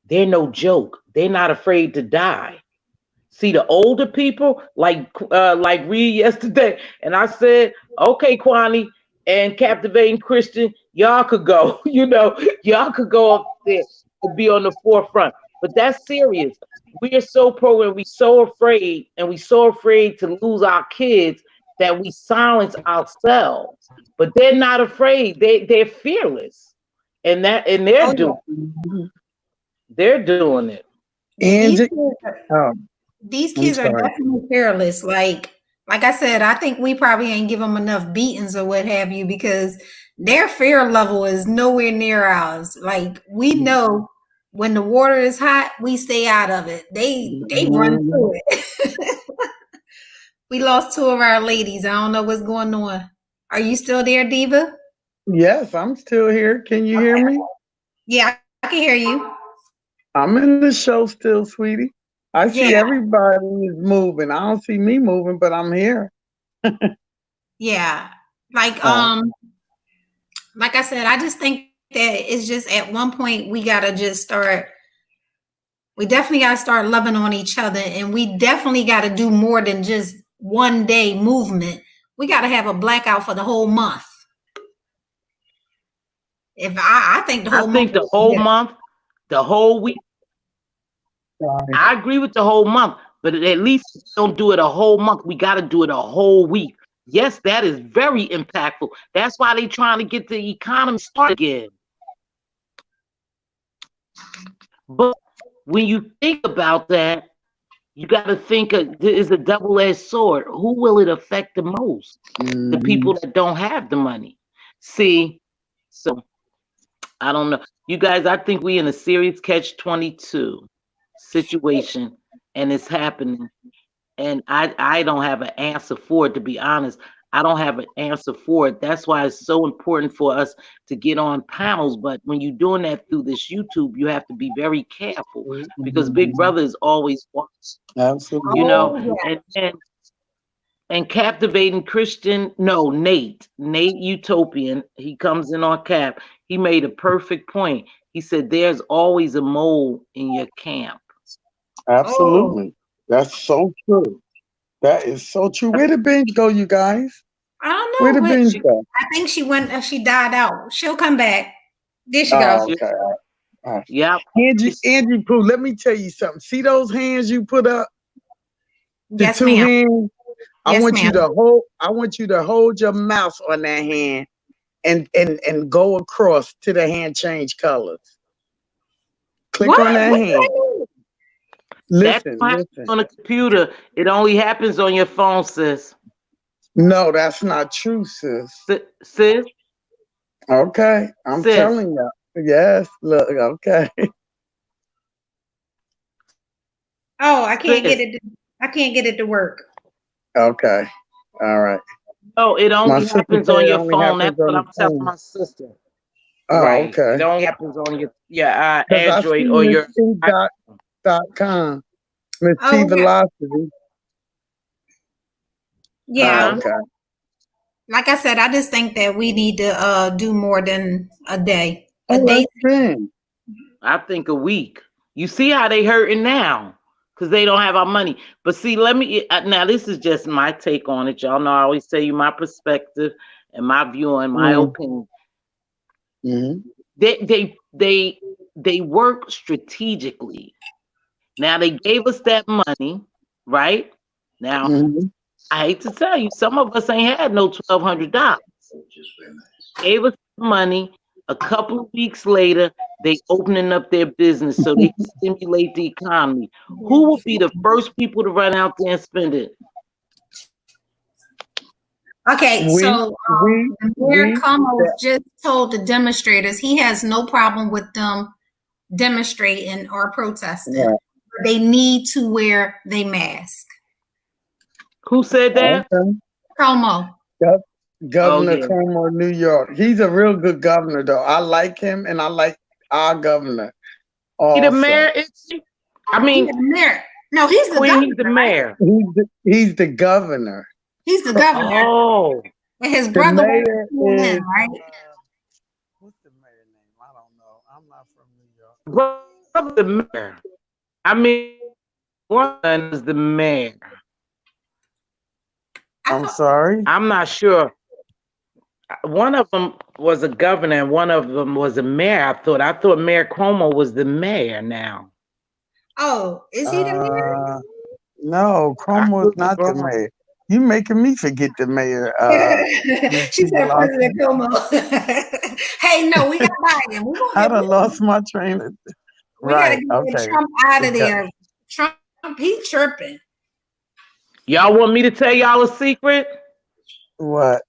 they're no joke. They're not afraid to die. See, the older people, like Reed yesterday, and I said, okay, Kwani and Captivating Christian, y'all could go. Y'all could go up there and be on the forefront. But that's serious. We are so programmed, we so afraid, and we so afraid to lose our kids that we silence ourselves. But they're not afraid. They're fearless, and they're doing it. Angie, These kids are definitely fearless. Like I said, I think we probably ain't give them enough beatings or what have you, because their fear level is nowhere near ours. Like, we know when the water is hot, we stay out of it. They run through it. We lost 2 of our ladies. I don't know what's going on. Are you still there, Diva? yes, I'm still here. Can you hear me? Yeah, I can hear you. I'm in the show still, sweetie. I see everybody is moving. I don't see me moving, but I'm here. Yeah. Like I said, I just think that it's just at one point we definitely gotta start loving on each other, and we definitely gotta do more than just one day movement. We gotta have a blackout for the whole month. I think the whole month, the whole week. I agree with the whole month, but at least don't do it a whole month. We got to do it a whole week. Yes, that is very impactful. That's why they're trying to get the economy started again. But when you think about that, you got to think it's a double-edged sword. Who will it affect the most? The people that don't have the money. See, so I don't know. You guys, I think we in a serious catch-22 situation, and it's happening. And I don't have an answer for it, to be honest. I don't have an answer for it. That's why it's so important for us to get on panels. But when you're doing that through this YouTube, you have to be very careful, because Big Brother is always watching. Absolutely. And Captivating Christian, Nate Utopian, he comes in on Cap. He made a perfect point. He said, there's always a mole in your camp. Absolutely. That's so true. That is so true. Where did Benj go, you guys? I don't know. Where did Benj go? I think she went. She died out. She'll come back. There she goes. Okay. Yeah. Angie Pooh, let me tell you something. See those hands you put up? The Yes, 2 ma'am. hands. I Yes, want ma'am. you to hold your mouse on that hand and go across to the hand change colors. Click on that hand. Listen. On a computer, it only happens on your phone, sis. No, that's not true, sis. Sis? Okay, I'm telling you. Yes, look, okay. Oh, I can't get it. I can't get it to work. Okay, all right. Oh, it only happens on your phone. That's what I'm telling my sister. Oh, right. Okay. It only happens on your Android or your .com. Miss T okay. Velocity. Yeah. Okay. Like I said, I just think that we need to do more than a day. A day. I think a week. You see how they hurting now because they don't have our money. But see, let me now. This is just my take on it. Y'all know I always tell you my perspective and my view and my opinion. They work strategically. Now they gave us that money, right? Now I hate to tell you, some of us ain't had no $1,200. Gave us money. A couple of weeks later, they opening up their business so they can stimulate the economy. Who will be the first people to run out there and spend it? Okay, so Mayor Como just told the demonstrators he has no problem with them demonstrating or protesting. Right. They need to wear their mask. Who said that? Okay. Cuomo. Governor yeah. Cuomo of New York. He's a real good governor, though. I like him, and I like our governor. He the Also, mayor? I He's mean, the mayor. No, he's the Queen, he's the governor. Right? mayor. he's the governor. He's the governor. Oh, And his The brother was mayor CNN, is right? what's the mayor name? I don't know. I'm not from New York. brother the mayor. I mean, one is the mayor. I I'm thought, sorry. I'm not sure. One of them was a governor and one of them was a mayor. I thought Mayor Cuomo was the mayor now. oh, is he the mayor? No, Cuomo's not the mayor. You making me forget the mayor. She said President Cuomo. Hey, no, we got Biden. I done lost my train of We right. gotta get Okay. Trump out of there. Trump, he chirping. Y'all want me to tell y'all a secret? What?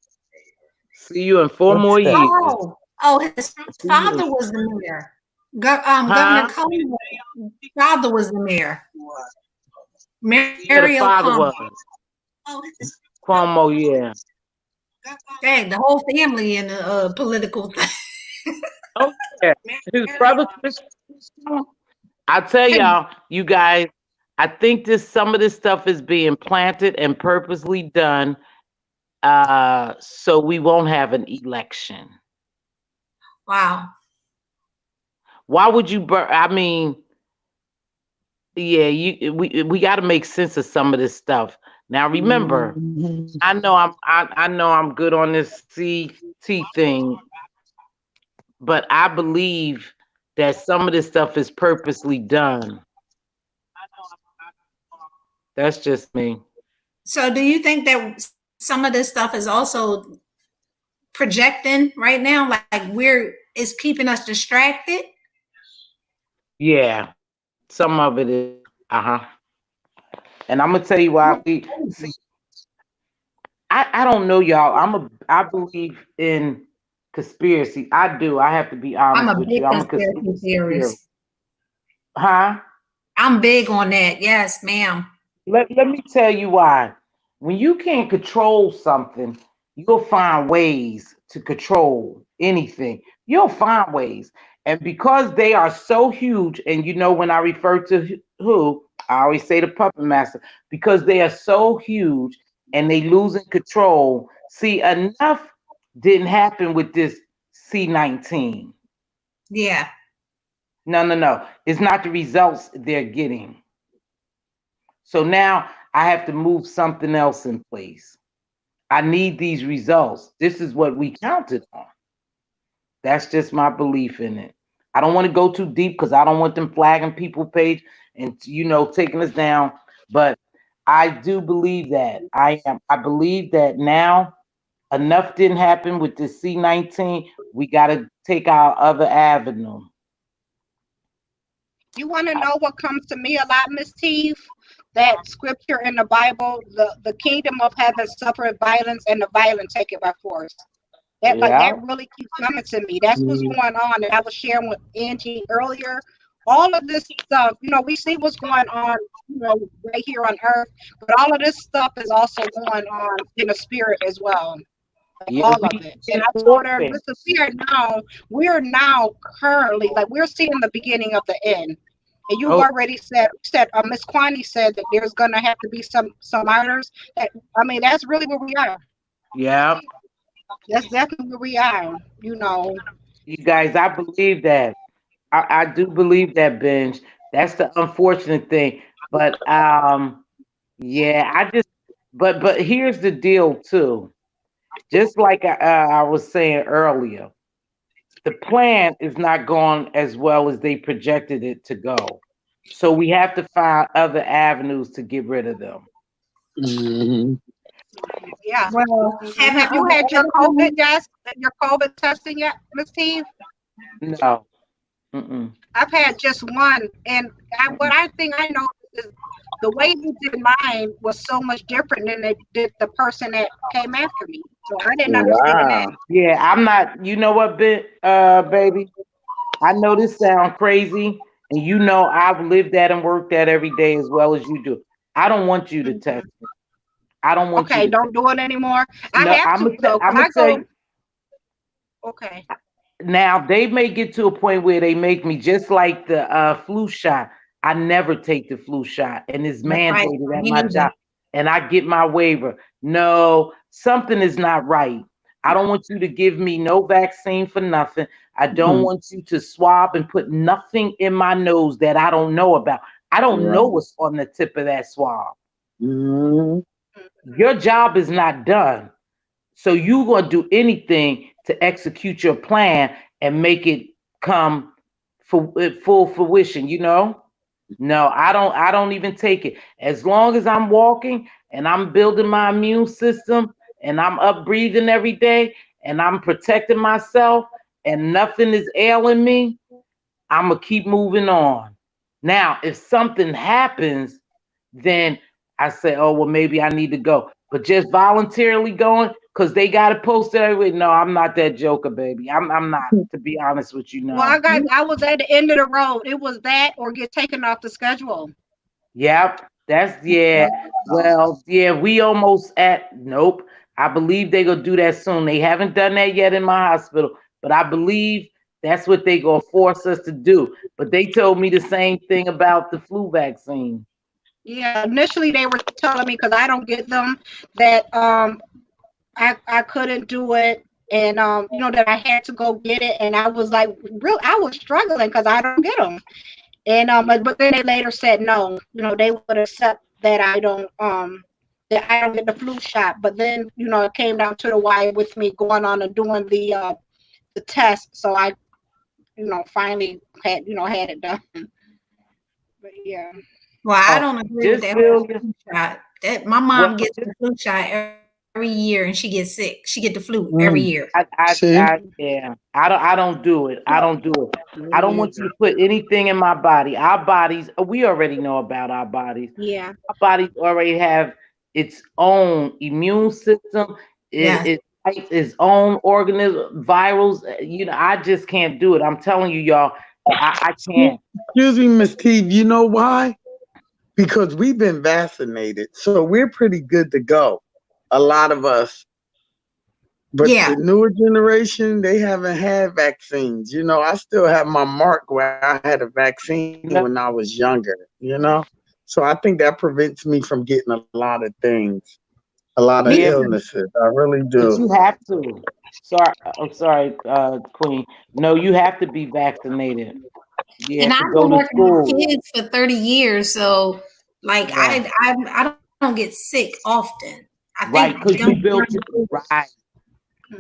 See you in 4 more What's that? years. Oh, his father was the mayor. Governor Cuomo's father was the mayor. Yeah, the Mario father Cuomo. was. Cuomo, yeah. Dang, the whole family in the political thing. Oh, yeah. His brother. I tell y'all, you guys, I think some of this stuff is being planted and purposely done so we won't have an election. Wow. Why would you I mean, yeah, we got to make sense of some of this stuff. Now remember, I know I'm good on this CT thing, but I believe that some of this stuff is purposely done. That's just me. So do you think that some of this stuff is also projecting right now? Like it's keeping us distracted? Yeah, some of it is. And I'm gonna tell you why. I don't know, y'all. I believe in conspiracy. I do. I have to be honest with you. I'm a conspiracy theorist. Huh? I'm big on that. Yes, ma'am. Let me tell you why. When you can't control something, you'll find ways to control anything. You'll find ways. And because they are so huge, and you know when I refer to who, I always say the puppet master, because they are so huge and they losing control. See, enough didn't happen with this C-19. Yeah. No. It's not the results they're getting. So now I have to move something else in place. I need these results. This is what we counted on. That's just my belief in it. I don't want to go too deep because I don't want them flagging people page and taking us down. But I do believe that. I believe that now enough didn't happen with this C-19. We got to take our other avenue. You want to know what comes to me a lot, Miss Teve? That scripture in the Bible, the kingdom of heaven suffereth violence and the violent take it by force. That that really keeps coming to me. That's what's going on. And I was sharing with Angie earlier. All of this stuff, we see what's going on, right here on earth, but all of this stuff is also going on in the spirit as well. All of it. And I told her, listen, we're now currently, we're seeing the beginning of the end. And you already said Miss Kwani said that there's gonna have to be some martyrs. That's really where we are. Yeah. That's definitely where we are, You guys, I believe that. I do believe that, Benj. That's the unfortunate thing. But yeah, but here's the deal too. Just like I was saying earlier, the plan is not going as well as they projected it to go. So we have to find other avenues to get rid of them. Mm-hmm. Yeah. Well, have you had your COVID testing yet, Ms. Teve? No. Mm-mm. I've had just one, and what I think I know is the way you did mine was so much different than they did the person that came after me. So I didn't understand that. Yeah, I'm not. You know what, baby? I know this sounds crazy, and you know I've lived that and worked that every day as well as you do. I don't want you to test me. I don't want you Okay, to. don't do it anymore. I No, have to though, 'cause I'm gonna I tell go. you Okay. now. They may get to a point where they make me just like the flu shot. I never take the flu shot, and it's That's right. mandated at Me my neither. job, and I get my waiver. No, something is not right. I don't want you to give me no vaccine for nothing. I don't Mhm. want you to swab and put nothing in my nose that I don't know about. I don't know Right. what's on the tip of that swab. Mhm. Your job is not done. So you're going to do anything to execute your plan and make it come for full fruition, you know? No, I don't even take it. As long as I'm walking and I'm building my immune system and I'm up breathing every day and I'm protecting myself and nothing is ailing me, I'm gonna keep moving on. Now, if something happens, then I say, oh well, maybe I need to go. But just voluntarily going because they got it posted everywhere. No, I'm not that joker, baby. I'm not. To be honest with you, Well, no. I was at the end of the road. It was that or get taken off the schedule. Yep, that's yeah. Well, yeah, we almost at nope. I believe they gonna do that soon. They haven't done that yet in my hospital, but I believe that's what they gonna force us to do. But they told me the same thing about the flu vaccine. Yeah, initially they were telling me because I don't get them that I couldn't do it, and you know that I had to go get it, and I was like real I was struggling because I don't get them, and but then they later said no, you know they would accept that I don't get the flu shot, but then you know it came down to the wire with me going on and doing the test, so I you know finally had it done, but yeah. Well, I Oh, don't agree with just that feel whole you. flu shot. That my Well, mom gets the flu shot every year and she gets sick. She get the flu every Mm. year. See? yeah. I don't do it. I don't do it. I don't Me want you to put anything in my body. Our bodies, we already know about our bodies. Yeah. Our bodies already have its own immune system. Yes. It fights its own organism, virals. You know, I just can't do it. I'm telling you, y'all, I can't. Excuse me, Miss T. You know why? Because we've been vaccinated, so we're pretty good to go. A lot of us. But Yeah. the newer generation, they haven't had vaccines. You know, I still have my mark where I had a vaccine No, when I was younger, you know? So I think that prevents me from getting a lot of things, a lot of Me yeah, too. illnesses. I really but do. you have to. Sorry, I'm sorry, Queen. No, you have to be vaccinated. You And have I've to go been to working with school. kids for 30 years, so like Right. I don't get sick often. I Right, think because you young built it people, right,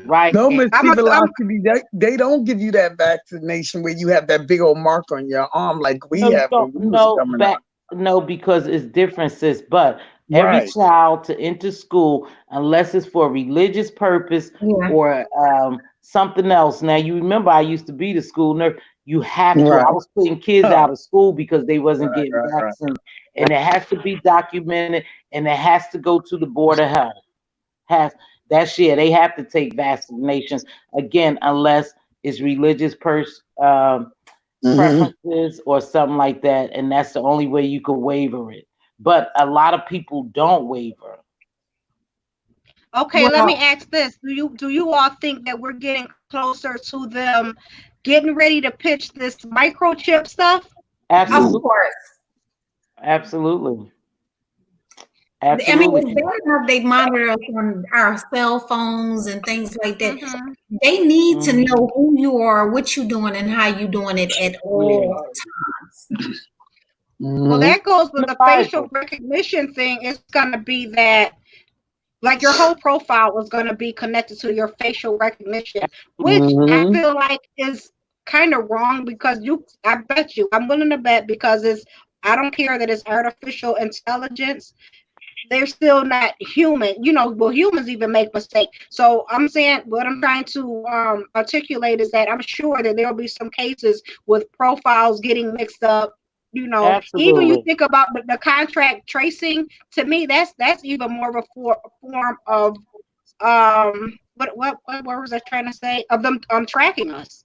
right. No, And Miss I'm T. a, I'm Velocity, they don't give you that vaccination where you have that big old mark on your arm like we no, you had when don't we was know coming up. back. No, because it's different, sis. But every Right, child to enter school, unless it's for a religious purpose yeah. or something else. Now, you remember I used to be the school nurse. You have to. right, I was putting kids out of school because they wasn't getting right. vaccinated, and it has to be documented, and it has to go to the board of health. Has that's yeah, they have to take vaccinations again unless it's religious Mm-hmm. preferences or something like that, and that's the only way you can waiver it. But a lot of people don't waiver. Okay, let me Well, ask this. Do you all think that we're getting closer to them getting ready to pitch this microchip stuff? of Absolutely, course. absolutely, I mean, absolutely. it's bad enough they monitor us on our cell phones and things like that. Mm-hmm. They need to Mhm. know who you are, what you're doing, and how you're doing it at Yeah, all times. Well, Mm-hmm. that goes with the the facial Bible. recognition thing. It's gonna be that like your whole profile is gonna be connected to your facial recognition, which I Mm-hmm. feel like is kind of wrong because I bet you, I'm willing to bet because I don't care that it's artificial intelligence, they're still not human. You know, well, humans even make mistakes. So I'm saying what I'm trying to articulate is that I'm sure that there'll be some cases with profiles getting mixed up. You know, even you Absolutely. think about the contract tracing. To me, that's even more of a form of what was I trying to say of them tracking us.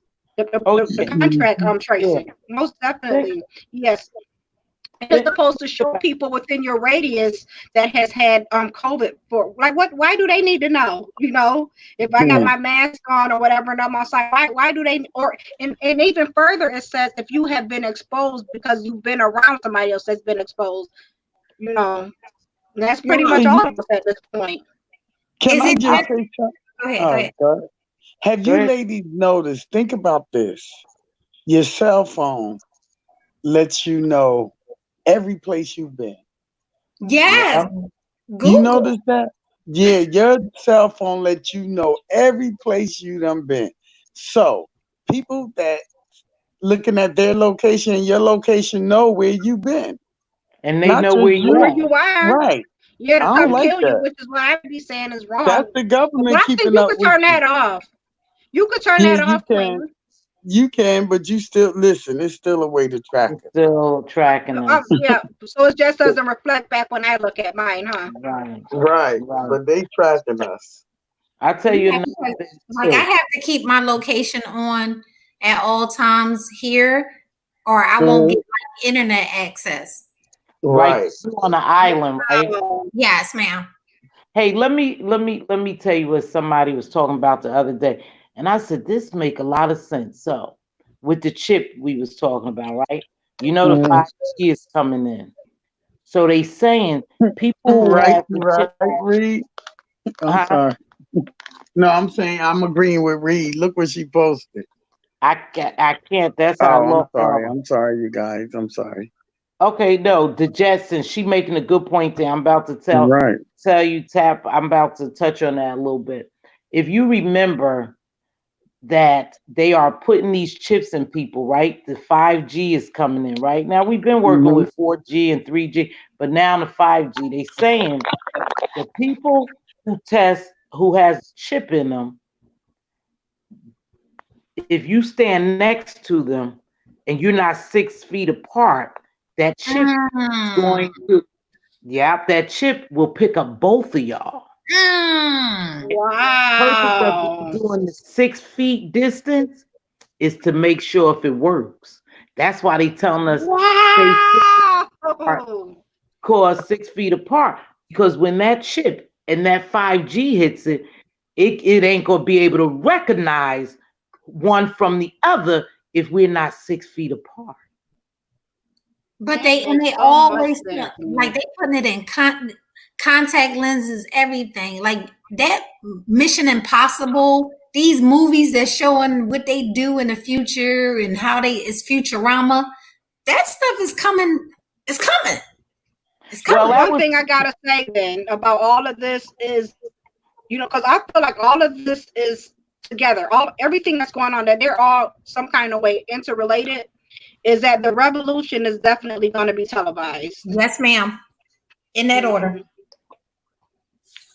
the contract tracing. Most definitely, yes. It's supposed to show people within your radius that has had COVID for like what? Why do they need to know? You know, if I got my mask on or whatever, and I'm outside, why do they? Or and even further, it says if you have been exposed because you've been around somebody else that's been exposed. You know, that's pretty much all of us at this point. Can Is I it just just- say something? Go ahead. Go ahead. Have you ladies noticed? Think about this. Your cell phone lets you know every place you've been. Yes. Google. You notice that? Yeah, your cell phone lets you know every place you done been. So people that looking at their location and your location know where you been. And they Not know just where you Where are. you are, Right. yeah, to I don't come like kill you, that. which is why I be saying is wrong. That's the government But I think keeping you up could with turn you. that off. You could turn Yeah, that you off, can. Queen. You can, but you still listen. It's still a way to track it. Still tracking us. Yeah, so it just doesn't reflect back when I look at mine, huh? Right. But they tracking us. I tell you, Yeah, like I have to keep my location on at all times here, or I won't get my internet access. Right. On the island, right? Yes, ma'am. Hey, let me tell you what somebody was talking about the other day. And I said, this make a lot of sense. So with the chip we was talking about, right? You know, the 5G is coming in. So they saying people who have the chip. Reed. I'm sorry. No, I'm saying I'm agreeing with Reed. Look what she posted. I can't. That's how I love. I'm sorry, you guys. I'm sorry. Okay, no, the Jetsons. She making a good point there. I'm about to tell you, Tap. I'm about to touch on that a little bit. If you remember that they are putting these chips in people, right? The 5G is coming in right now. We've been working with 4G and 3G, but now the 5G. They saying the people who test who has chip in them, if you stand next to them and you're not 6 feet apart, that chip is going to, that chip will pick up both of y'all. Wow. Doing the 6 feet distance is to make sure if it works. That's why they telling us cause 6 feet apart, because when that chip and that 5G hits it, it ain't gonna be able to recognize one from the other if we're not 6 feet apart. But they always like they putting it in contact lenses, everything like that. Mission Impossible, these movies that showing what they do in the future and how it's Futurama. That stuff is coming. It's coming. It's coming. Well, one thing I gotta say then about all of this is, because I feel like all of this is together. Everything that's going on, that they're all some kind of way interrelated. Is that the revolution is definitely going to be televised? Yes, ma'am. In that order.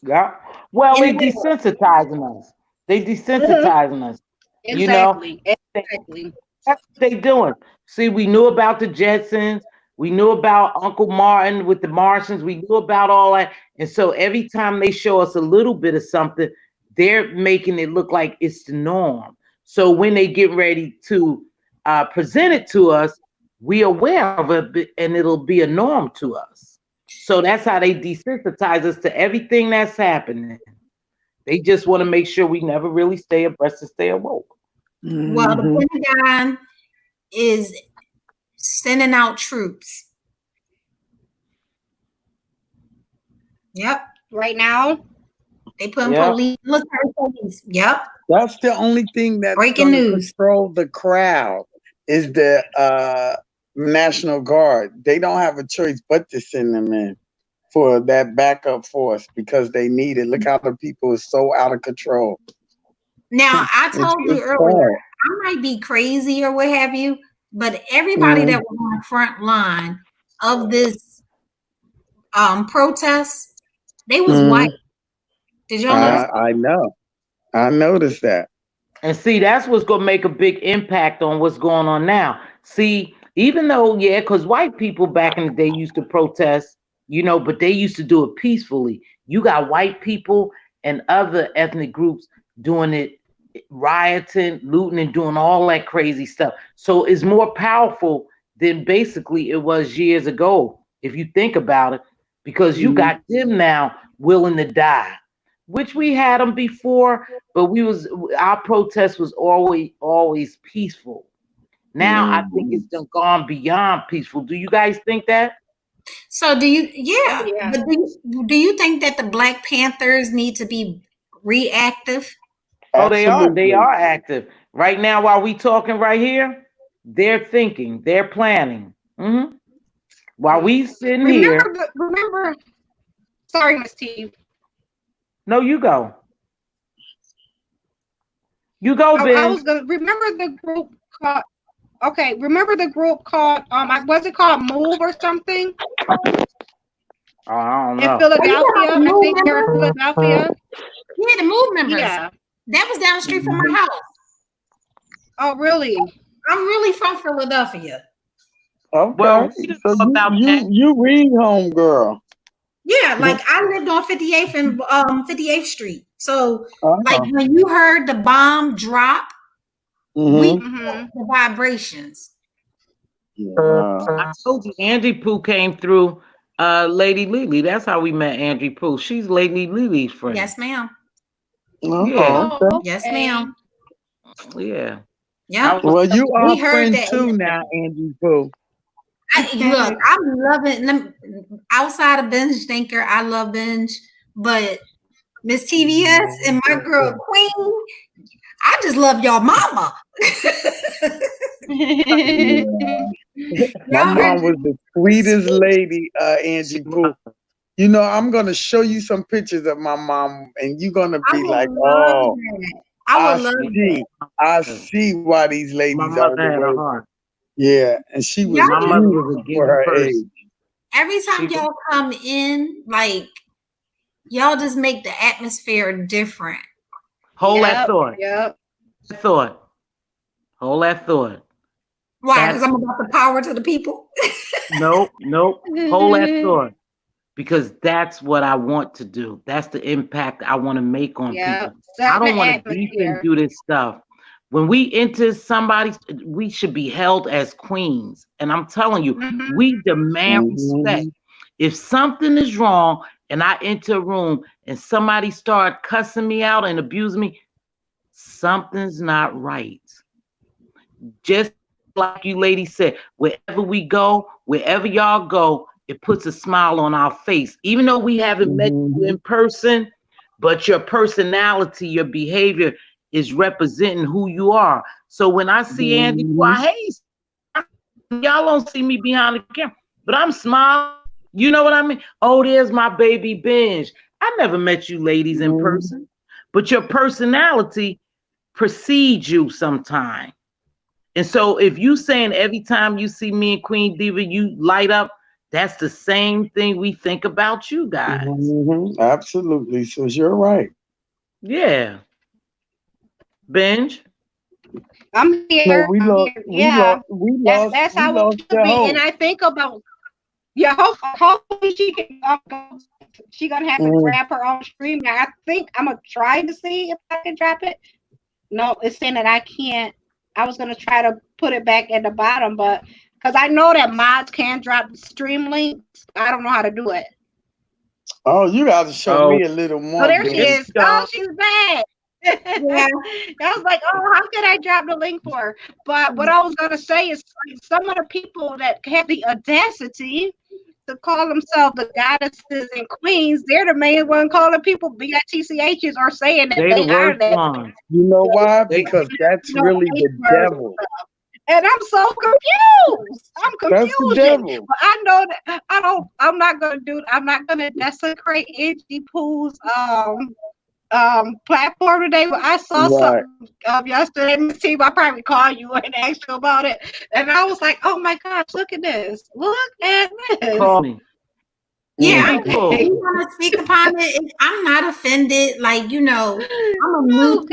Yeah. Well, they're desensitizing us. They desensitizing us. Exactly. Exactly. That's what they doing. See, we knew about the Jetsons. We knew about Uncle Martin with the Martians. We knew about all that. And so every time they show us a little bit of something, they're making it look like it's the norm. So when they get ready to present it to us, we're aware of it, and it'll be a norm to us. So that's how they desensitize us to everything that's happening. They just want to make sure we never really stay abreast and stay awoke. Well, the Pentagon is sending out troops. Yep. Right now, they put military police. Yep. That's the only thing that's breaking news. Control the crowd is the National Guard. They don't have a choice but to send them in for that backup force because they need it. Look how the people are so out of control. Now, I told you earlier, I might be crazy or what have you, but everybody that was on the front line of this protest, they was white. Did y'all notice? I know. I noticed that. And see, that's what's going to make a big impact on what's going on now. See, even though, because white people back in the day used to protest, but they used to do it peacefully. You got white people and other ethnic groups doing it rioting, looting, and doing all that crazy stuff. So it's more powerful than basically it was years ago, if you think about it, because you got them now willing to die, which we had them before, but our protest was always peaceful. Now I think it's gone beyond peaceful. Do you guys think that? So but do you think that the Black Panthers need to be reactive? Oh, they are active. Right now, while we talking right here, they're thinking, they're planning. While we sitting here. Remember, sorry, Miss T. No, you go. You go, Ben. I was gonna remember the group called. Okay, remember the group called was it called Move or something? I don't know. In Philadelphia, I think they're in Philadelphia. Yeah, the Move members. Yeah, that was down the street from my house. Oh, really? I'm really from Philadelphia. Okay. Well, So you read, home girl. Yeah, like I lived on 58th and 58th Street. So like when you heard the bomb drop, we felt the vibrations. I told you Angie Pooh came through Lady Lily. That's how we met Angie Pooh. She's Lady Lily's friend. Yes, ma'am. Yeah. Yes, ma'am. Yeah. Yeah. Well, you are heard friend too now, Angie Pooh. Look, I'm loving outside of Binge Thinker. I love Binge, but Miss TVS and my girl Queen, I just love y'all mama. My mom was the sweetest lady, Angie Pooh. You know, I'm gonna show you some pictures of my mom, and you're gonna be like, "Oh, I see why these ladies are the way." Yeah, and she was for her age. Every time y'all come in, like y'all just make the atmosphere different. Hold that thought. Yep. Hold that thought. Why? Because I'm about the power to the people. Nope. Hold that thought. Because that's what I want to do. That's the impact I want to make on people. I don't want to beef and do this stuff. When we enter somebody's, we should be held as queens. And I'm telling you, we demand respect. If something is wrong and I enter a room and somebody start cussing me out and abusing me, something's not right. Just like you ladies said, wherever we go, wherever y'all go, it puts a smile on our face. Even though we haven't met you in person, but your personality, your behavior is representing who you are. So when I see Andy, hey, y'all don't see me behind the camera, but I'm smiling. You know what I mean? Oh, there's my baby Binge. I never met you ladies in person, but your personality precedes you sometime. And so if you saying every time you see me and Queen Diva, you light up, that's the same thing we think about you guys. Absolutely. So you're right. Yeah. Binge? I'm here. No, That's how it should be. And I think about, hopefully she gonna have to grab her own stream. Now I think I'm gonna try to see if I can drop it. No, it's saying that I can't. I was gonna try to put it back at the bottom, but because I know that mods can drop stream links, I don't know how to do it. Oh, you got to show me a little more. Oh, there she is. Oh, she's back. Yeah. I was like, oh, how could I drop the link for her? But what I was gonna say is, like, some of the people that have the audacity to call themselves the goddesses and queens, they're the main one calling people BITCHs or saying that they are that. You know why? Because that's really the devil. And I'm so confused. I'm confused. That's the devil. But I know that I'm not gonna desecrate Angie Pooh's platform today. But I saw something yesterday. Miss T, I probably called you and asked you about it. And I was like, oh my gosh, look at this. Look at this. Call me. Yeah, you want to speak upon it? I'm not offended. Like, I'm a new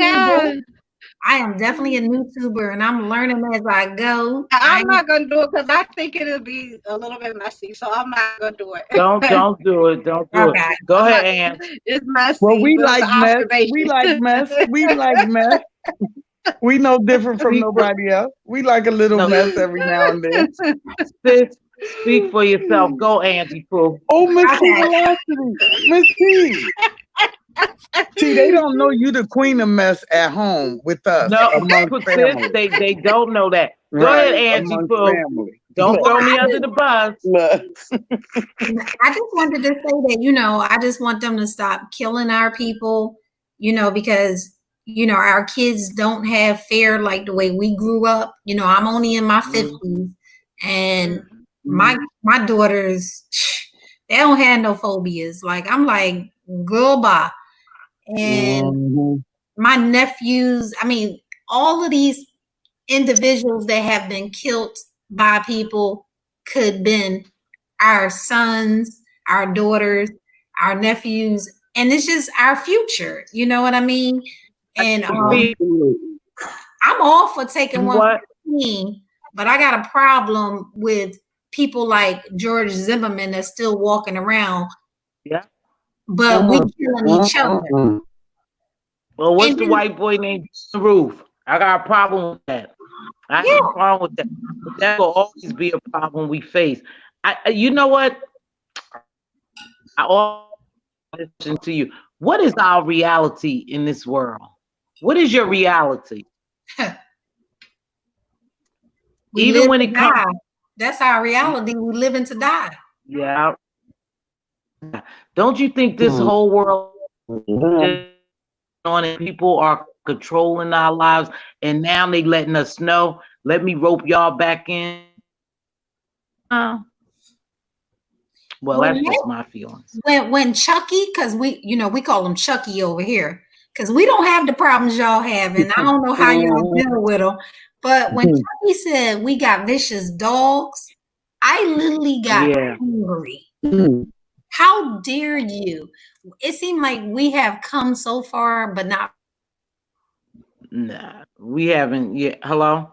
I am definitely a YouTuber and I'm learning as I go. I'm not gonna do it because I think it'll be a little bit messy. So I'm not gonna do it. Don't do it. Don't do Okay. it. Go ahead, Ann. It's messy. Well, we but it's like an mess. observation. We like mess. We like mess. We no different from nobody else. We like a little No. mess every now and then. Sis, speak for yourself. Go, Angie Pooh. Oh, Miss T Okay. Velocity. Miss T. See, they don't know you the queen of mess at home with us. No, amongst sis, family. they don't know that. Go Right, ahead, Angie amongst Pooh. family. Don't throw me under the bus. Look. I just wanted to say that, I just want them to stop killing our people, because, our kids don't have fare like the way we grew up. I'm only in my 50s and my daughters, they don't have no phobias. Like, I'm like, girl, bye. And my nephews, all of these individuals that have been killed by people could have been our sons, our daughters, our nephews, and it's just our future. You know what I mean? And I'm all for taking one for the team, but I got a problem with people like George Zimmerman that's still walking around. Yeah. But we killing each other. Well, what's the white boy named Roof? I got a problem with that. I have a problem with that. But that will always be a problem we face. You know what? I always listen to you. What is our reality in this world? What is your reality? Even when it comes, that's our reality. We living to die. Yeah. Don't you think this whole world on and people are controlling our lives, and now they letting us know? Let me rope y'all back in. Well, that's just my feelings. When Chucky, because we call him Chucky over here, because we don't have the problems y'all have, and I don't know how y'all deal with them. But when Chucky said we got vicious dogs, I literally got angry. How dare you? It seemed like we have come so far, but not. Nah, we haven't yet. Hello?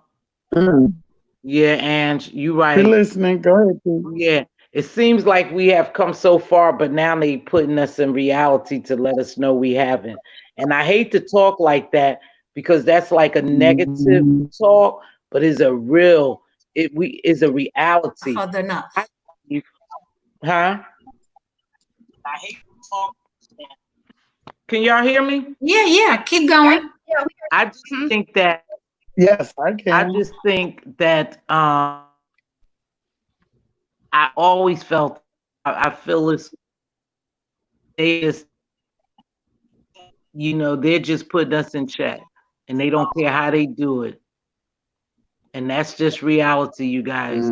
Yeah, and you right. You're listening. Go ahead, please. Yeah. It seems like we have come so far, but now they putting us in reality to let us know we haven't. And I hate to talk like that because that's like a negative talk, but it's a real, is a reality. Further enough. Huh? I hate to talk. Can y'all hear me? Yeah. Keep going. I just think that. Yes, I can. I just think that I always felt, I feel this, they just, they're just putting us in check and they don't care how they do it. And that's just reality, you guys.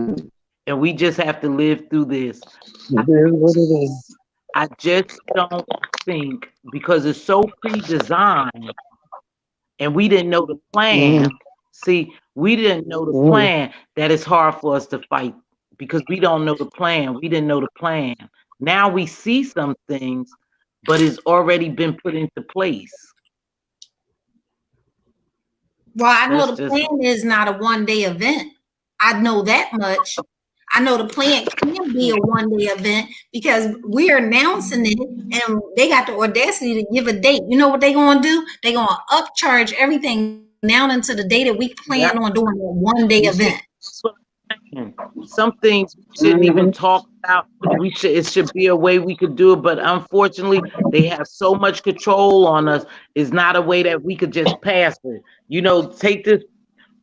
And we just have to live through this. It is what it is. I just don't think, because it's so pre-designed and we didn't know the plan. See, we didn't know the plan, that it's hard for us to fight. Because we don't know the plan. We didn't know the plan. Now we see some things, but it's already been put into place. Well, I know the plan is not a one-day event. I know that much. I know the plan can be a one-day event because we're announcing it and they got the audacity to give a date. You know what they're going to do? They're going to upcharge everything now into the day that we plan on doing a one-day event. Some things we shouldn't even talk about. It should be a way we could do it, but unfortunately, they have so much control on us. It's not a way that we could just pass it. Take this,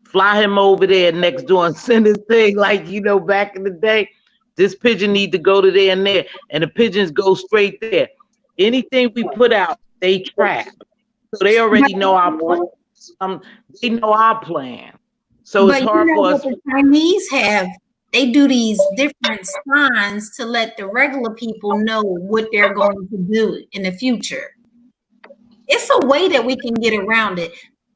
fly him over there next door and send this thing like, back in the day. This pigeon need to go to there and there, and the pigeons go straight there. Anything we put out, they trap. So they already know our plan. They know our plan. So it's hard for us. The Chinese they do these different signs to let the regular people know what they're going to do in the future. It's a way that we can get around it.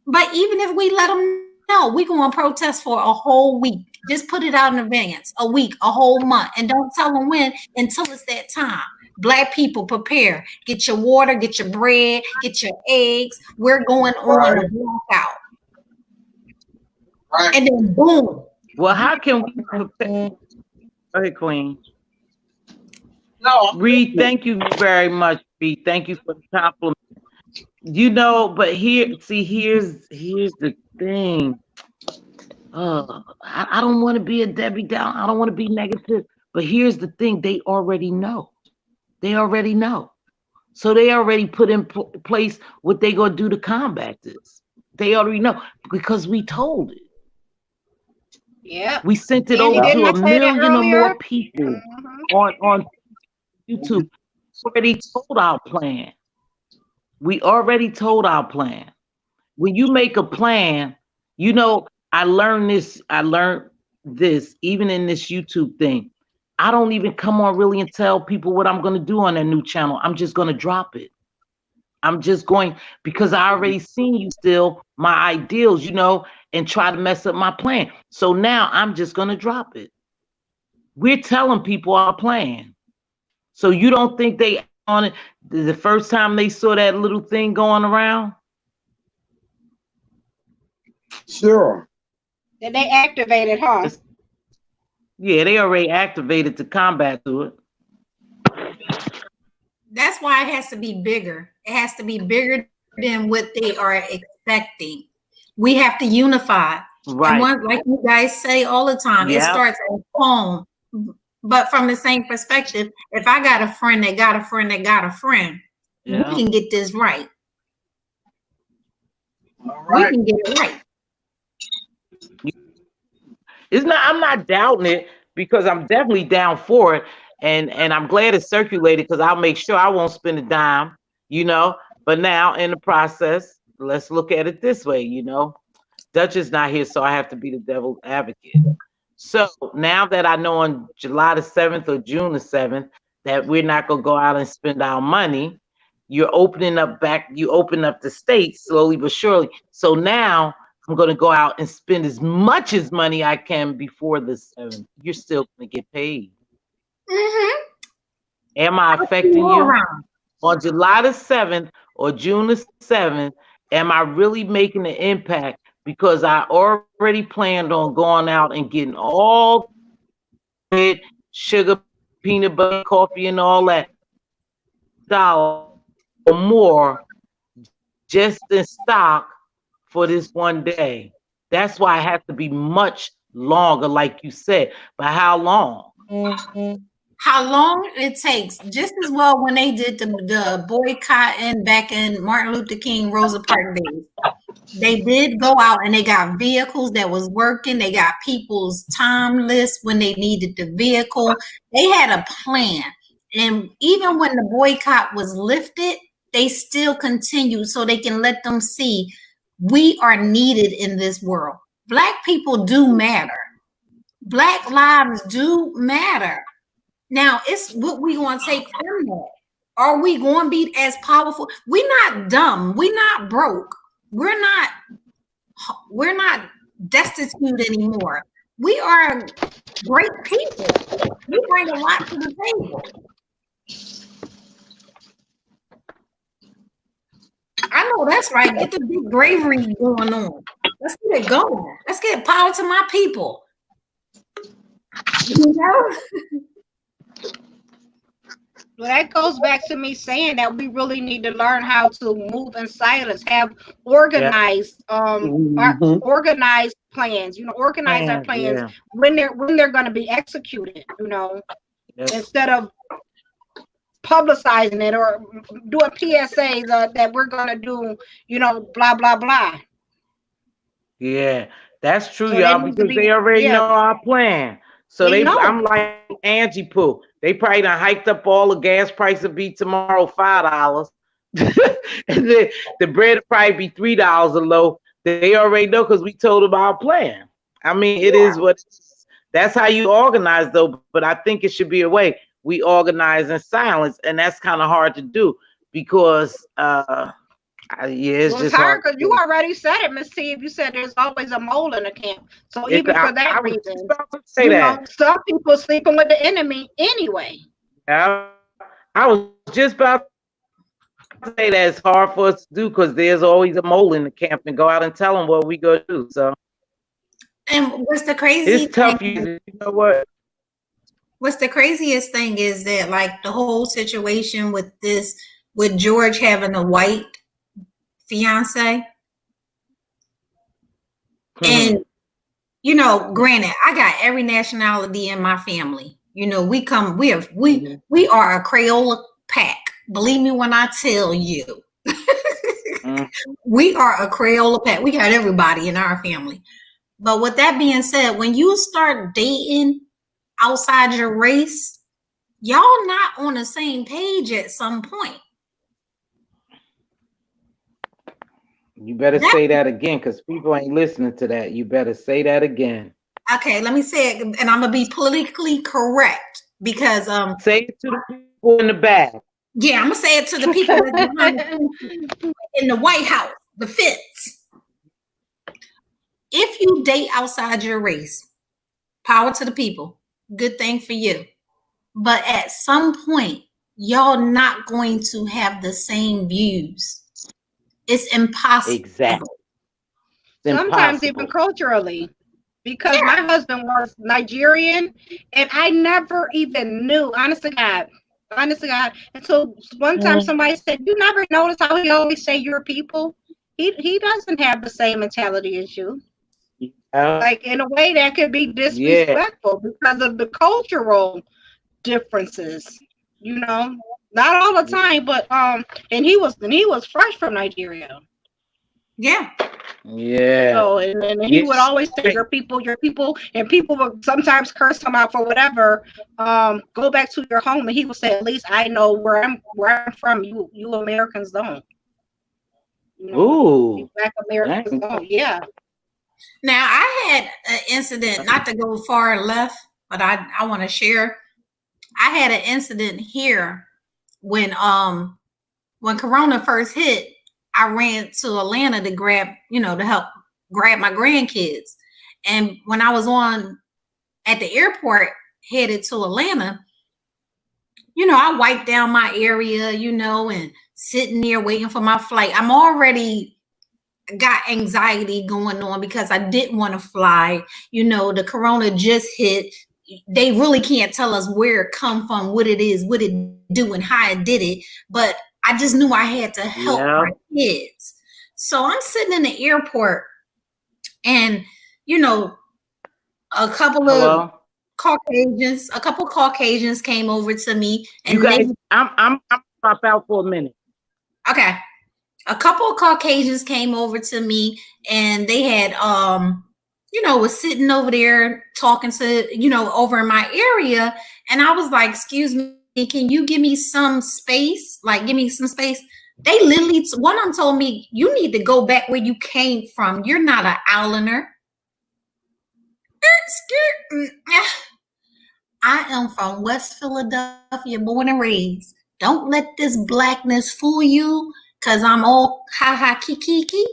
But even if we let them know, we're going to protest for a whole week. Just put it out in advance, a week, a whole month, and don't tell them when until it's that time. Black people, prepare. Get your water, get your bread, get your eggs. We're going on a walkout. and then boom. Well, how can we prepare? Go ahead, Queen. No. Reed, thank you very much, Reed. Thank you for the compliment. You know, but here's the thing. I don't want to be a Debbie Down. I don't want to be negative. But here's the thing: they already know. They already know. So they already put in place what they gonna do to combat this. They already know because we told it. Yeah. We sent it Andy, over didn't to I a say that million or more earlier? people on YouTube. We already told our plan. We already told our plan. When you make a plan, you know, I learned this even in this YouTube thing. I don't even come on really and tell people what I'm going to do on that new channel. I'm just going to drop it. I'm just going because I already seen you steal my ideals, you know, and try to mess up my plan. So now I'm just going to drop it. We're telling people our plan. So you don't think they on it the first time they saw that little thing going around? Sure. That they activated, huh? Yeah, they already activated to combat to it. That's why it has to be bigger. It has to be bigger than what they are expecting. We have to unify. Right. And one, like you guys say all the time, it starts at home. But from the same perspective, if I got a friend that got a friend that got a friend, we can get this right. All right. We can get it right. I'm not doubting it because I'm definitely down for it. And I'm glad it's circulated because I'll make sure I won't spend a dime, you know. But now in the process, let's look at it this way, you know. Dutch is not here, so I have to be the devil's advocate. So now that I know on July the 7th or June the 7th that we're not going to go out and spend our money, you open up the state slowly but surely. So now I'm going to go out and spend as much as money I can before the 7th. You're still going to get paid. Mm-hmm. Am I affecting you? On July the 7th or June the 7th, am I really making an impact? Because I already planned on going out and getting all bread, sugar, peanut butter, coffee, and all that $1 or more just in stock for this one day. That's why it has to be much longer, like you said. But how long? How long it takes, just as well when they did the boycotting back in Martin Luther King, Rosa Parks days. They did go out and they got vehicles that was working. They got people's time list when they needed the vehicle. They had a plan. And even when the boycott was lifted, they still continued so they can let them see we are needed in this world. Black people do matter. Black lives do matter. Now, it's what we going to take from that. Are we going to be as powerful? We're not dumb. We're not broke. We're not destitute anymore. We are great people. We bring a lot to the table. I know that's right. Get the big bravery going on. Let's get it going. Let's get power to my people. You know? Well, that goes back to me saying that we really need to learn how to move in silence, have organized, organized plans. You know, organize our plans when they're going to be executed. You know, instead of publicizing it or doing PSAs that we're going to do. You know, blah blah blah. Yeah, that's true, So y'all, because they already know our plan. So I'm like Angie Pooh. They probably done hiked up all the gas price will be tomorrow $5. And then the bread will probably be $3 a loaf. They already know because we told them our plan. I mean, it is what it is. That's how you organize though. But I think it should be a way we organize in silence, and that's kind of hard to do because it's just hard because you already said it, Miss Steve. You said there's always a mole in the camp. So even for that reason, some people sleeping with the enemy anyway. I was just about to say that it's hard for us to do because there's always a mole in the camp and go out and tell them what we go do. So And what's the crazy It's tough. thing? You know what? What's the craziest thing is that like the whole situation with George having a white fiance, and you know, granted, I got every nationality in my family. You know, we are a Crayola pack. Believe me when I tell you. We are a Crayola pack. We got everybody in our family. But with that being said, when you start dating outside your race, y'all not on the same page at some point. You better say that again, because people ain't listening to that. You better say that again. Okay, let me say it, and I'm gonna be politically correct because say it to the people in the back. Yeah, I'm gonna say it to the people in the White House, the fence. If you date outside your race, power to the people. Good thing for you. But at some point, y'all not going to have the same views. It's impossible. Exactly. Sometimes even culturally. Because my husband was Nigerian and I never even knew, honest to God, until one time somebody said, you never notice how he always say your people? He doesn't have the same mentality as you. Like in a way that could be disrespectful because of the cultural differences, you know. Not all the time, but and he was fresh from Nigeria. Yeah. Yeah. So and he would always say your people, and people would sometimes curse him out for whatever. Go back to your home, and he would say, "At least I know where I'm from. You Americans don't." You know, ooh, Black Americans don't. Yeah. Now I had an incident, not to go far left, but I want to share. I had an incident here when Corona first hit. I ran to Atlanta to to help grab my grandkids. And when I was at the airport headed to Atlanta, I wiped down my area, and sitting there waiting for my flight. I'm already got anxiety going on because I didn't want to fly. The Corona just hit. They really can't tell us where it come from, what it is, what it do, and how it did it. But I just knew I had to help my kids. So I'm sitting in the airport and, a couple of Caucasians came over to me. And you guys, I'm pop out for a minute. Okay. A couple of Caucasians came over to me and they had, was sitting over there talking to, over in my area. And I was like, excuse me, can you give me some space? Like, give me some space. They literally, one of them told me, you need to go back where you came from. You're not an Islander. I am from West Philadelphia, born and raised. Don't let this blackness fool you, because I'm all ha kiki.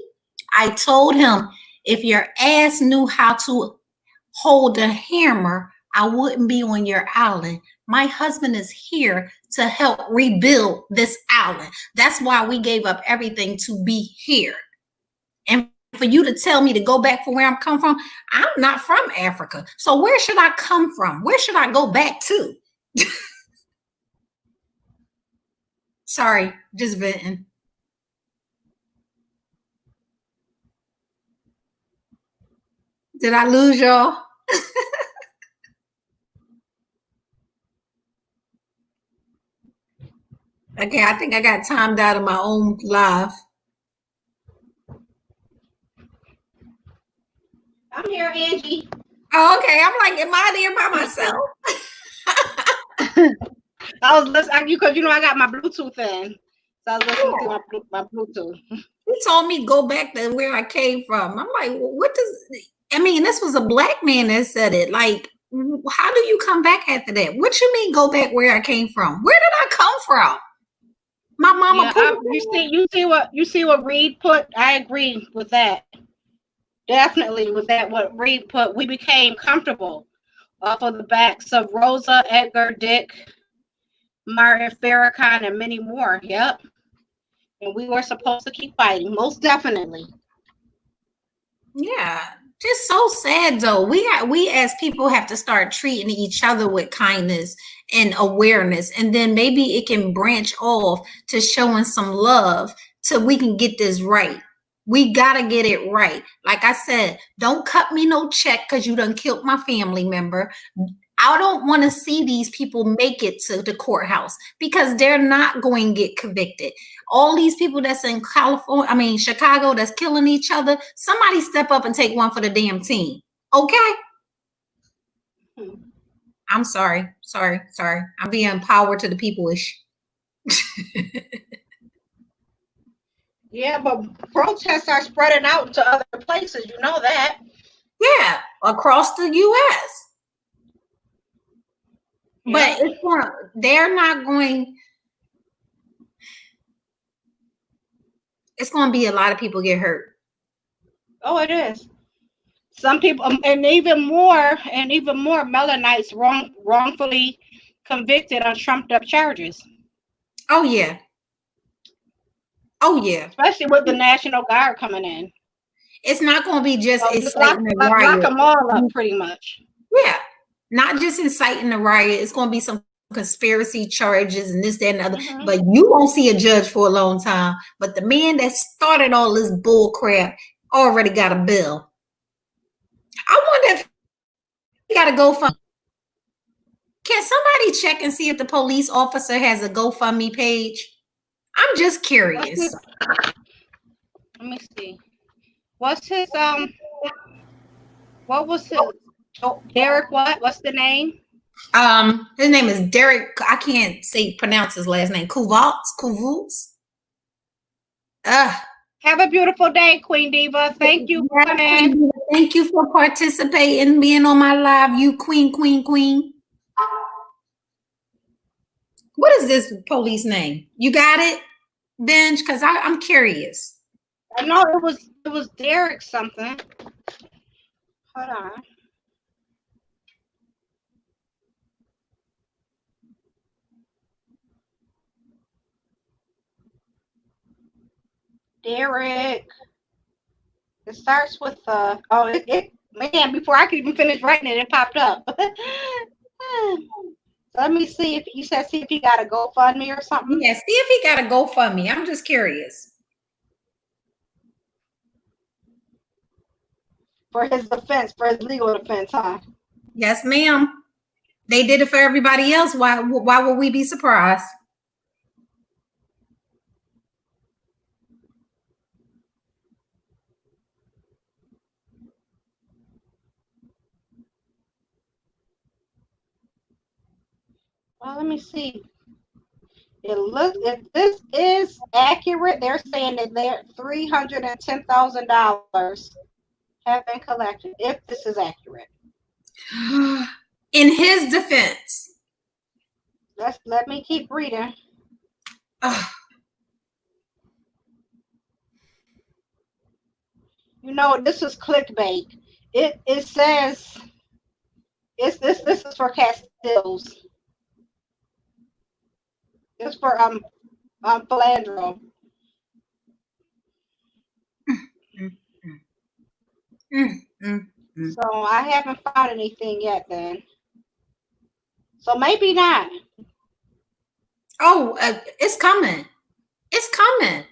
I told him, if your ass knew how to hold a hammer, I wouldn't be on your island. My husband is here to help rebuild this island. That's why we gave up everything to be here. And for you to tell me to go back from where I'm come from, I'm not from Africa. So where should I come from? Where should I go back to? Sorry, just venting. Did I lose y'all? Okay, I think I got timed out of my own live. I'm here, Angie. Oh, okay. I'm like, am I there by myself? I was listening because I got my Bluetooth in, so I was listening to my Bluetooth. He told me go back to where I came from. I'm like, what does? I mean, this was a black man that said it. Like, how do you come back after that? What you mean go back where I came from? Where did I come from? My mama. You see what Reed put. I agree with that. Definitely with that. What Reed put. We became comfortable off of the backs of Rosa, Edgar, Dick, Martin, Farrakhan, and many more. Yep. And we were supposed to keep fighting. Most definitely. Yeah. just so sad though. We as people have to start treating each other with kindness and awareness, and then maybe it can branch off to showing some love so we can get this right. We gotta get it right. Like I said, don't cut me no check because you done killed my family member. I don't want to see these people make it to the courthouse because they're not going to get convicted. All these people that's in Chicago, that's killing each other, somebody step up and take one for the damn team. Okay? I'm sorry. I'm being power to the people-ish. Yeah, but protests are spreading out to other places. You know that. Yeah, across the U.S. But they're not going. It's going to be a lot of people get hurt. Oh, it is. Some people, and even more Melanites wrongfully convicted on trumped up charges. Oh yeah. Especially with the National Guard coming in. It's not going to be just lock them all up, pretty much. Yeah. Not just inciting a riot. It's going to be some conspiracy charges and this, that, and the other. Mm-hmm. But you won't see a judge for a long time. But the man that started all this bull crap already got a bill. I wonder if he got a GoFundMe. Can somebody check and see if the police officer has a GoFundMe page? I'm just curious. Let me see. What's his what was his Derek what? What's the name? His name is Derek. I can't pronounce his last name. Kuvutz. Have a beautiful day, Queen Diva. Thank you for coming. Thank you for participating, being on my live. You queen. What is this police name? You got it, Benj? Because I'm curious. I know it was Derek something. Hold on. Derek. It starts with man, before I could even finish writing it, it popped up. So let me see if you said see if he got a GoFundMe or something. Yeah, see if he got a GoFundMe. I'm just curious. For his defense, for his legal defense, huh? Yes, ma'am. They did it for everybody else. Why would we be surprised? Well, let me see. If this is accurate, they're saying that $310,000 have been collected. If this is accurate, in his defense, let me keep reading. You know, this is clickbait. It says this is for Castiles. It's for Philandro. So I haven't found anything yet then. So maybe not. Oh, it's coming. It's coming.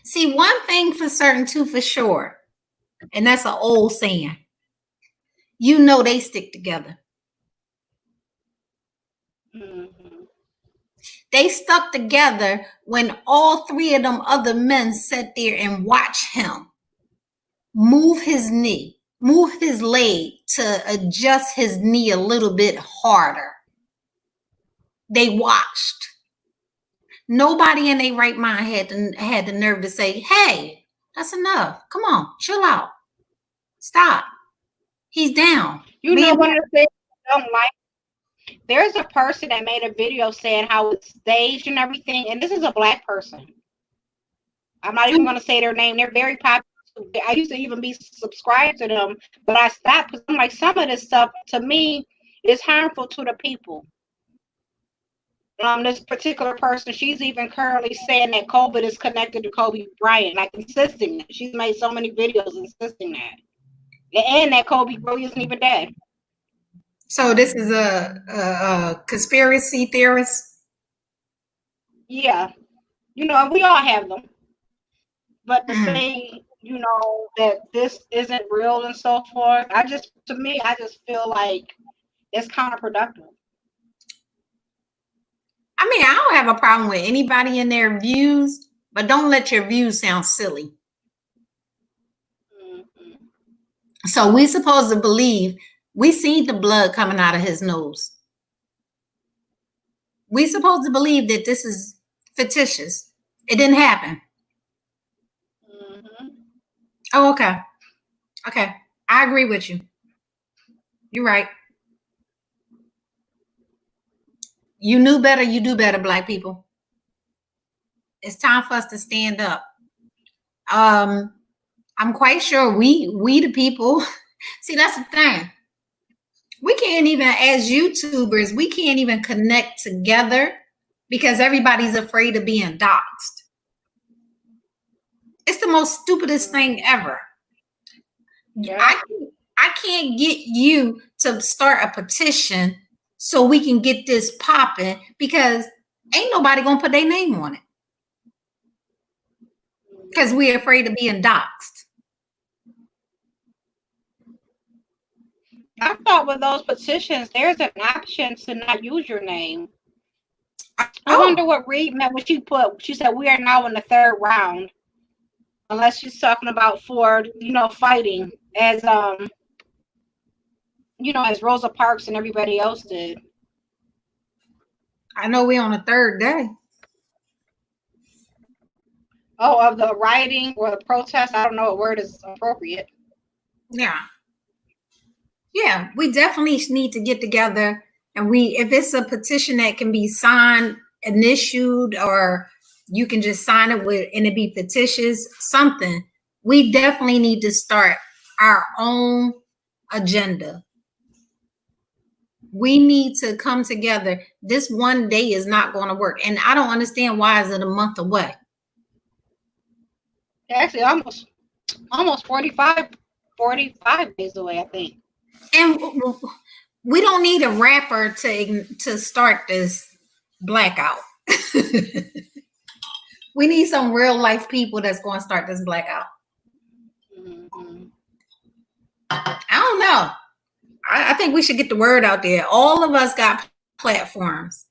See, one thing for certain too, for sure, and that's an old saying. You know they stick together. Mm-hmm. They stuck together when all three of them other men sat there and watched him move his knee, move his leg to adjust his knee a little bit harder. They watched. Nobody in their right mind had the nerve to say, hey, that's enough. Come on, chill out. Stop. He's down. You know one of the things I don't like? There's a person that made a video saying how it's staged and everything, and this is a Black person. I'm not even going to say their name. They're very popular. I used to even be subscribed to them, but I stopped because I'm like, some of this stuff to me is harmful to the people. This particular person, she's even currently saying that COVID is connected to Kobe Bryant, like insisting that. She's made so many videos insisting that. And that Kobe really isn't even dead. So this is a conspiracy theorist. Yeah. You know, we all have them. But to Mhm. say, you know, that this isn't real and so forth, I just feel like it's counterproductive. I mean, I don't have a problem with anybody in their views, but don't let your views sound silly. Mhm. So we supposed to believe we seen the blood coming out of his nose. We supposed to believe that this is fictitious. It didn't happen. Mhm. Oh, okay. Okay. I agree with you. You're right. You knew better, you do better, Black people. It's time for us to stand up. I'm quite sure we the people, see, that's the thing. We can't even, as YouTubers, we can't even connect together because everybody's afraid of being doxxed. It's the most stupidest thing ever. Yeah. I can't get you to start a petition so we can get this popping because ain't nobody gonna put their name on it because we're afraid of being doxxed. I thought with those petitions, there's an option to not use your name. I wonder what Reed meant when she put. She said we are now in the third round, unless she's talking about for fighting as as Rosa Parks and everybody else did. I know we're on the third day. Oh, of the rioting or the protest. I don't know what word is appropriate. Yeah. Yeah, we definitely need to get together and if it's a petition that can be signed and issued, or you can just sign it with and it be fictitious, something, we definitely need to start our own agenda. We need to come together. This one day is not going to work. And I don't understand why is it a month away? Actually, almost 45 days away, I think. And we don't need a rapper to start this blackout. We need some real life people that's going to start this blackout. Mm-hmm. I don't know. I think we should get the word out there. All of us got platforms.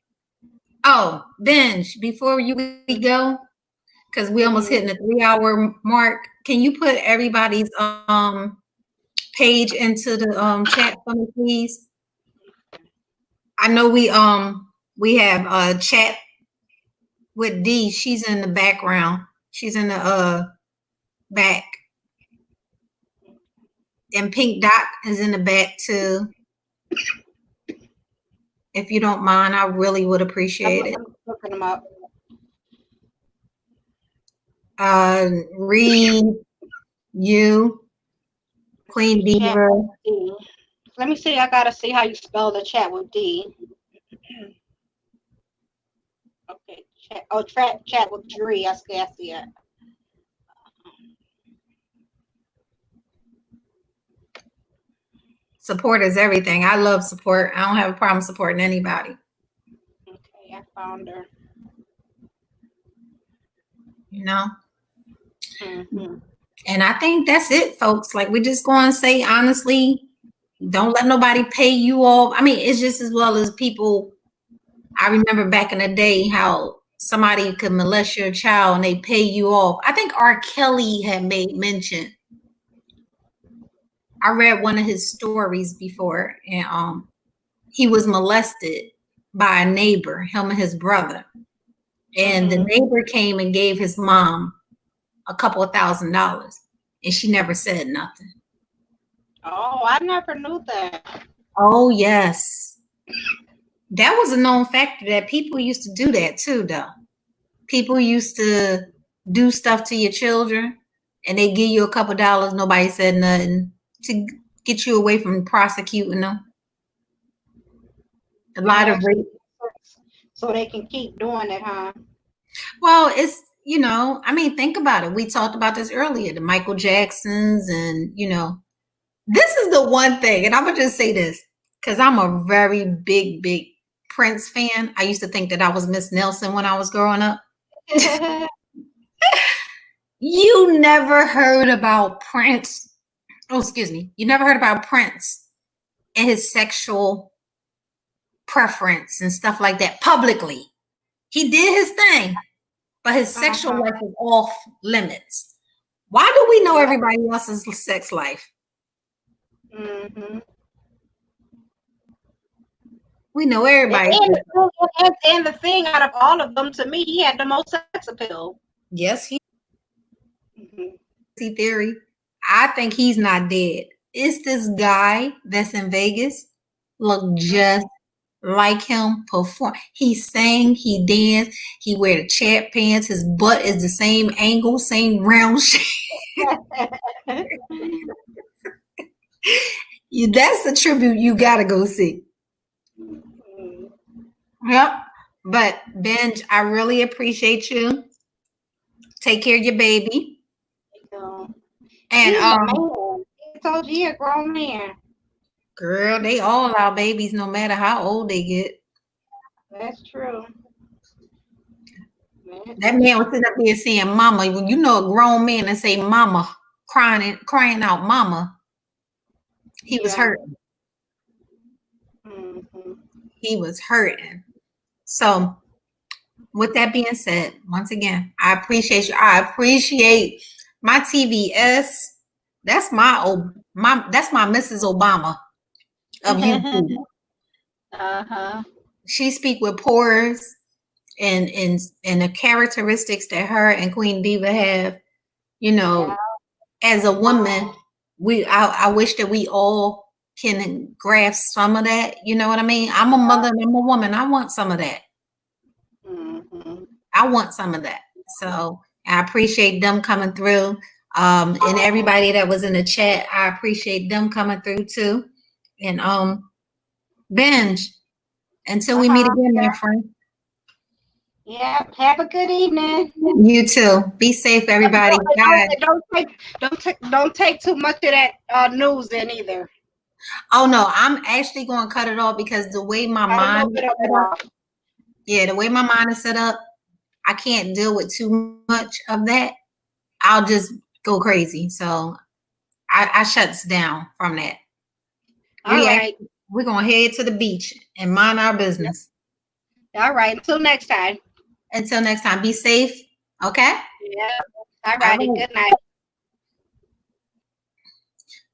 Oh, Benj, before we go, because we almost hitting the 3-hour mark, can you put everybody's page into the chat for me, please? I know we have a chat with D. She's in the background. She's in the back. And Pink Dot is in the back too. If you don't mind, I really would appreciate it. I'm looking them up. Reed, you, Queen Beaver. Let me see. I gotta see how you spell the chat with D. Okay, chat. Oh, chat with Dree. I see it. Support is everything. I love support. I don't have a problem supporting anybody. Okay, I found her. You know? Mm-hmm. And I think that's it, folks. Like, we're just going to say, honestly, don't let nobody pay you off. I mean, it's just as well as people. I remember back in the day how somebody could molest your child and they pay you off. I think R. Kelly had made mention. I read one of his stories before, and he was molested by a neighbor, him and his brother. And the neighbor came and gave his mom a couple of $1,000, and she never said nothing. Oh, I never knew that. Oh, yes. That was a known factor that people used to do that too, though. People used to do stuff to your children, and they give you a couple dollars. Nobody said nothing to get you away from prosecuting them. A lot of rape. So they can keep doing it, huh? Well, it's, I mean, think about it. We talked about this earlier, the Michael Jacksons and, This is the one thing, and I'm gonna just say this because I'm a very big Prince fan. I used to think that I was Miss Nelson when I was growing up. You never heard about Prince. Oh, excuse me. You never heard about Prince and his sexual preference and stuff like that publicly. He did his thing, but his sexual life is off limits. Why do we know everybody else's sex life? Mm-hmm. We know everybody. And the thing out of all of them, to me, he had the most sex appeal. Yes, he. Mm-hmm. Theory. I think he's not dead. It's this guy that's in Vegas. Look just like him perform. He sang, he danced, he wear the chat pants. His butt is the same angle, same round shape. That's the tribute you gotta go see. Yep. But Benj, I really appreciate you. Take care of your baby. And I told you, a grown man. Girl, they all our babies, no matter how old they get. That's true. That man was sitting up there saying mama. When you know a grown man and say mama, crying out mama, he was hurting. Mm-hmm. He was hurting. So with that being said, once again, I appreciate you. I appreciate my TVS. That's my Mrs. Obama of YouTube. She speak with pores and the characteristics that her and Queen Diva have. You know, as a woman, I wish that we all can grasp some of that. You know what I mean? I'm a mother and I'm a woman. I want some of that. Mm-hmm. I want some of that. So I appreciate them coming through. And everybody that was in the chat, I appreciate them coming through too. And Benj, until we meet again, my friend. Yeah, have a good evening. You too. Be safe, everybody. Don't take too much of that news in either. Oh no, I'm actually going to cut it off because the way my mind, the way my mind is set up, I can't deal with too much of that. I'll just go crazy. So I shuts down from that. We're going to head to the beach and mind our business. All right. Until next time. Until next time. Be safe. Okay? Yeah. All righty. Good night.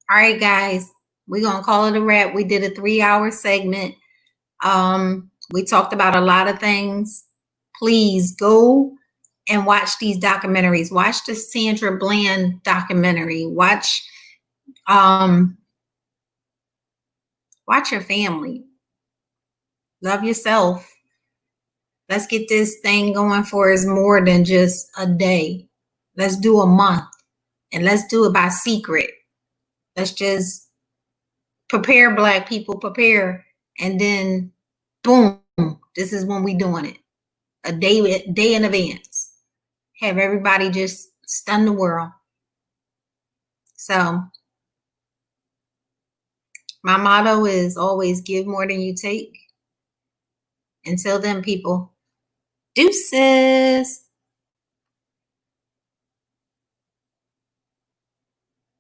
All right, guys. We're going to call it a wrap. We did a 3-hour segment. We talked about a lot of things. Please go and watch these documentaries. Watch the Sandra Bland documentary. Watch your family. Love yourself. Let's get this thing going for us more than just a day. Let's do a month. And let's do it by secret. Let's just prepare, Black people, prepare. And then, boom, this is when we doing it. A day in advance. Have everybody just stun the world. So, my motto is always give more than you take. Until then, people, deuces.